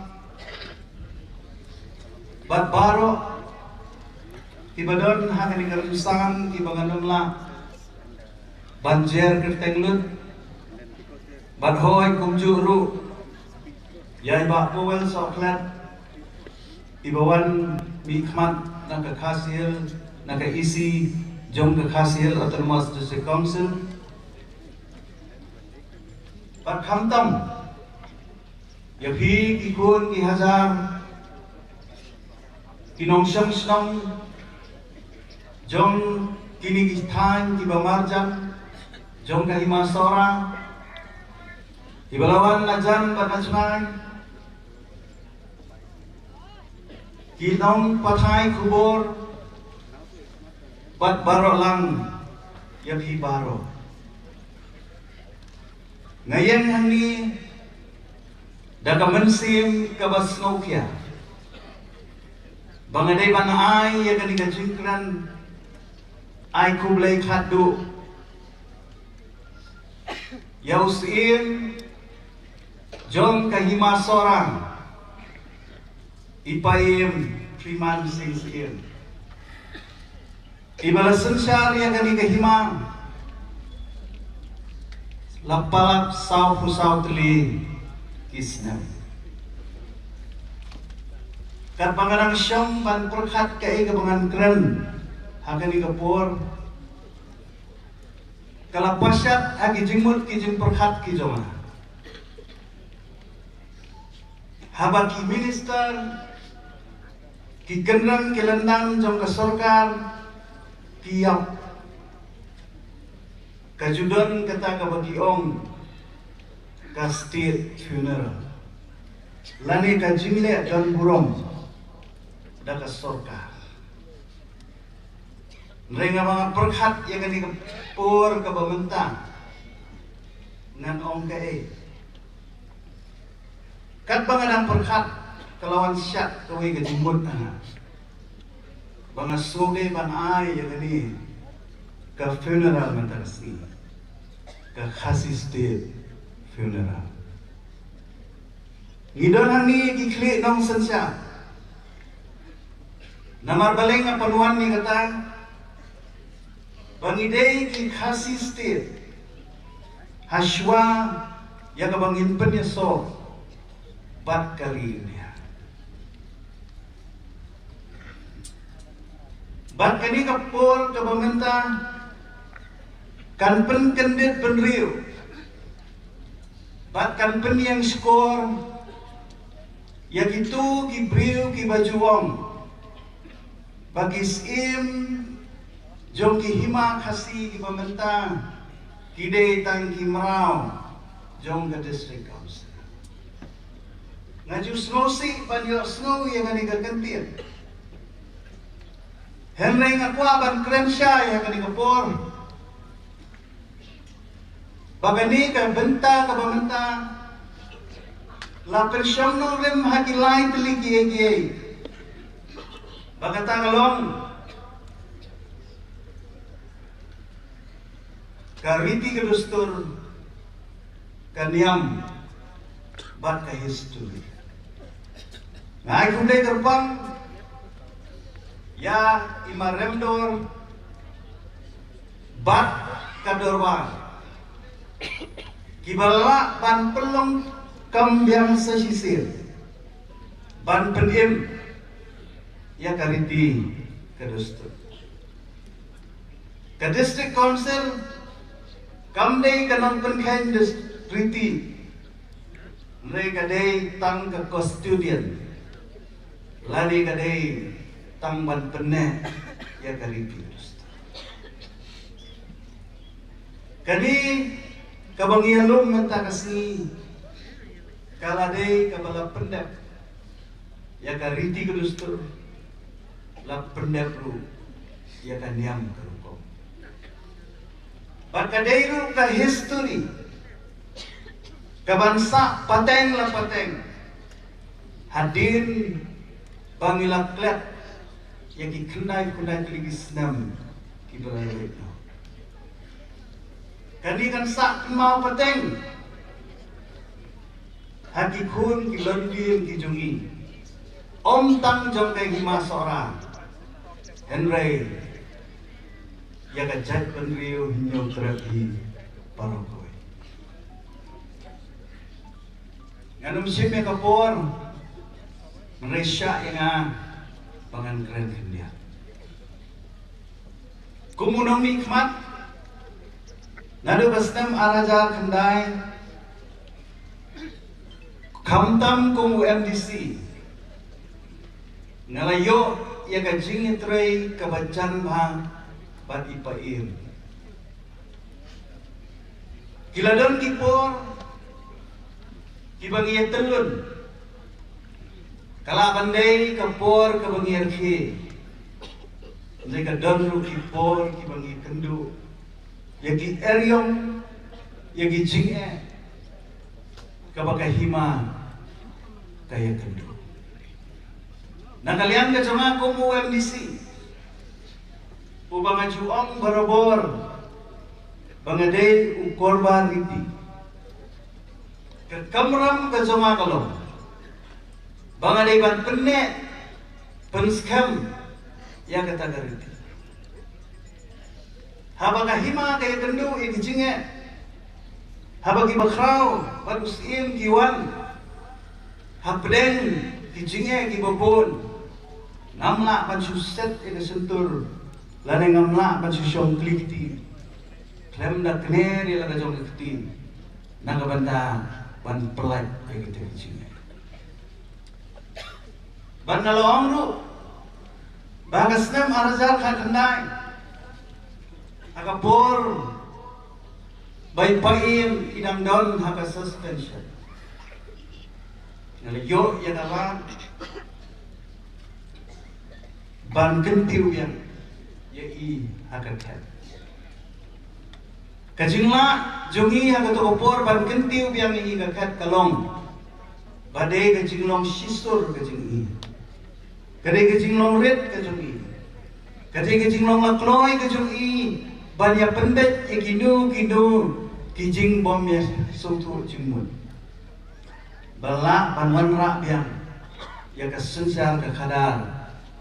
bat baro ibadon hangani karusan ibanganon la banjer kertenglut bat hoy kumjuru yai ba powel soklat ibawan mikmat naka khasil naka isi jom ke khasil autonomous district council bat khamtam ya phi ki kun ki hazar ki nongsham snong jom kini ki than ki bamarjam jom ka himasora ibalawan najan bat najnai Kinong pathai kubur bat baro lang yapi baro ngayon hani daga mensim kabas ngokya bangaday banay ya kani kajingkran ay kublay khadu yausim jom kahima sorang ipayim priman singsiin ibalasan syar yang kani kahimang lapalap saw pusaw teli kisnam kat pangarang syam ban perkhat kai kebangan keren hakani kapur kalapasyat hagi jimut ki jim perkhat ki joma habaki minister ki kenrang ki lendang jom ke sorkar ki yap kajudon kata ka bagi ong ka state funeral lani ka jimile dan burong da ka sorkar renga mga perkhat yang kani ka pur ka bamenta ngan ong ka kat bangadang perkhat kelawan syak kawai ke jimut banga suge ban ai yang ini ke funeral mentarasi ke khasi state funeral ngidon hani kiklik nong sensya namar baleng panuan ni kata bangidei ki khasi state haswa ya kabangin pen ya so bat kali ini bat kani kapol ke pemerintah kan pen kendit penriu bat kan pen yang skor ya gitu ki briu ki bajuwong bagi sim jom ki hima khasi ki pemerintah kide tang ki merau jom ke district council ngaju snosi banyo snow yang ani kekentir henry ngakwa ban krensya yang ani kapor bagani ka benta ka bamenta la pensyam no rem hakilai teligi egi bagata ngalong kariti kedustur kaniam bat ka history ngai kumdai terbang ya imaremdor bat kadorwan kibala ban pelong kambiang sesisir ban penim ya kariti kedustur ke district council kamdai kanang penkain distriti mereka dai tang ke custodian lari ka dai tang ban penne ya kariti kani kabangialum menta kasni kalade kabala pendep ya kariti kedustur la pendep ru ya kaniam kerukom bakadairu ka history kabansa pateng la pateng hadir bangilak klet yang kikendai kundai teligi senam kibalai no Kani kan sak mau penting. Haki kun ki lonbin ki jungi. Om tang jong kai hima seorang. Henry ya ka jat penriu hinyo terapi parokoi. Nganum sime kapor Malaysia yang pangan keren kendia. Kumunong nikmat nadu bastam araja kendai kamtam kumu MDC ngalayo ya ka jingitray kabacan bang bat ipair kiladon kipor kibangiya telun kala pandai kapor kabangiyar ki Jai kadon ru kipor kibangi kendu yagi eryong yagi jinge kabaka hima kaya kendu nakalian ka jonga ko mo MDC ubang ajuong barabor bangade ukorban riti kamram ka jonga kalong bangade ban penne penskam yang kata gariti habaka hima kaya kendu igi jinge habagi bakrau barus im giwan habden gi jinge gi babon ngamla pan suset ina sentur lane ngamla pan susong klikti klem da kner ila ga jong klikti naga banta ban pelai kaya gitu gi jinge ban nalong ru bagas nem arazal kandai agapor bay paim idam don haka suspension nalayo ya dalam ban kentiu yang ya i haka kat kajingla jungi haka to opor ban kentiu yang i gakat kalong badai kajinglong sisur kajing i kadai kajinglong red kajung i kadai kajinglong lakloi kajung i banyak pendet ikinu kijing bom ya sutu jingmun balak panwan rak biang ya kesensar ke kadar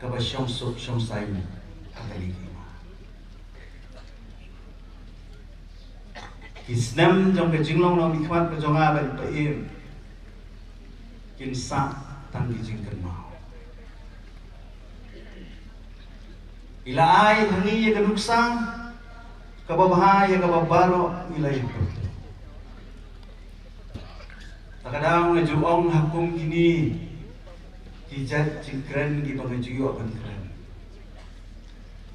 ke basyong suk syong sain akali kima kisnem jong ke jinglong long dikmat ke jonga bari paim kinsa tang kijing kenmau ila ai hangi ya kenuksang kababahaya kababaro ilay perto. Takadang ngajuong hakum kini kijat cingkren di pangajuyo akan keren.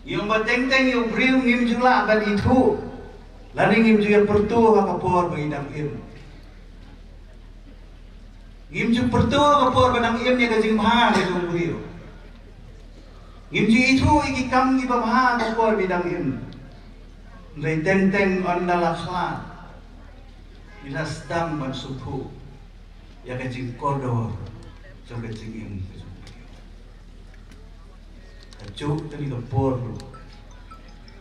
Yung bateng-teng yung briw ngim jula akan itu lari ngim juga pertu hakapor bagidang im. Ngim juga pertu hakapor bagidang im ya kajing maha ngajung briw. Ngim juga itu ikikam di babaha hakapor bidang im. Dari teng-teng anda laksana bila sedang bersuhu ya kecing kodor so kecing im kacuk tadi kepor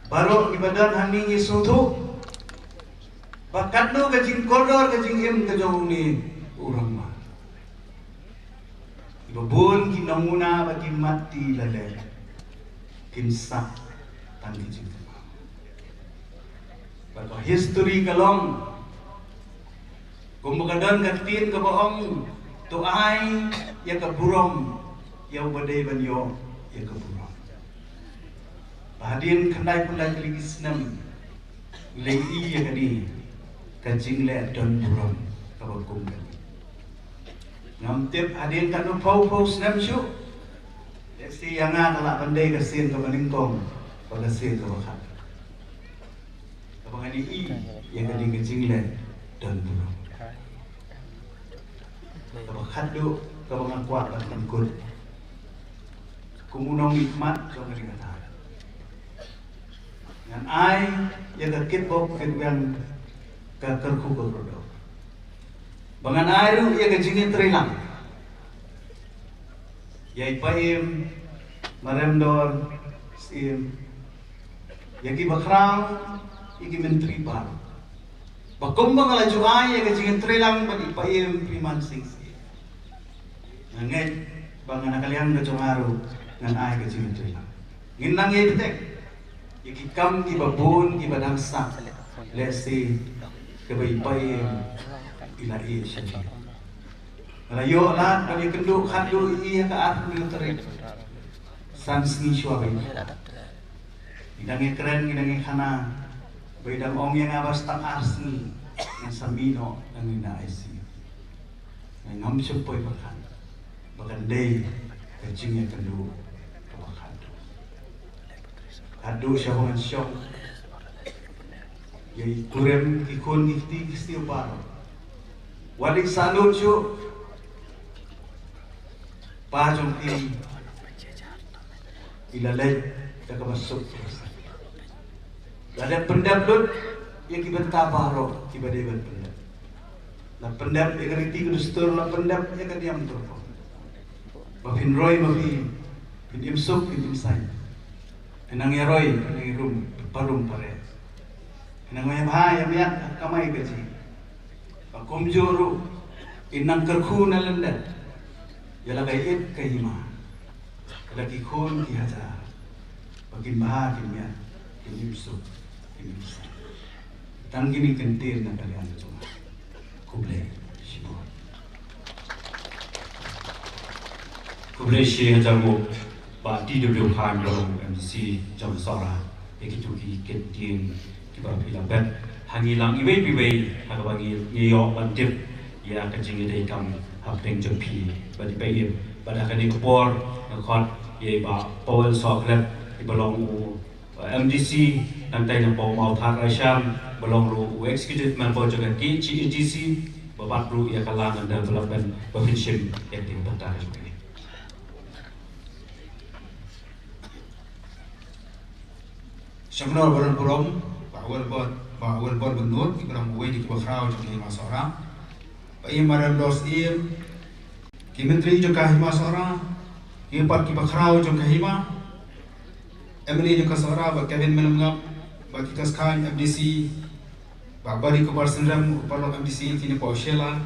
baru ibadan haningi sutu bakat no kecing kodor kecing im kejong ni urang mah ibabun kinamuna bagi mati lale kinsa tangki kecing Bako history kalong kumbukadan katin kabaong tuay ya kaburom ya badai banyo ya kaburom bahadin kandai pundai keligis nam lei ya kadi kajing le don burom kabagum kadi ngamtip hadin kanu pau snam syu si yanga kala pandai kasin kabaningkong pagasin kabakat Pangani i yang kadi kecing le dan burung. Kalau khadu kalau ngakuat dan kut. Kumunong nikmat so kadi kata. Ngan ai yang kakit bok yang kakerku berdoa. Bangan ai ru yang kecingin terilang. Yai paim maremdor sim. Yagi bakrang Iki menteri baru Pakumbang ala juai ya kajingan trelang bagi paim priman singsi. Nganget bang anak kalian kacungaru ngan ay kajingan trelang. Nginang ya betek. Ikikam kibabun kibadangsa lesi kebaik-baik ila iya. Rayo lah bagi kenduk handu iya ke arti terik. Sansni suabai. Idangnya keren, idangnya kana. Baidang ong yang awas tang arsni yang sambino ang inaisi. Ang ngamsuk po'y bakan day kajingnya kendu kawakado. Ado siya kong ansyok. Yay kurem kikon ngikti kisti uparo. Walik salud siyo. Pajong ilalay kakamasok. Ada pendaput yang kibenta baro kibadeban pendap. La pendap yang riti kudustur la pendap yang kadiam turpo. Mafin roy mafin imsuk imsay. Enang yaroy enang irum parum pare. Enang mayam hayam yak kamay gaji. Pakum juru inang kerku na landat. Yala kayit kahima. Kala kikun kihaja. Bakin baha kimya imsuk. Tanggini kentir na kalian cuma kublai sibo. Kublai shi jamu ba di do khan lo MC jam sora ekitu ki kentin ki ba pilabat hangilang iwe piwe hagawagi niyo bantip ya kajing ide kam hapeng jopi ba di bayi ba da kani kopor khot ye ba powel soklet ibalong MDC nanti yang bawa mau thar Asyam belum ru executive member juga GEDC babat ru ya kalangan dan development provinsi yang dibentar ini. Syamnor baran purom bawal bor benut ibrang buai di kuakrau jadi masora. Pai maram dos ki menteri juga masora. Ki pat ki bakrau juga hima. Emily juga sora ba Kevin Menengap ba Kikas Khan MDC ba Bari Kubar Sendram upalo MDC kini Paushela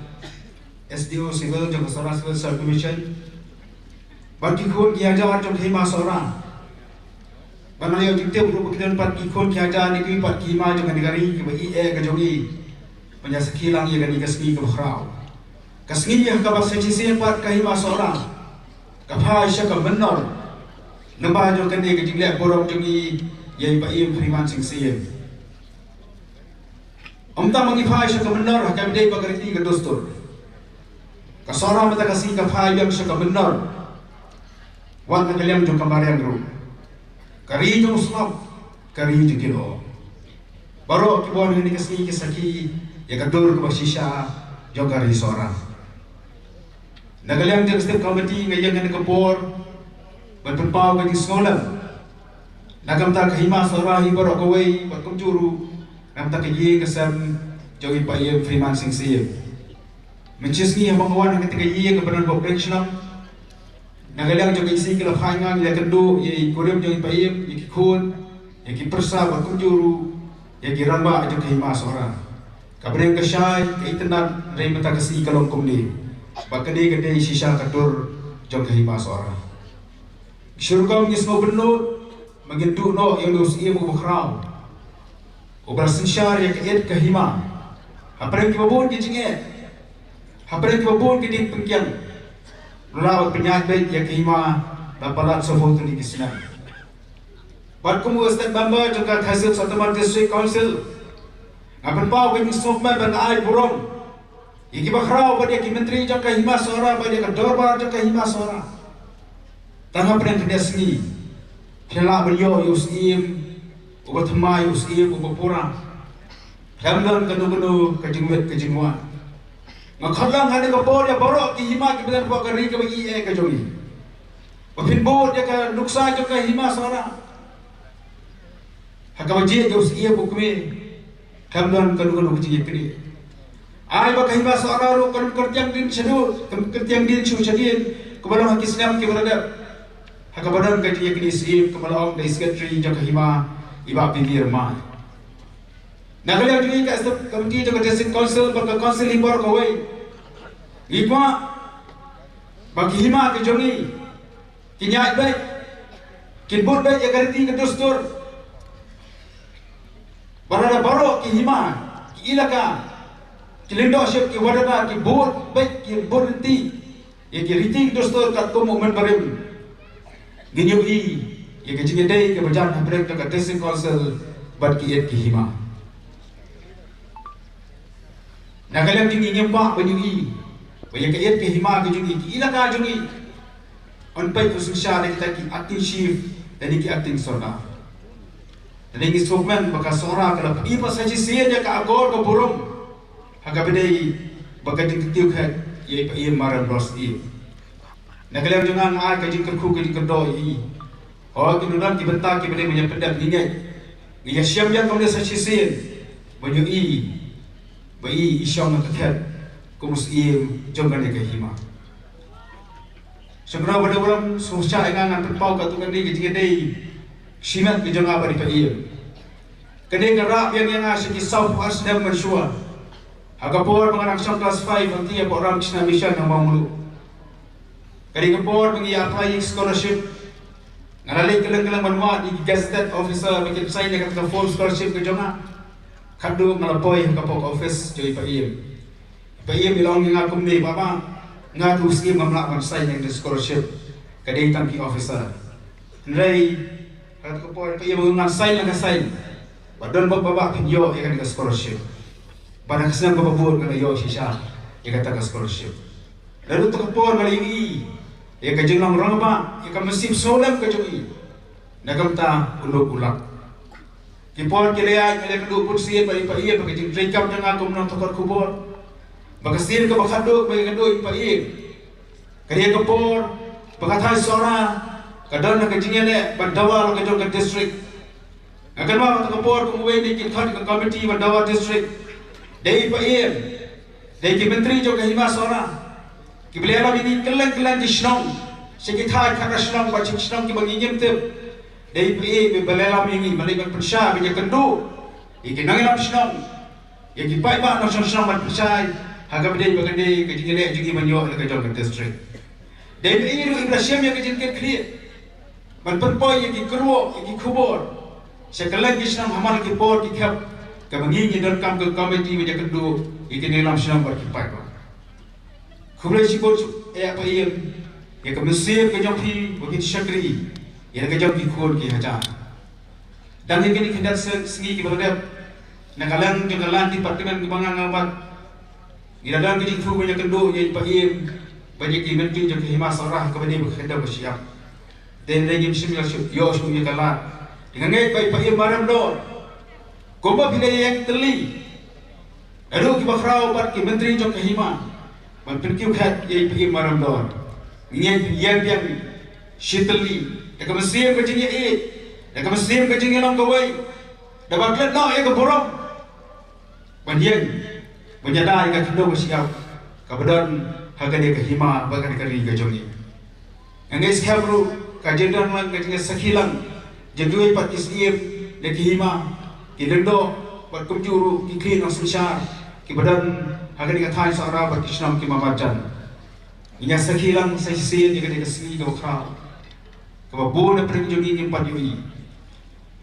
SDO Civil juga sora Civil Service Commission ba Kikun Kiajar juga hima sora ba Nayo Jikte Uru Bukidan Pat Kikun Kiajar Niki Pat Kima juga negari ba IE Gajogi penyasekilang ya gani kasni ke Bakhrau kasni ya ka ba sejisi Pat kahima sora kapha Aisyah ka Menor Nampak juga ni kejilek borong jengi yang baim Priman Singsiam. Omta mengifai syaka benar hakam day bagariti ke dostur. Kasara mata kasih kafai yang syaka benar. Wan kalian juga kembali ru. Kari jung slap, kari jung kilo. Baru kibuan ini kasih kisaki ya kadur ke basisha juga kari seorang. Nagaliang jeng setiap komiti ngayang ke kebor. Berpau ke sekolah, nagam tak kahima seorang ibu rokawai berkum juru, nagam tak ye kesam jogi paye Freeman Singsiam. Mencisni yang pengawan ketika ye kebenaran operasional, nagaliang jogi isi kalau hangang ya kendu ye kurem jogi paye ye kikun, ye kipersa berkum juru, ye kiramba jogi kahima seorang. Kabareng kesai keitenan rei mata kasih kalau kumni, bakade kede sisa katur jogi kahima seorang. Syurga mengismu benut mengentuk no yang dos ia berkrau. Operasi syar yang keed kahima. Apa yang kibabun kijinget. Apa yang kibabun kidin pengkian. Lawat penyakit yang kahima dapat sofot di kisah. Batkum Ustaz Bamba juga hasil Sataman District Council. Apa pau kini sofman ban ai burung. Iki berkrau pada ki menteri juga kahima sora pada ke dorbar juga kahima sora. Tangga pernah kena seni, kelak beliau Yusim, ubat hama Yusim, ubat pura, hamdan kanu kejinguan. Ngakalang hari kapor ya borok ki hima ki benar buat kari ke bagi ke jogi. Wafin bor dia ke nuksa juga hima suara. Hakawaji Yusim bukme, hamdan kanu kejinguan kini. Ay bak hima suara ro kanu kertiang din sedu, kertiang din su sedin, kebalang hak Islam ki berada. Hakabadan kaya kini sip kepada orang dari sekretari jaga hima iba pinggir mah. Nagaliang juga kat komiti juga district council bagi council impor kawai. Ikma bagi hima ke jongi, kinyai baik, kinbut baik ya kariti ke dustur. Barada baro ki hima, ki ilaka, ki leadership ki wadana ki board baik ki board riti, ya ki riti ke dustur kat tumu menbarim. Ginyui ya ke jingedai ke berjalan hampir ke district council bagi ki hima. Nagaliang tinggi nyempak banyui, banyak ke hima ke jungi, ki ilaka jungi. On pai kususya kita ki acting chief dan ki acting sorga. Dan ini instrumen baka sora kalau ipa saja sia dia ka agor ka burung. Haga bedai baka ditiu khat ye pa ye maran bros i. Nagaliang jungang a ka jing kerku ka jing kerdo i. Oh ki nudan ki benta ki bedai banyak pedat ningai. Ia siam yang kemudian saja sia banyui. Bai isyong na khat kumus i jongan ke hima. Sebenarnya pada orang susah dengan terpau katukan di kecil simat di jangka beri payah. Kedai gerak yang asyik South West dan Malaysia. Agapor mengenang kelas 5 nanti ya orang Cina Mission yang mau mulu. Kedai gapor mengi apply scholarship. Ngalalik keleng-keleng manwa di gazetted officer bikin sign dengan kata full scholarship ke jangka. Kadu ngalapoi kapok office jadi payah. Payah bilang yang aku ni bapa. Ngadu skim mamlak saya yang di scholarship kadai tangki officer. Nilai kat kapor payah mengenal saya lang saya. Badan bapa pinjo yang di scholarship. Pada kesenang bapa buat kalau yo sisa yang kata scholarship. Lalu tu kapor kalau ini yang kajeng lang orang apa? Yang mesin solam kajeng ini. Nagam ta uluk-ulak. Kipor kilaya kilaya kedua pun siap bagi payah bagi kajeng rekam jangan aku menonton kubur. Bagasin ke bakaduk bagi kedua ipa i. Kaya kapor bagatai sora kadang nak kajingnya le bandawa lo kajong ke district. Akan ma kata kapor kumuwe ni kithat ke komiti bandawa district. Dei ipa i. Dei ki menteri jo ke hima sora. Ki belela bini keleng-keleng di shnong. Sekithai kata shnong ba shnong ki bangingim te. Dei ipa i belela mingi maliban persya bi kendu. Iki nangilam shnong. Iki pai ba no shnong ban persya. Hagap dia bagandi kejingile jingi manyo le kajong ke district. Dei iru Ibrahim yang kejingke clear. Man perpoi yang kikro yang kubur. Sekalang kisnam hamal ki por ki khap ke mangi dan kam ke komiti meja kedua ikini lam sinam bar ki pai ba. Kubre sibol apa iem ya ke mesir ke jong ki bagi syakri ya ke jong ki khur ki haja. Dan ini kendak segi ki berdep nakalang jenggalan departemen kebangan ngabat. Ila dalam kejing fu banyak kenduk yang pahim banyak menteri yang kehima sarah kepada berkhidmat bersiap. Dan lagi bismillah yo syukur kalah. Dengan ngai baik pahim maram do. Komba bila yang teli. Lalu kita frau bat ke menteri yang kehima. Man perkiu khat yang pahim maram do. Ini yang shitli. Dekat Mesir kejing ye. Dekat Mesir kejing long kawai. Dapat klet no ya ke borong. Banyak menyadari kat hidup bersiap kebetulan harga dia kehima bahkan kali kejongi. Yang ini sebru kajian lang kajian sakilang jadui patis iem le kehima kilendo buat kumjuru kiklin ang susar kebetulan harga dia thai sara patisnam kimamajan. Inya sakilang sa sisian dia kena kesini ke bakal kebabun perjongi nyimpan yui.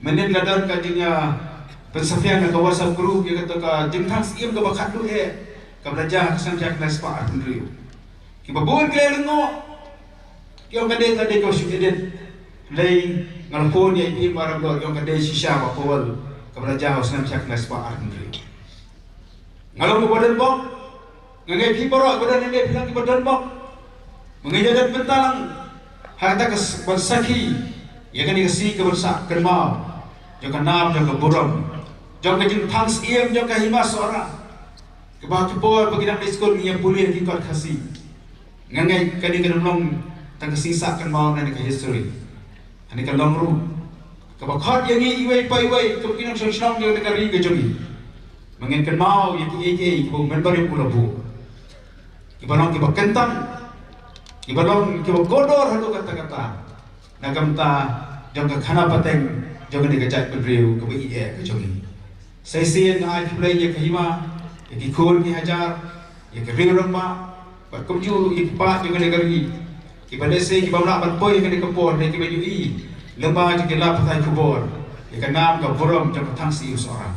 Menen ladan kajinya pensafian ke kawasan guru yang kata ka jengtang sim ke bakat lu ke belajar kesan jak nas pa andriu ki babun kle lengo ki on kade ko syudet lei ngalpon ya ipi marang do yon kade sisa ba pol ke belajar kesan jak nas pa andriu ngalom mo badan bok ngai pi poro badan ngai bilang ki badan bok mengajadan bentalang harta ke bersaki ya kan dikasih ke bersak kerma jangan nam jangan buram jom kejing thangs iem jom kahima sora kebah kepor bagi nak diskon yang boleh dikot kasih ngangai kadi kenong tang sisa kan mau nan ke history ani kan long ru kebah khot yang iwei pai wei kebin ang sosong dia negari ke jogi mengen kan mau yang ke kebah member yang ulabu kibalong kebah kentang kibalong kebah kodor halu kata-kata nagamta jom ke khana pateng jom ke gajat beriu kebah ke jogi Sesi na ai play ye kahima ye ki khol ki hajar ye ki ring ba ba kumju ye pa ye kene gari ki bade se ki bamla ban poi kene kapor ne ki baju i leba ji ki la patai kubor ye ka nam ka borom ja patang si usora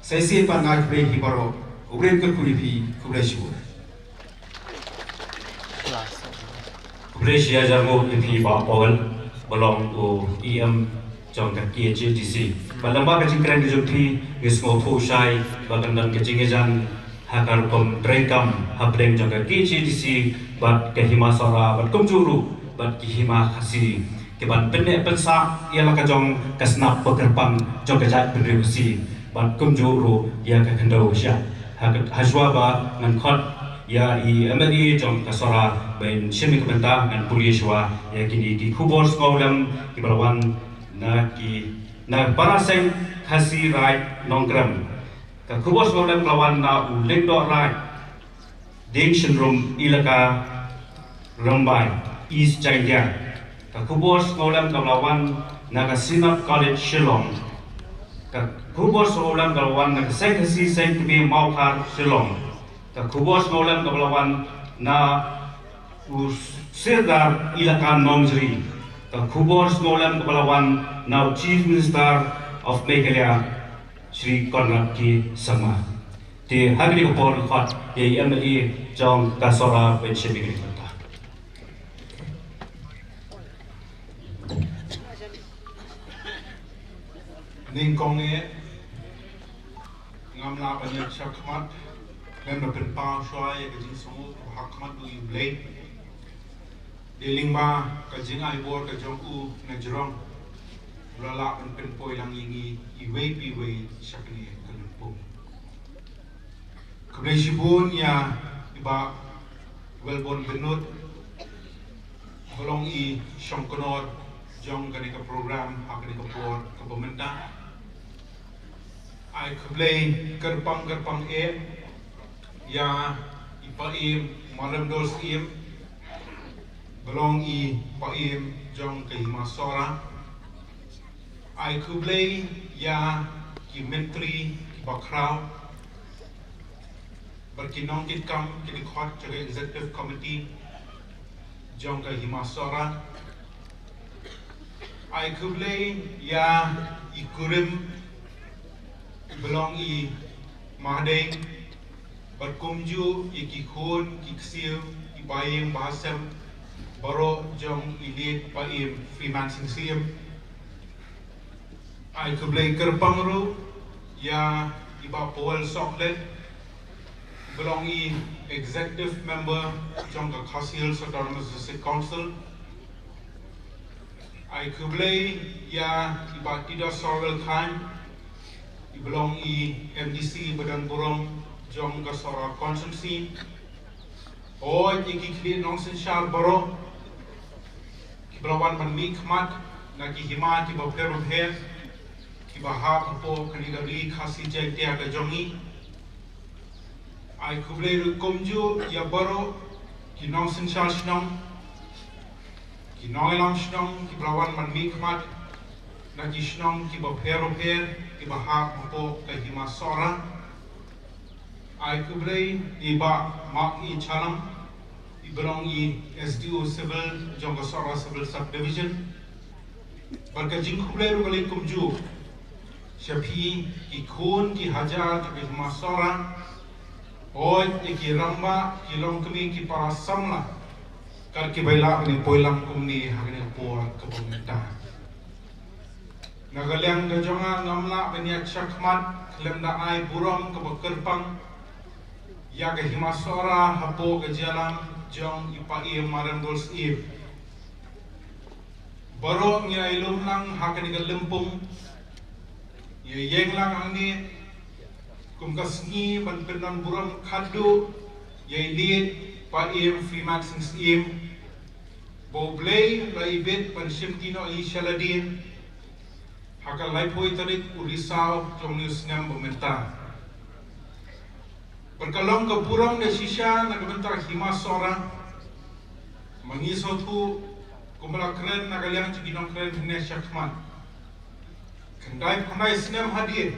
sesi pa na ai play hi baro ubren ke kulipi kuleshi Malaysia jamu ini bawa Paul belong to EM trong các kia GTC và lâm ba cái chính kren cái thì người ngô thu sai và gần gần cái chính cái dân hakar kom trekam hapleng trong các kia GTC và cái himasara và công juru và cái hima khasi cái ban penne pensa ialah cái trong cái snap pekerpang trong cái jat berdiri và công juru ia cái kendau sya hajwa ba ngan khot ya i MLE trong kasara ben shimi komentar ngan puliswa ya kini di kubor skolam ki balawan na paraseng khasi rai nonggram ka kubor skolam lawan na uleng do rai ding syndrome ilaka rambai east china ka kubor skolam lawan na ka sinap college shillong ka kubor skolam lawan na ka khasi seng to be maukhar shillong ka kubos ngolam kabalawan na Sirdar Ilakan Nongzri ka kubos ngolam kabalawan na Chief Minister of Meghalaya Shri Conrad K. Sangma ti hagli ko por khat ye MLE jong kasora penshemi kata ning kong ne ngamla banyak syakmat dan berpau soai ke jing semua hakmat tu iblay deling ba ke jing ai bor ke jong u na jerong lala pen poi lang yingi iwei pi wei syakni ke lumpung keblesibun ya iba welbon benut bolong i syongkonor jong ke program hak ke por ke pemerintah ai keblei kerpang ya ipaim malam dos im belong i paim jong ke himasora ai kublei ya ki menteri ki bakrau berkinong kitkam ki dikhot ke executive committee jong ke himasora ai kublei ya ikurim belong i mahdeng berkumju iki khun kiksiu ibayeng bahasam baro jong ilit paim freemancing siam ai kublai kerpangru ya iba pol soklet belong i executive member jong ka Khasi Hills Autonomous District Council ai kublai ya iba tidak sorwel khan belong i MDC Badan Burong jong kasora konsumsi o iki kli nong sen shar baro ki brawan man mi khmat na ki hima ki ba phero phe ki ba ha po kani gari khasi je tia ka jongi ai kuble ru komju ya baro ki nong sen shar shnong ki nong lam shnong ki brawan man mi khmat na ki shnong ki ba phero phe ki ba ha po ka hima sora ai kublai iba mak i chalam i belong i SDO civil Jongasora civil subdivision barka jing kublai ru kali kumju shapi ki khun ki hajar ki masora oi ki ramba ki long kami ki para samla kar ki baila ni poilam kumni hagni por ka bomenta nagalyang da jonga ngamla benya chakmat klemda ai buram ka bakerpang ya ke himasora hapo ke jalan jong ipai marandos if baro ngi ilum lang hakani ke lempung ye yeng lang angni kum kasngi ban penan buram khadu ye lead pai freemaxing scheme boblei laibet ban simtino i shaladin hakal lai poi tarik urisau jong news ngam pemerintah berkalong ke burung de shisha na kebentar himasora mengiso tu kumbala keren na kalian cikinong keren hene syakman kendai pandai sinem hadir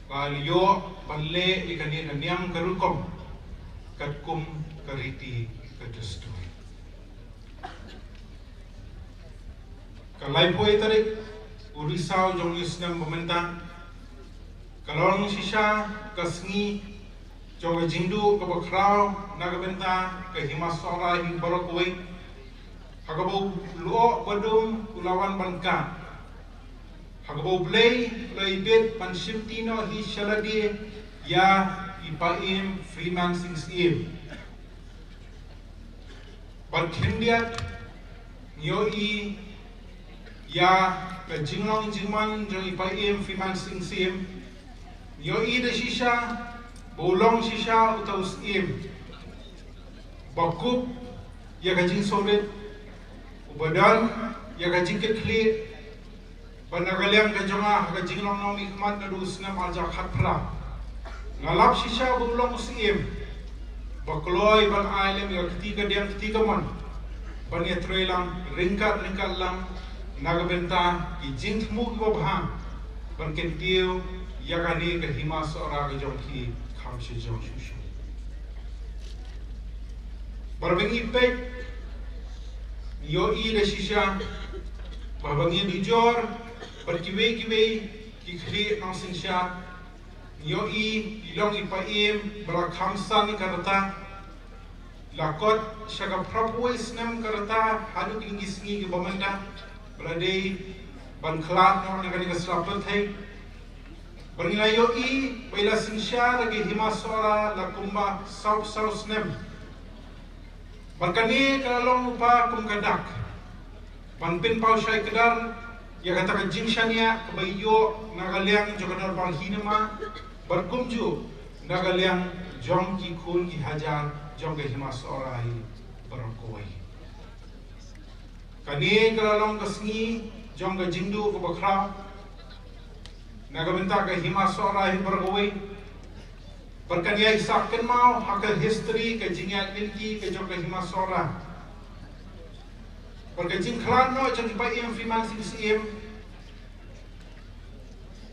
Kalio balle ikani kaniam karukom katkum kariti kadustur. Kalai poi tarik urisau jong isnam pementang. Kalorong sisa kasngi jong jindu kabakrau nagabenta kahimasora hing barokoi. Hagabo luo badum ulawan bangka. Hagabo blay bit panshimtino hi shaladi ya ipaim freeman sings im. Barkendiat nyoi ya kajinglong jingman jong ipaim freeman sings im. Nyoi de shisha bolong shisha utaus im. Bakup ya kajing solet ubadan ya kajing ketli. Panagaliang kajanga kajinglong nong ikmat na dus na majak hatpra. Ngalap shisha bulong usim. Bakloy ban ailem ya ketiga man. Banyetroy lang ringkat lang nagabenta ijint mu ibabha. Ban kentiu yakani kahima sora kajong ki khamshi jong shushu. Barbengi pek yo i de shisha barbengi dijor berkiwe-kiwe kikri nang sinsya nyoi ilong ipaim bala khamsan karata lakot syaga prapuwe snem karata hanu kingisngi ke bamanda berade ban klat nang negani keslapat hai bernilai yoi baila sinsya lagi himasora lakumba sau snem barkani kalong upa kumkadak ban pin pau syai kedar ya katakan jingshania kebayo nagaliang jokanar balhinama berkumju nagaliang jong ki kun ki hajar jong ke himas orai berkoi kani kalalong kasngi jong ke jingdu ke bakra nagabenta ke himas orai berkoi berkania isakkan mau hakal history ke jingat linki ke jong ke himas orai berkecing klan no jong ipai yang firman sing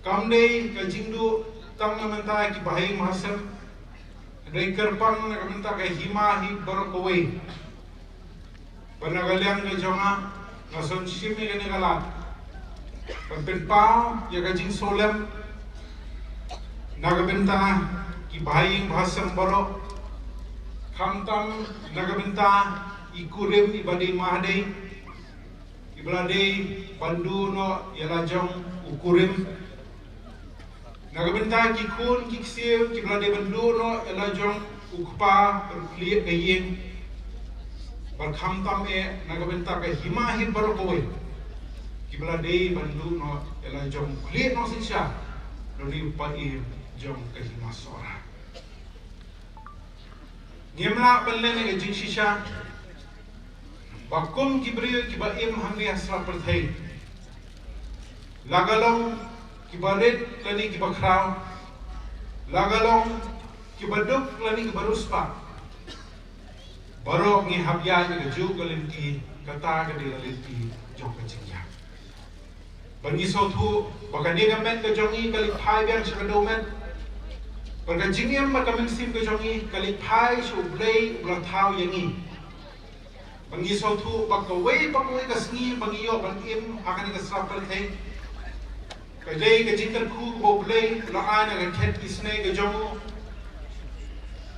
kamdei kajing du tang na mentai ki bahai mahasam dai kerpang na menta ka hima hi barokoi panagaliang ke jonga nason shimi ke negala pen pau ya kajing solem nagabenta ki bahai mahasam barok khamtam nagabenta ikurim ibadai mahadai ibadai pandu no yalajong ukurim nagabenta ki kun ki ksiu ki blade bandu no elajong ukpa liet gayeng barkham tam e nagabenta ka hima hi barokoi ki blade bandu no elajong liet no sinsha doni pai jong ka hima sora ngemla balene ke jing shisha bakum ki brio ki baim hamri asra perthai lagalong ki baret lani ki bakrau lagalong ki baduk lani ki baruspa barok ni habya ni ju galinti kata ke dilaliti jong kecingya bangi sotu bagani gamen ke jongi kali phai biang shakadomen bagajingem makamen sim ke jongi kali phai shu blei blathau yangi bangi sotu bakawei kasngi bangi yo bangim hakani ka sapal thai kadai ke jingkar khu bo blei la ana ke khet kisne ke jongo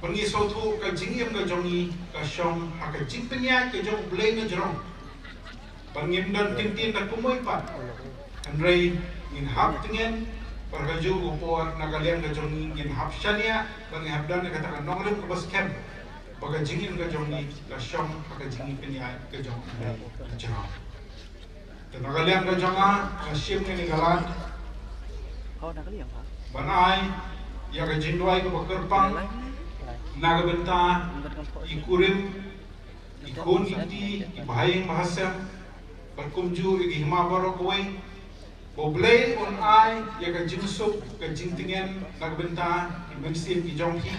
bangi sotu ka jingem ke jongi ka shong haka jingpenya ke jong blei na jrong bangim dan tintin na kumoi pat andrei in hap tingen pargaju upor nagalian ke jongi in hap shania bangi habdan ke kata nongrim ke bas camp baga jingin ke jongi ka shong haka jingpenya ke jong jrong nagalian ke jonga ka shim ni galan banai ya ka jindwai ke bakerpang nagabenta ikurim ikun iti ibahayang bahasa berkumju igi hima barokoi boblei on ai ya ka jingsuk ka jingtingen nagabenta ibensin ki jongki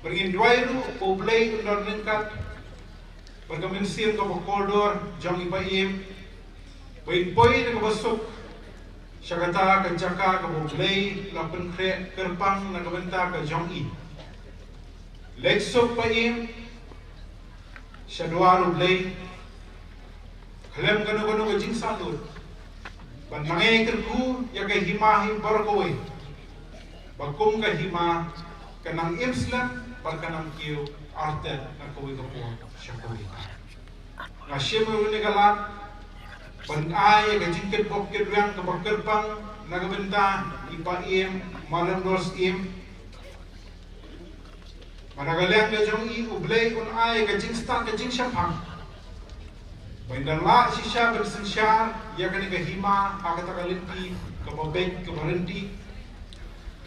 bergin dwairu boblei undar lengkat berkemensin ke bokordor jong ibayim bain poi ke basuk Syakata ke Jaka ke Boglei lapen kre kerpang na kabenta ke Jong-i. Leksok paim Syadwa Rublei Kalem gano-gano ke Jing Salut. Ban mangai kerku ya ke himahi barkowe. Bakum ke hima kanang Islam kanang kiu arte na kowe ko Syakowe. Ngasyem ni galat ban ay ke jingket bokket yang ke bakerpang na kabenta ipaim malam dos im Managalang ke Jong-i ublay un ay ke jing star ke jing syapang. Bandala sisya bersensyar ya kani ke hima hakata kalinti ke babek ke barenti.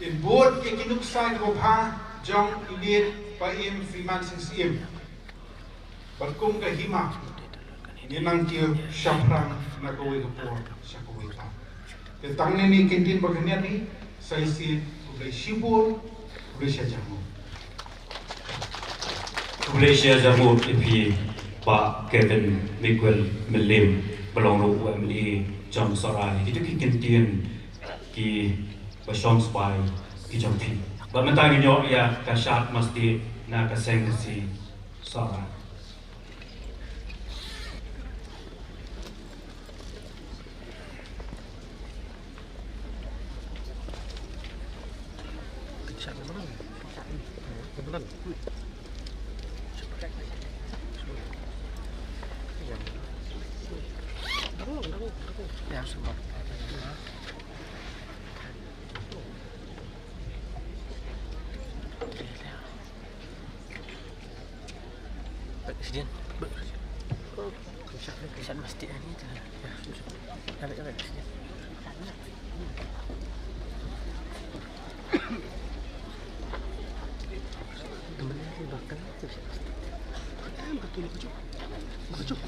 In board ke kinuksa ke babha Jong ilir paim Freeman sing Bakum ke hima ninang kiyo syafrang na kowe ke po Syakowe ta. Tetang ni kintin baganya ni saisi ublay shibur ublay syajamu. Malaysia Jamu IP Pak Kevin Miguel Melim Belong UMLE John Sorai itu kintian ki Bashon Spy ki Jampi. Bagaimana nyo ya kasyat mesti na kaseng si Sorai. Presiden. Kesan mesti ini tu. Ya. Ada presiden. Kemudian bahkan itu betul betul. Betul.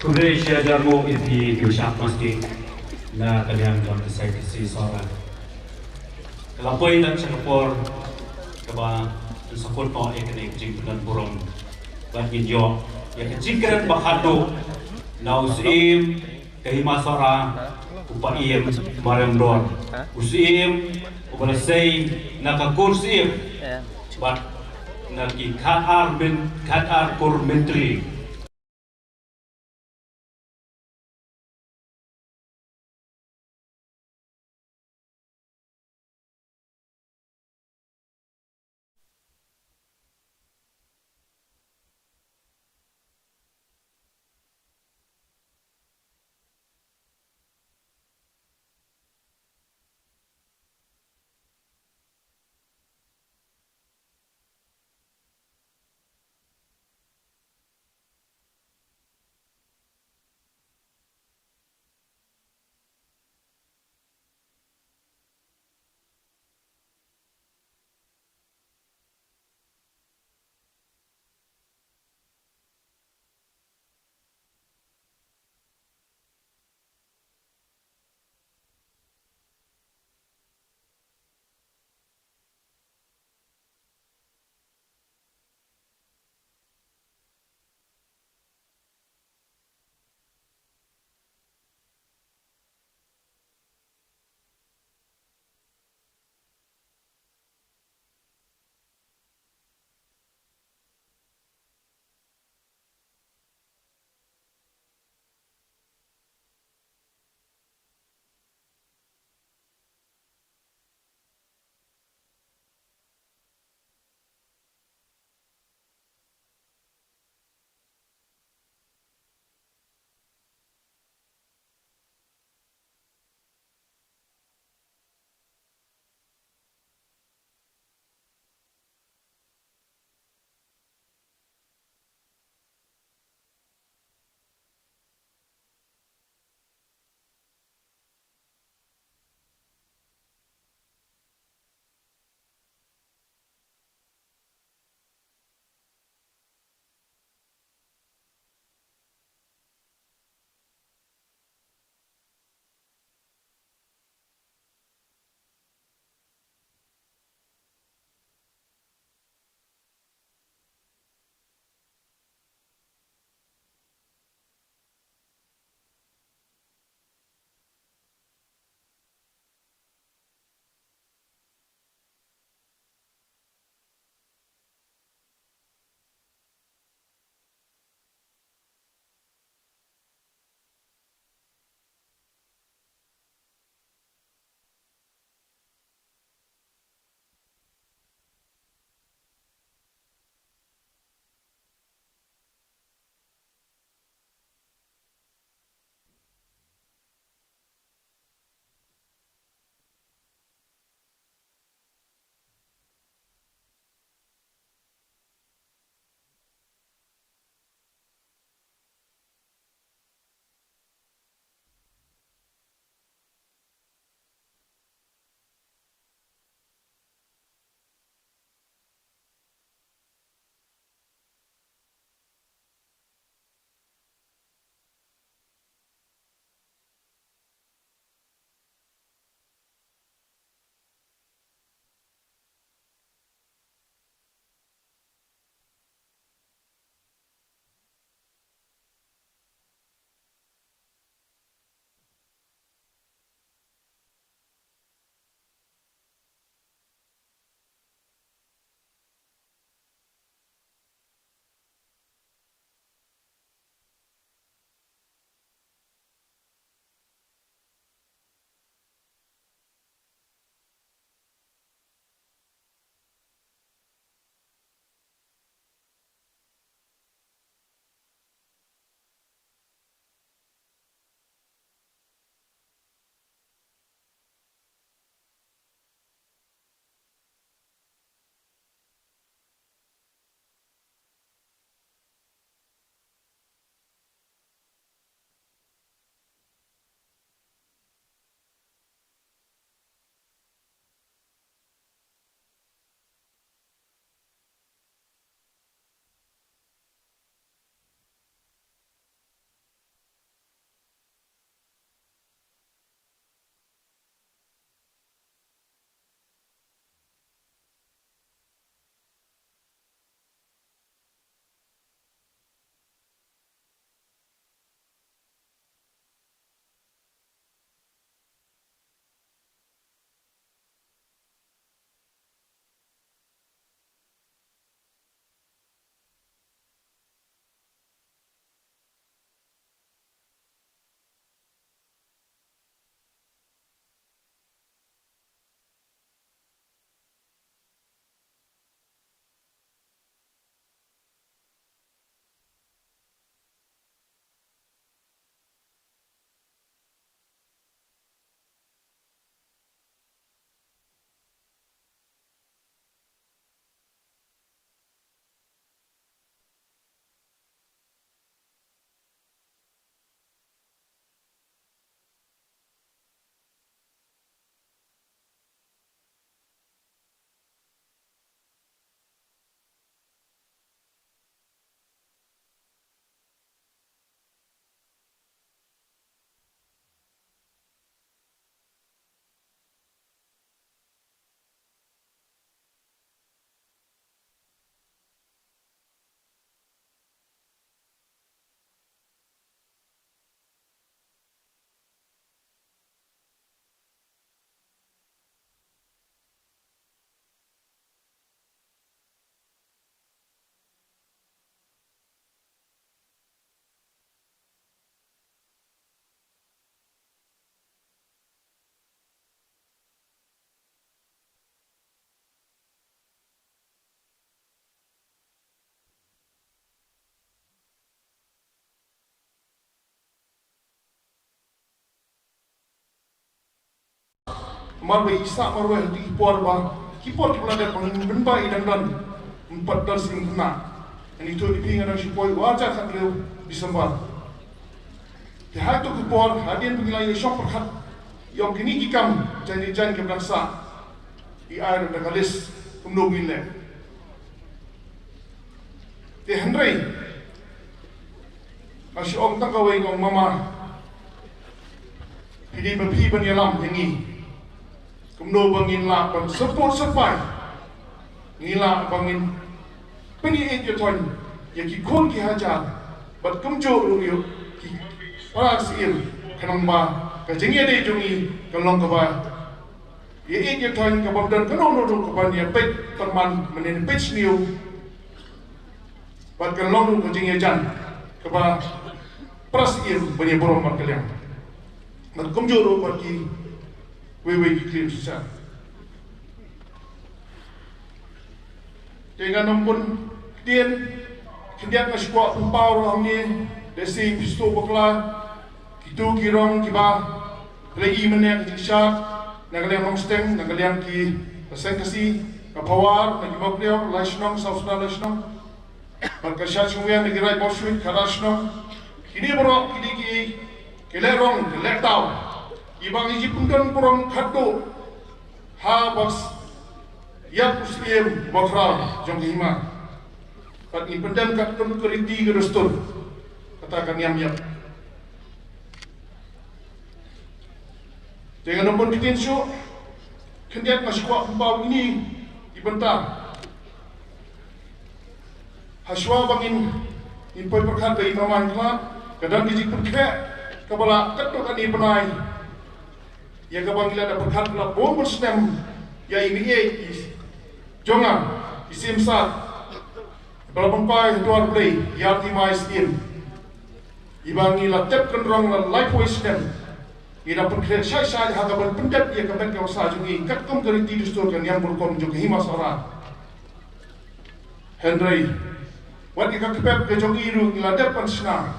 Kemudian Syekh Jarmo itu Syekh Masjid na kalian dalam kisah seorang. Kalau poin dan Singapura keba support no ekonomi jing dan burung bagi yo ya kecingkran bahado na usim kehimasara upaiem maremdor usim ubalasay nakakursim but naki khatar kur menteri marwai isa marwai hati kipor ba kipor kipolada pangin benba idang dan 4 dan sing kena ini tu dipingan ang sipoi wajar kat leu Disember di hari tu kipor hadian pengilai syok perkat yang kini kikam janji-janji ke bangsa di air dan kalis kumno bile di Henry masih om tak kawai ngong mama Hidi babi banyalam yangi kumno bangin la ban support supply ngila bangin pani ejoton yaki kon ki hajar bat kumjo ruyo ki parasim kanang ba kajengya de jungi kalong ka ba ye ejoton ka babdan kanong no ka ban ya pet perman menen page new bat kalong ka jengya jan ka ba prasim bani borom markaliam bat kumjo ro bat ki wewe ki clear sa dengan nombor tien kendiat na squat pau ro ni desi pisto bakla kitu kirong kiba lagi mene ki shot nagaliang nong steng nagaliang ki paseng kasi kapawar nagibak leo laisnong sausna laisnong pagkasya chungyan nagiray moswit karasnong kini bro kini ki kelerong kelertaw ibang ijipundon purong kado ha bos Yak usiem bakral jong hima. Kat ni pendam kat tum keriti ke dostur. Katakan yam. Dengan nombor kitin syu kendiat masih kuat pembau ini dibentar. Haswa bangin impoi perkat dari maman kelak kadang dijik perkek kepala ketuk ani penai. Ya kabang gila ada perkat kelak bomber stem ya ini Jonga, isim sat, balapampai tuar play, yarti mais in. Ibangi la tep kendrong la life wisdom. Ida perkher syai hagaban pendat ia kaban kau sajungi kat kum keriti dustur kan yang berkom juga hima sara. Henry, wat ikak kepep ke jongi iru ila depan sna.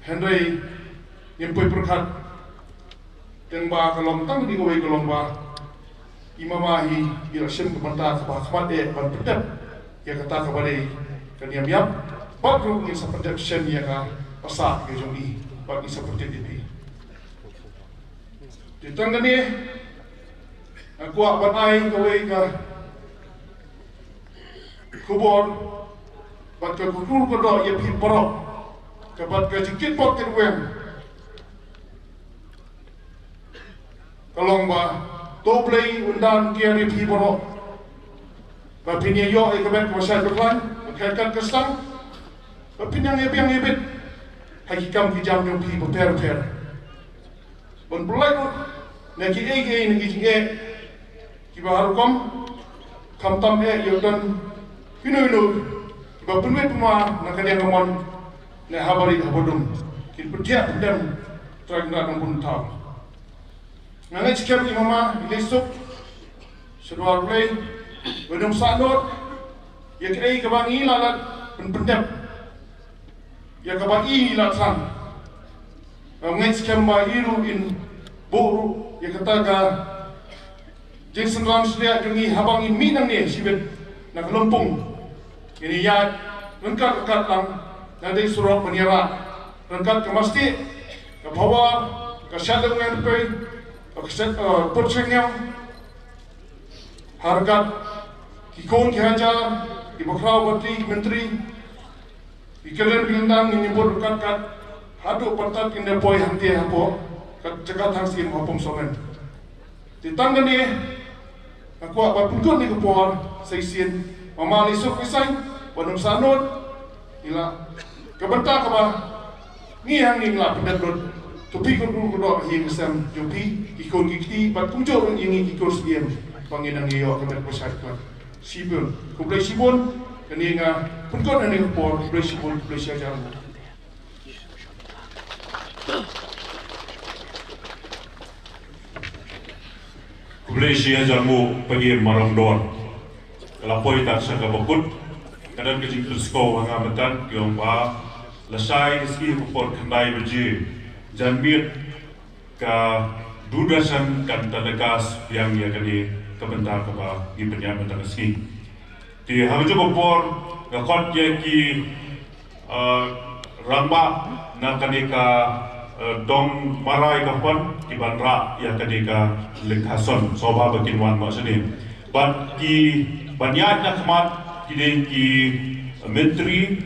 Henry, yang pui perkat, tengba kalom tang di kawai kalom ba. Imamahi irasim kebanta kebakmate ban pedap ya kata kabare kan yam bagro ni sa perception ya ka pasak ke jongi bagi seperti ini ditangani aku akan ai kawai ka kubor bat ka kutul ko do ya pi porok ka bat ka jikit pot ke wen kalong ba Toplay undan kiari pi borok. Bapinya yo ekabet kuasa berklan, berkaitan kesang. Bapinya ngebiang ngebit. Hakikam kijam yo pi berper. Bon bulai ko nagi ege nagi jinge. Kiba harukom kam tam yo dan hinu. Kiba punwet puma nakanya ngamon ne habari habodum. Kin pertia pendam tragna nampun tau. Nangai cikar imama ilesuk seduar play bedung sanot ya kira kebangi lalat pendap ya kebangi lalat sang nangai cikar mahiru in boru ya kataga Jason Ramsey jungi habang in minang ni sibet nak lempung ini ya lengkap lang nanti surat penira lengkap kemasti ke bawah ke syadang yang terbaik Percayaan harkat kikon kihajar dibakrau bati menteri dikelen bintang ini berkat hadu pertat indah boy hanti hapo kat cekat hangsim hapom somen ditanggan ni aku apa pun ni kepor seisin mama lisuk pisang wanum sanut ila kebentak apa ni hang ingla pendat Topi kudu hing sam jopi ikon kikti bat kunjo ingi ikon siem panginang iyo kemet pesat klat sibun kublai sibun keninga punkon ane por kublai sibun kublai siajar kublai siajar mu pagi marong don kalapoi tak saka bakut kadang kecil tusko hanga metan kiong ba lasai ski por kandai beji Jambir ka dudasan kan talagas yang ia kini kebentar keba di penyamatan tanasi. Di hari juga por ngakot ya ki ramba na kanika dong marai kapon ki bandra ya kanika lekhason soba bakinwan maksudnya. But ki banyak nak mat ki menteri